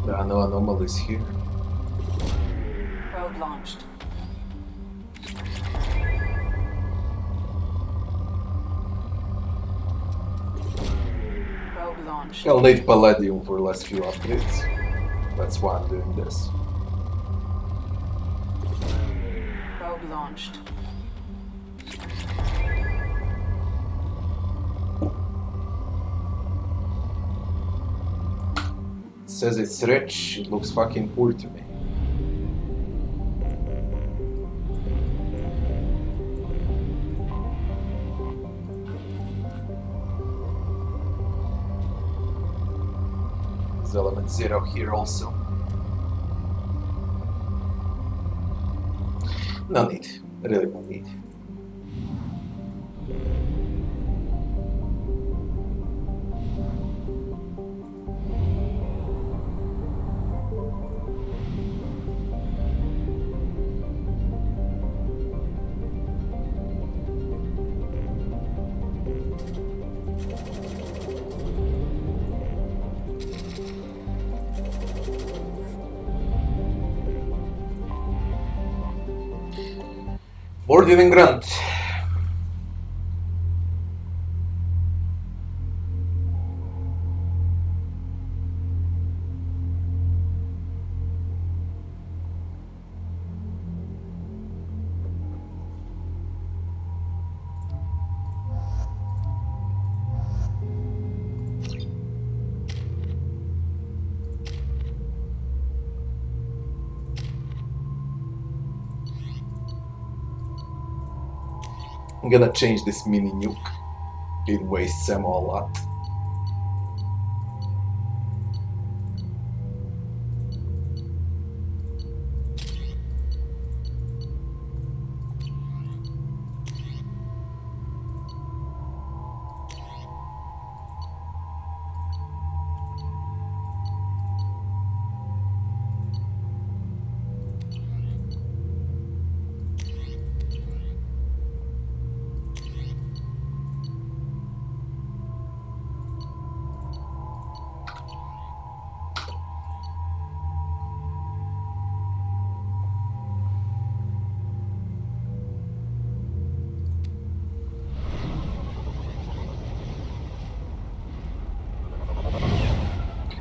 There are no anomalies here. Probe launched. Probe launched. launched. I'll need Palladium for last few upgrades. That's why I'm doing this. Probe launched. It says it's rich, it looks fucking poor to me. There's element 0 here also. No need, really no need. Boarding and Grant. I'm gonna change this mini nuke. It wastes ammo a lot.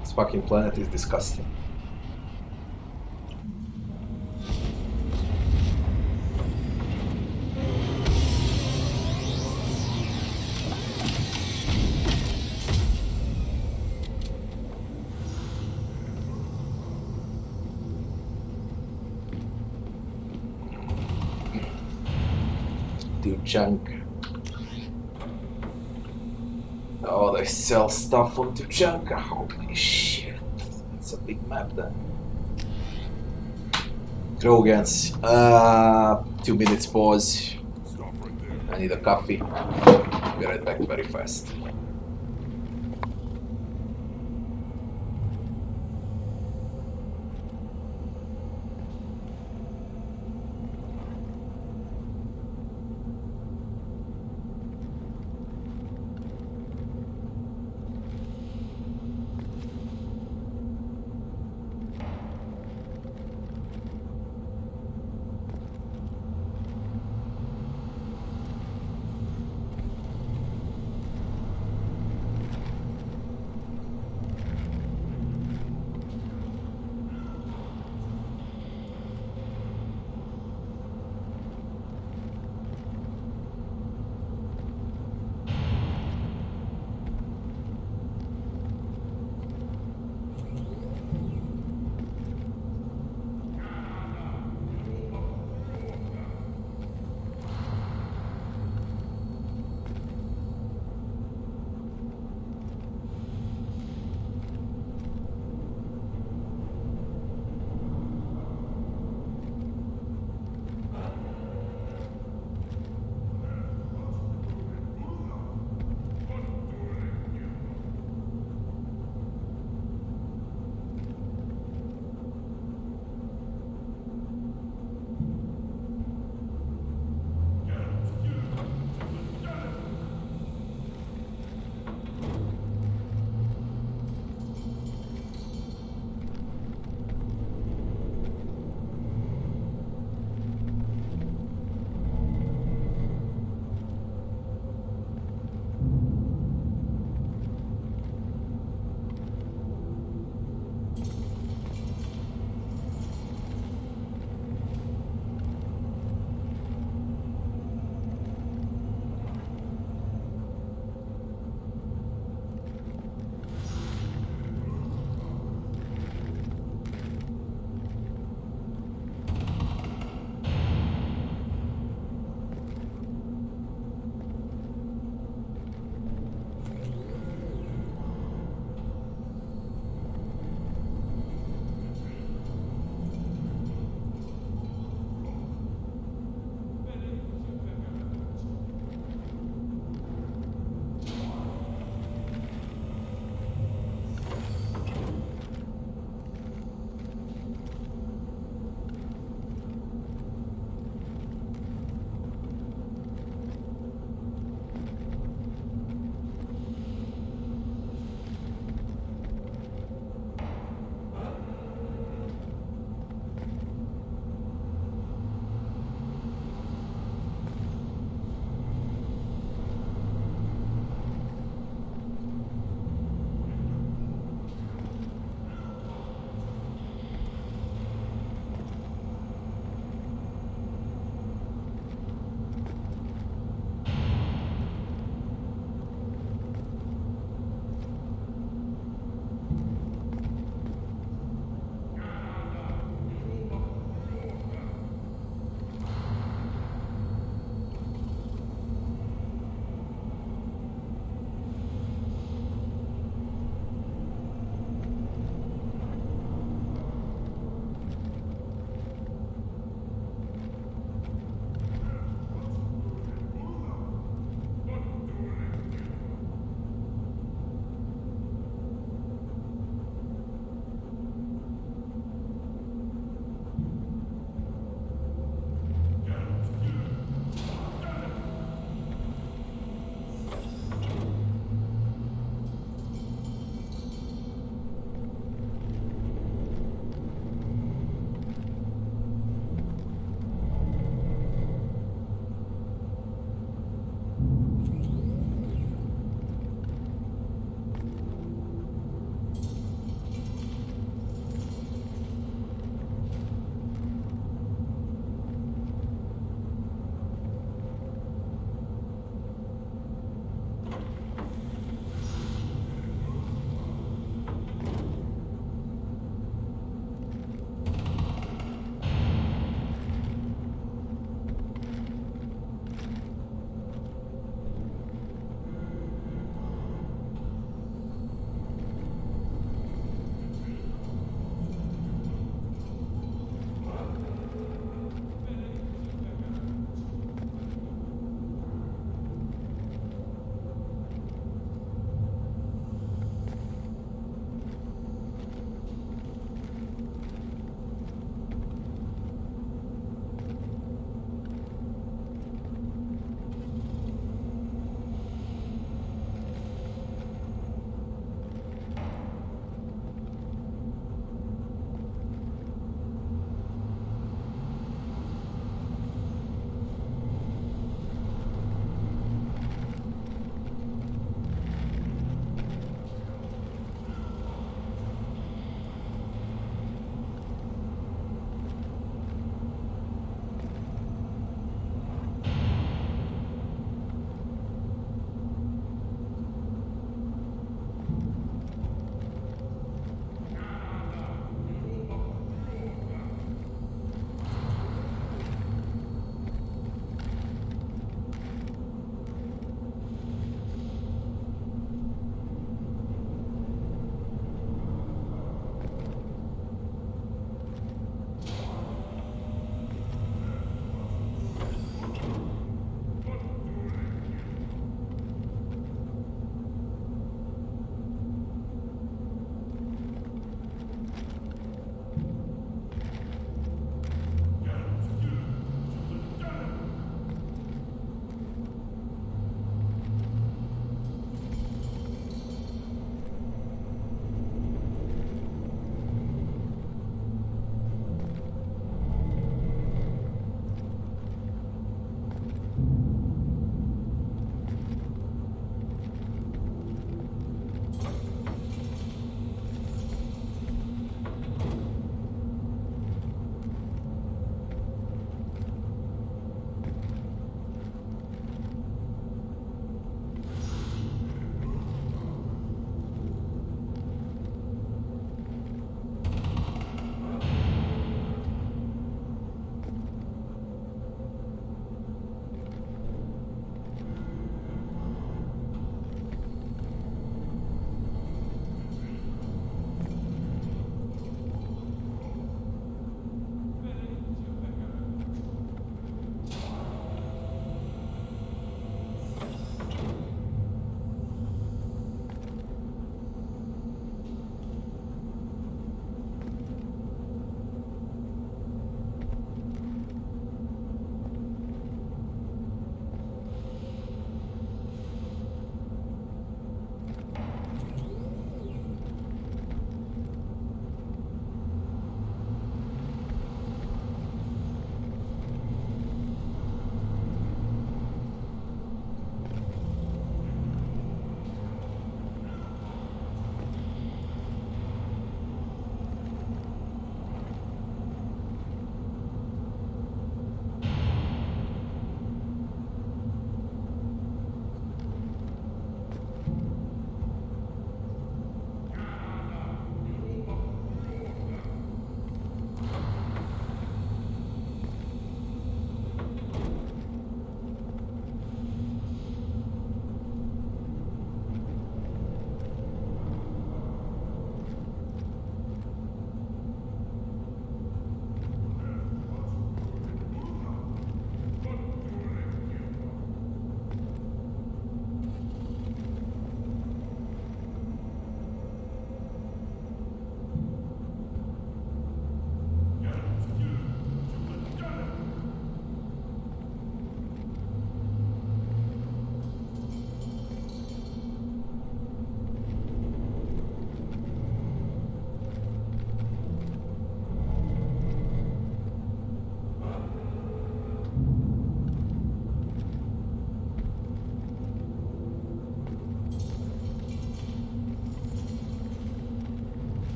This fucking planet is disgusting. Dude, junk. Oh, they sell stuff on Tuchanka. Holy shit. That's a big map then. Krogans. 2 minutes pause. I need a coffee. Be right back very fast.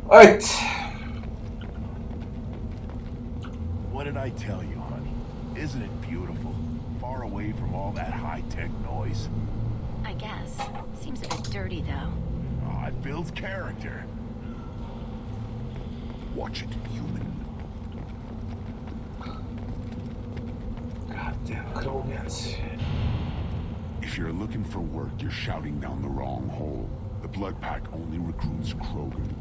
Alright. What did I tell you, honey? Isn't it beautiful? Far away from all that high-tech noise. I guess. Seems a bit dirty, though. Oh, it builds character. Watch it, human. Goddamn Krogans. If you're looking for work, you're shouting down the wrong hole. The Blood Pack only recruits Krogan.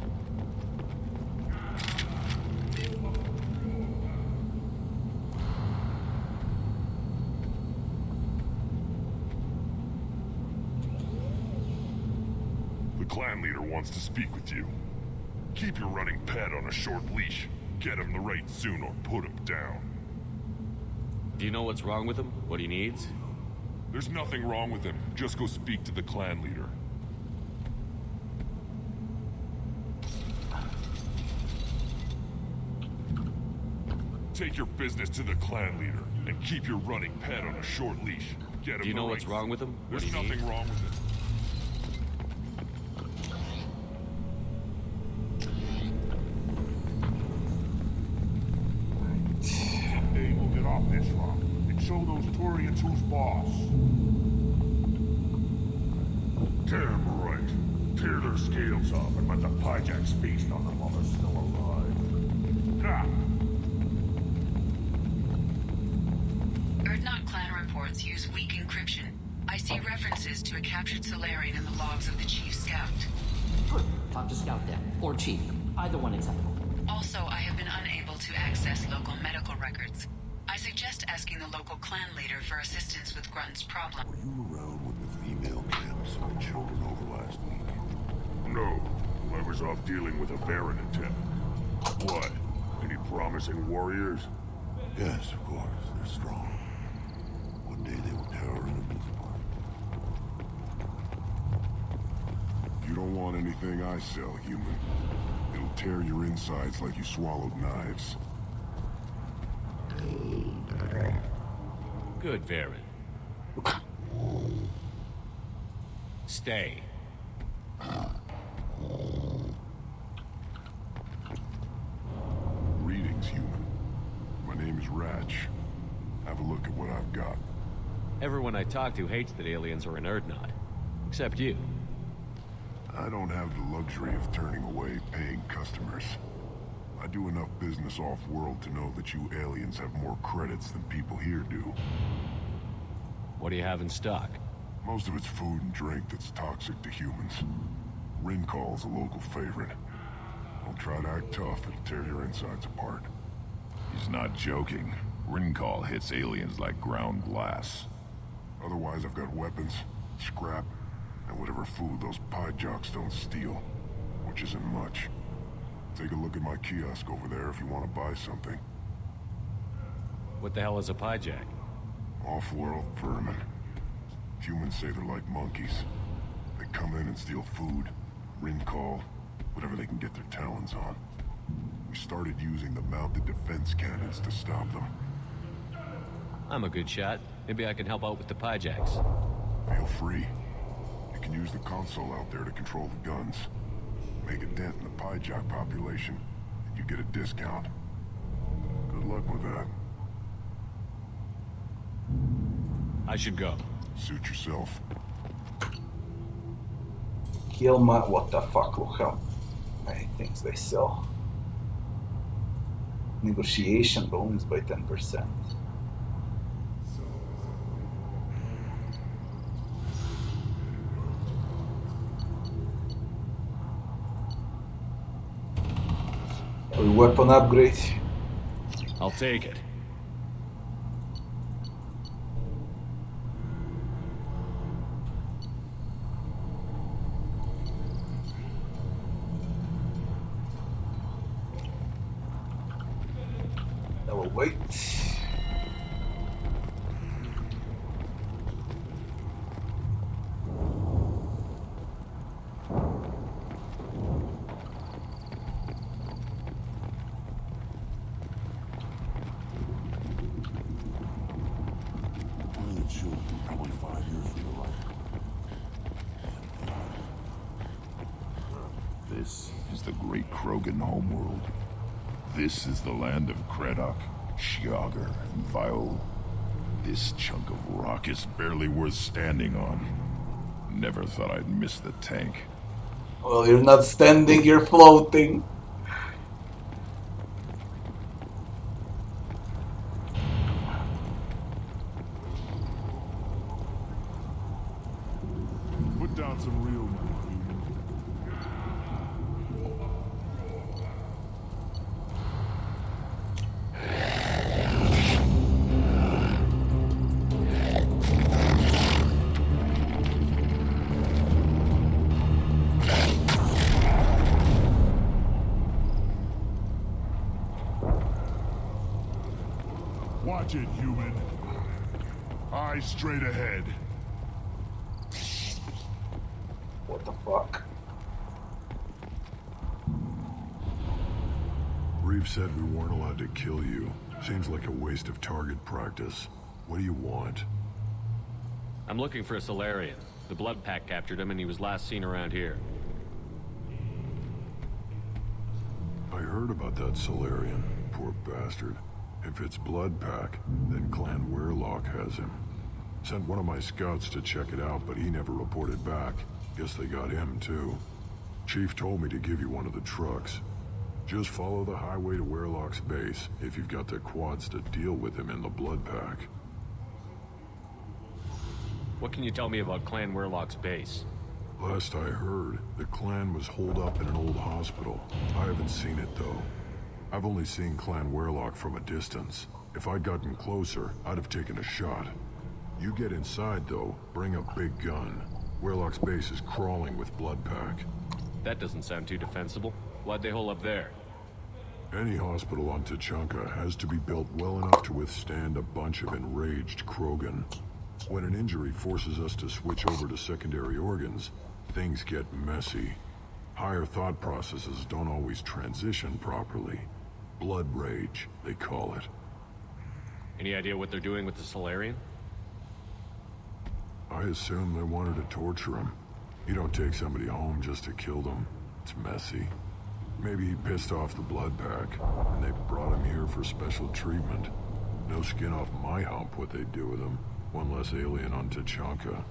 The clan leader wants to speak with you. Keep your running pet on a short leash. Get him the right soon or put him down. Do you know what's wrong with him? What he needs? There's nothing wrong with him. Just go speak to the clan leader. Take your business to the clan leader and keep your running pet on a short leash. Get him. Do you know what's wrong with him? What There's he nothing needs? wrong with him. Hey, we'll get off this rock and show those Turians who's boss. Damn right. Tear their scales off and let the Pyjaks feast on them while they're still alive. Ha! Erdnot clan reports use weak encryption. I see references to a captured Solarian in the logs of the Chief Scout. Good. Talk to Scout then. Or Chief. Either one acceptable. Also, I have been unable to access local medical records. I suggest asking the local clan leader for assistance with Grunt's problem. Were you around when the female camps had children over last week? No. I was off dealing with a Baron attempt. What? Any promising warriors? Yes, of course. They're strong. One day they will tear our enemies apart. You don't want anything I sell, human. It'll tear your insides like you swallowed knives. Good, Varen. Stay. Greetings, human. My name is Ratch. Have a look at what I've got. Everyone I talk to hates that aliens are an Erdnot. Except you. I don't have the luxury of turning away paying customers. I do enough business off-world to know that you aliens have more credits than people here do. What do you have in stock? Most of it's food and drink that's toxic to humans. Rincall's a local favorite. Don't try to act tough, it'll tear your insides apart. He's not joking. Rincall hits aliens like ground glass. Otherwise, I've got weapons, scrap, and whatever food those Pyjaks don't steal, which isn't much. Take a look at my kiosk over there if you want to buy something. What the hell is a Pyjak? Off-world vermin. Humans say they're like monkeys. They come in and steal food, Rincall, whatever they can get their talons on. We started using the mounted defense cannons to stop them. I'm a good shot. Maybe I can help out with the Pyjaks. Feel free. You can use the console out there to control the guns. Make a dent in the Pyjak population, and you get a discount. Good luck with that. I should go. Suit yourself. Kill my... What the fuck? Look how many things they sell. Negotiation bonus by 10%. A weapon upgrade. I'll take it. I will wait. Probably 5 years from your life. This is is the great Krogan homeworld. This is the land of Kredok, Shiagar, and Viol. This chunk of rock is barely worth standing on. Never thought I'd miss the tank. Well, you're not standing, you're floating. Put down some real money. Watch it, human. Eyes straight ahead. What the fuck? Reeve said we weren't allowed to kill you. Seems like a waste of target practice. What do you want? I'm looking for a Solarian. The Blood Pack captured him and he was last seen around here. I heard about that Solarian. Poor bastard. If it's Blood Pack, then Clan Weirlock has him. Sent one of my scouts to check it out, but he never reported back. Guess they got him too. Chief told me to give you one of the trucks. Just follow the highway to Weirlock's base if you've got the quads to deal with him in the Blood Pack. What can you tell me about Clan Weirlock's base? Last I heard, the clan was holed up in an old hospital. I haven't seen it though. I've only seen Clan Weirlock from a distance. If I'd gotten closer, I'd have taken a shot. You get inside though, bring a big gun. Weirlock's base is crawling with Blood Pack. That doesn't sound too defensible. Why'd they hole up there? Any hospital on Tuchanka has to be built well enough to withstand a bunch of enraged Krogan. When an injury forces us to switch over to secondary organs, things get messy. Higher thought processes don't always transition properly. Blood rage, they call it. Any idea what they're doing with the Solarian? I assume they wanted to torture him. You don't take somebody home just to kill them. It's messy. Maybe he pissed off the Blood Pack, and they brought him here for special treatment. No skin off my hump what they'd do with him. One less alien on Tuchanka.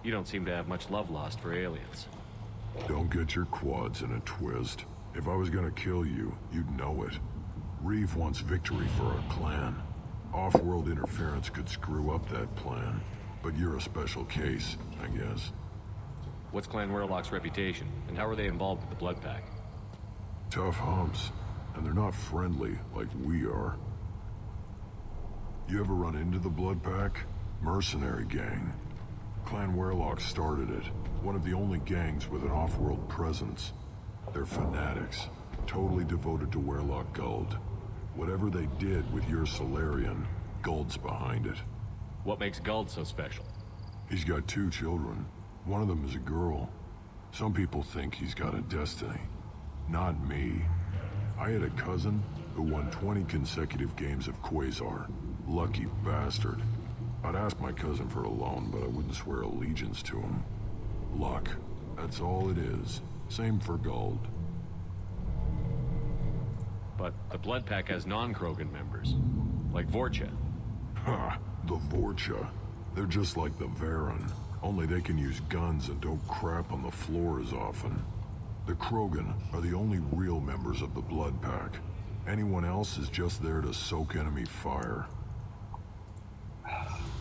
You don't seem to have much love lost for aliens. Don't get your quads in a twist. If I was gonna kill you, you'd know it. Reeve wants victory for our clan. Off-world interference could screw up that plan. But you're a special case, I guess. What's Clan Weirlock's reputation, and how are they involved with the Blood Pack? Tough humps, and they're not friendly like we are. You ever run into the Blood Pack? Mercenary gang. Clan Weirlock started it. One of the only gangs with an off-world presence. They're fanatics, totally devoted to Weirlock Guld. Whatever they did with your Solarian, Guld's behind it. What makes Guld so special? He's got 2 children. One of them is a girl. Some people think he's got a destiny. Not me. I had a cousin who won 20 consecutive games of Quasar. Lucky bastard. I'd ask my cousin for a loan, but I wouldn't swear allegiance to him. Luck. That's all it is. Same for Guld. But the Blood Pack has non-Krogan members, like Vorcha. Ha! The Vorcha. They're just like the Varen, only they can use guns and don't crap on the floor as often. The Krogan are the only real members of the Blood Pack. Anyone else is just there to soak enemy fire.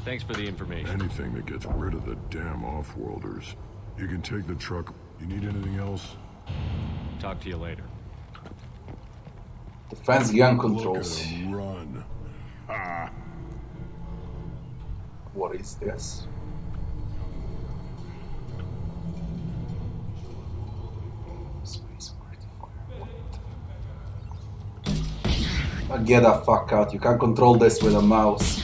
Thanks for the information. Anything that gets rid of the damn off-worlders. You can take the truck. You need anything else? Talk to you later. Defense gun controls. Look at him run. Ah. What is this? Get the fuck out. You can't control this with a mouse.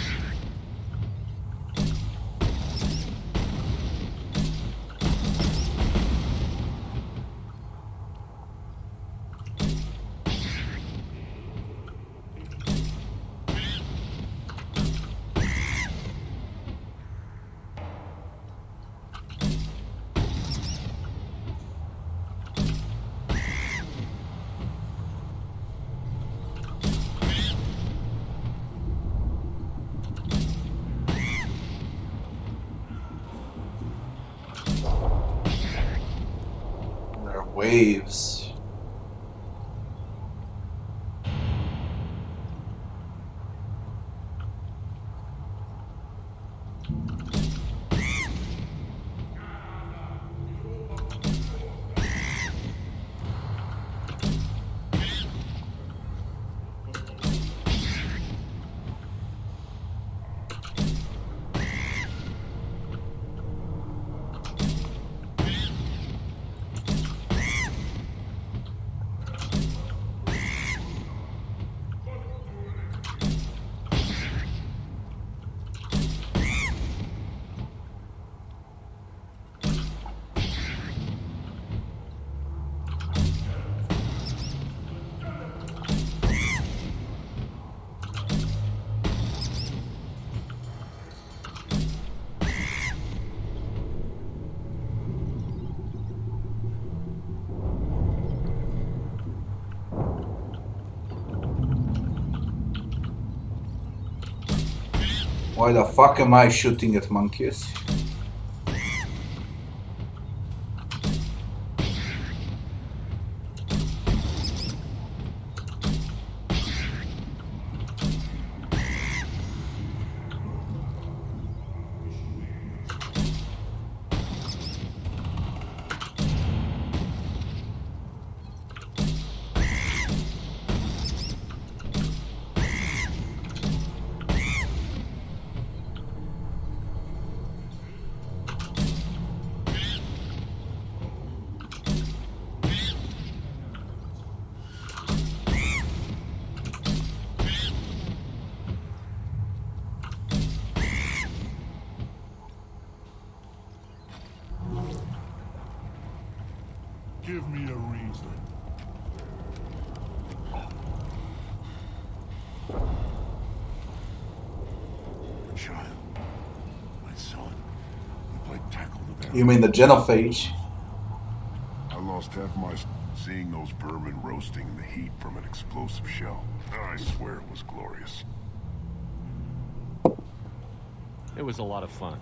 Waves. Why the fuck am I shooting at monkeys? Give me a reason. My child. My son. We played tackle with them. You mean the genophage? I lost half my seeing those vermin roasting in the heat from an explosive shell. I swear it was glorious. It was a lot of fun.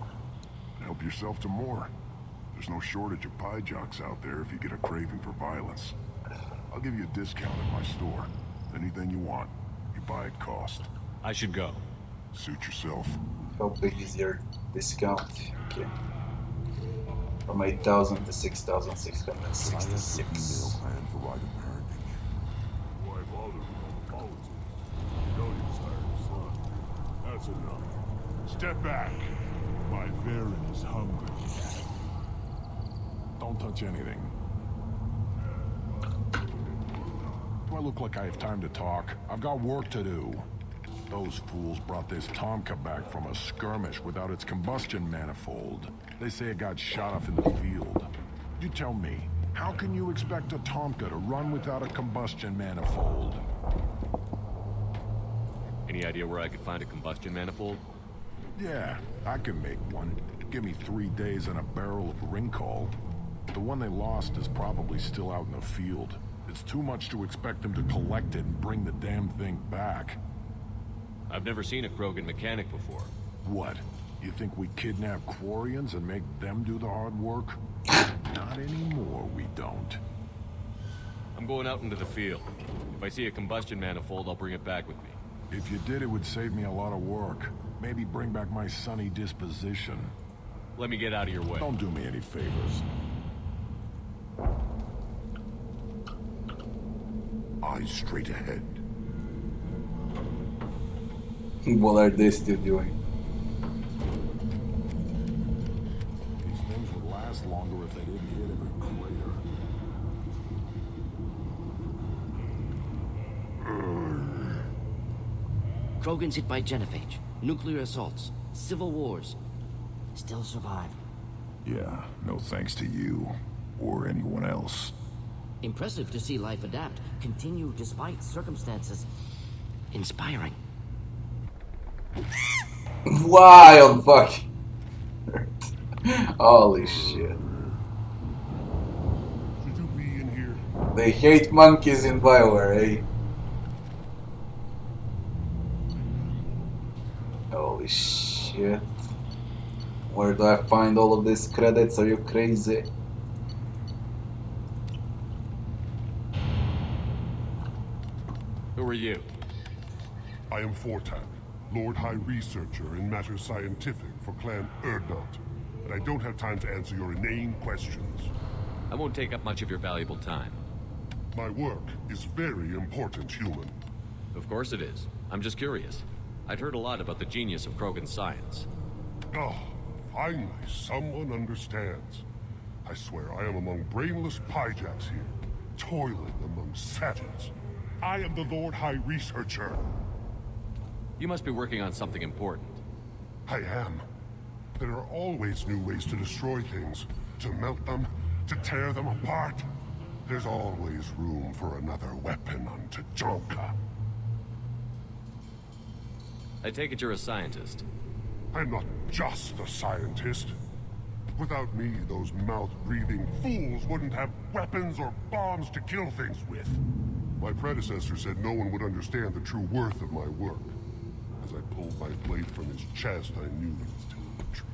Help yourself to more. There's no shortage of pie jocks out there if you get a craving for violence. I'll give you a discount at my store. Anything you want, you buy at cost. I should go. Suit yourself. How big is your discount? Okay. From 8,000 to 6,666. That's enough. Step back. My Varen is hungry. Don't touch anything. Do I look like I have time to talk? I've got work to do. Those fools brought this Tomka back from a skirmish without its combustion manifold. They say it got shot off in the field. You tell me, how can you expect a Tomka to run without a combustion manifold? Any idea where I could find a combustion manifold? Yeah, I can make one. Give me 3 days and a barrel of Ringcall. The one they lost is probably still out in the field. It's too much to expect them to collect it and bring the damn thing back. I've never seen a Krogan mechanic before. What? You think we kidnap Quarians and make them do the hard work? Not anymore, we don't. I'm going out into the field. If I see a combustion manifold, I'll bring it back with me. If you did, it would save me a lot of work. Maybe bring back my sunny disposition. Let me get out of your way. Don't do me any favors. Eyes straight ahead. What are they still doing? These things would last longer if they didn't hit every crater. Krogans hit by genophage, nuclear assaults, civil wars. Still survive. Yeah, no thanks to you. Or anyone else. Impressive to see life adapt, continue despite circumstances. Inspiring. Wild fuck. Holy shit. Should you be in here? They hate monkeys in BioWare, eh? Holy shit. Where do I find all of these credits? Are you crazy? are you? I am Fortak, Lord High Researcher in matters scientific for Clan Urdnot, and I don't have time to answer your inane questions. I won't take up much of your valuable time. My work is very important, human. Of course it is. I'm just curious. I'd heard a lot about the genius of Krogan's science. Oh, finally, someone understands. I swear I am among brainless pyjacks here, toiling among savages. I am the Lord High Researcher. You must be working on something important. I am. There are always new ways to destroy things, to melt them, to tear them apart. There's always room for another weapon on Tajoka. I take it you're a scientist. I'm not just a scientist. Without me, those mouth-breathing fools wouldn't have weapons or bombs to kill things with. My predecessor said no one would understand the true worth of my work. As I pulled my blade from his chest, I knew he was telling the truth.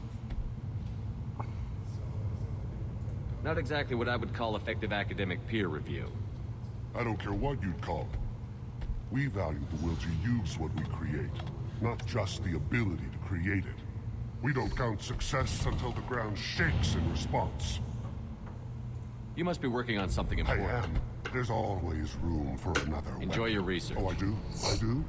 Not exactly what I would call effective academic peer review. I don't care what you'd call it. We value the will to use what we create, not just the ability to create it. We don't count success until the ground shakes in response. You must be working on something important. I am. There's always room for another Enjoy weapon. your research. Oh, I do? I do?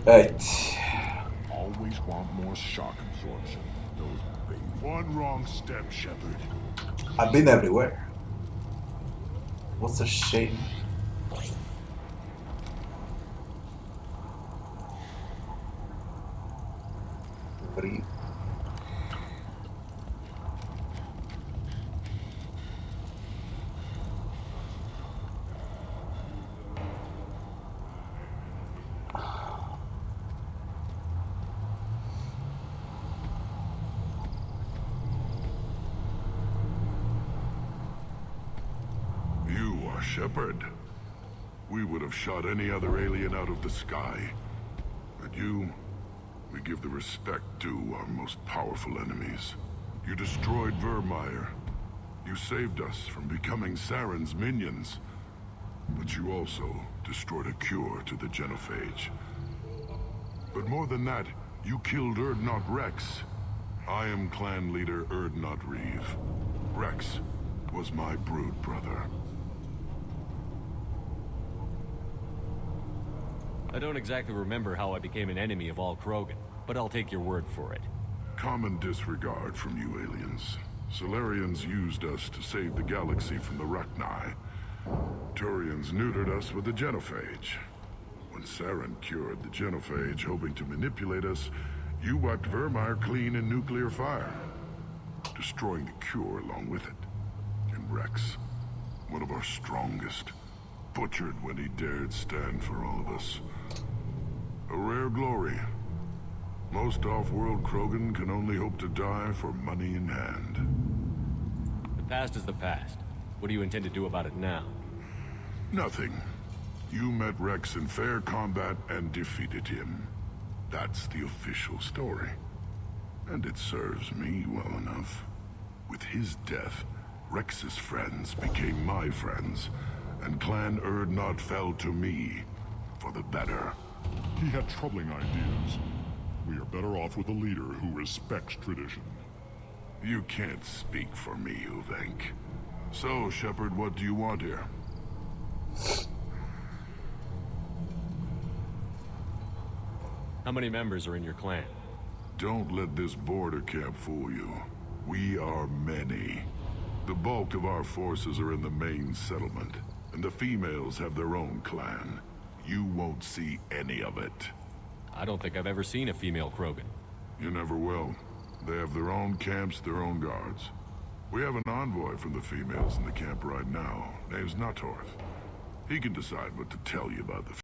Right. Always want more shock absorption. Those babies. One wrong step, Shepard. I've been everywhere. What's a shame? Breathe. You are Shepard. We would have shot any other alien out of the sky. But you, we give the respect due our most powerful enemies. You destroyed Vermeer. You saved us from becoming Saren's minions. But you also destroyed a cure to the genophage. But more than that, you killed Urdnot Rex. I am clan leader Urdnot Reeve. Rex was my brood brother. I don't exactly remember how I became an enemy of all Krogan, but I'll take your word for it. Common disregard from you aliens. Solarians used us to save the galaxy from the Rachni. Turians neutered us with the genophage. When Saren cured the genophage, hoping to manipulate us, you wiped Vermeer clean in nuclear fire, destroying the cure along with it. And Rex, one of our strongest, butchered when he dared stand for all of us. A rare glory. Most off-world Krogan can only hope to die for money in hand. The past is the past. What do you intend to do about it now? Nothing. You met Rex in fair combat and defeated him. That's the official story. And it serves me well enough. With his death, Rex's friends became my friends, and Clan Urdnot fell to me for the better. He had troubling ideas. We are better off with a leader who respects tradition. You can't speak for me, Uvenk. So, Shepard, what do you want here? How many members are in your clan? Don't let this border camp fool you. We are many. The bulk of our forces are in the main settlement, and the females have their own clan. You won't see any of it. I don't think I've ever seen a female Krogan. You never will. They have their own camps, their own guards. We have an envoy from the females in the camp right now. Name's Natorth. He can decide what to tell you about the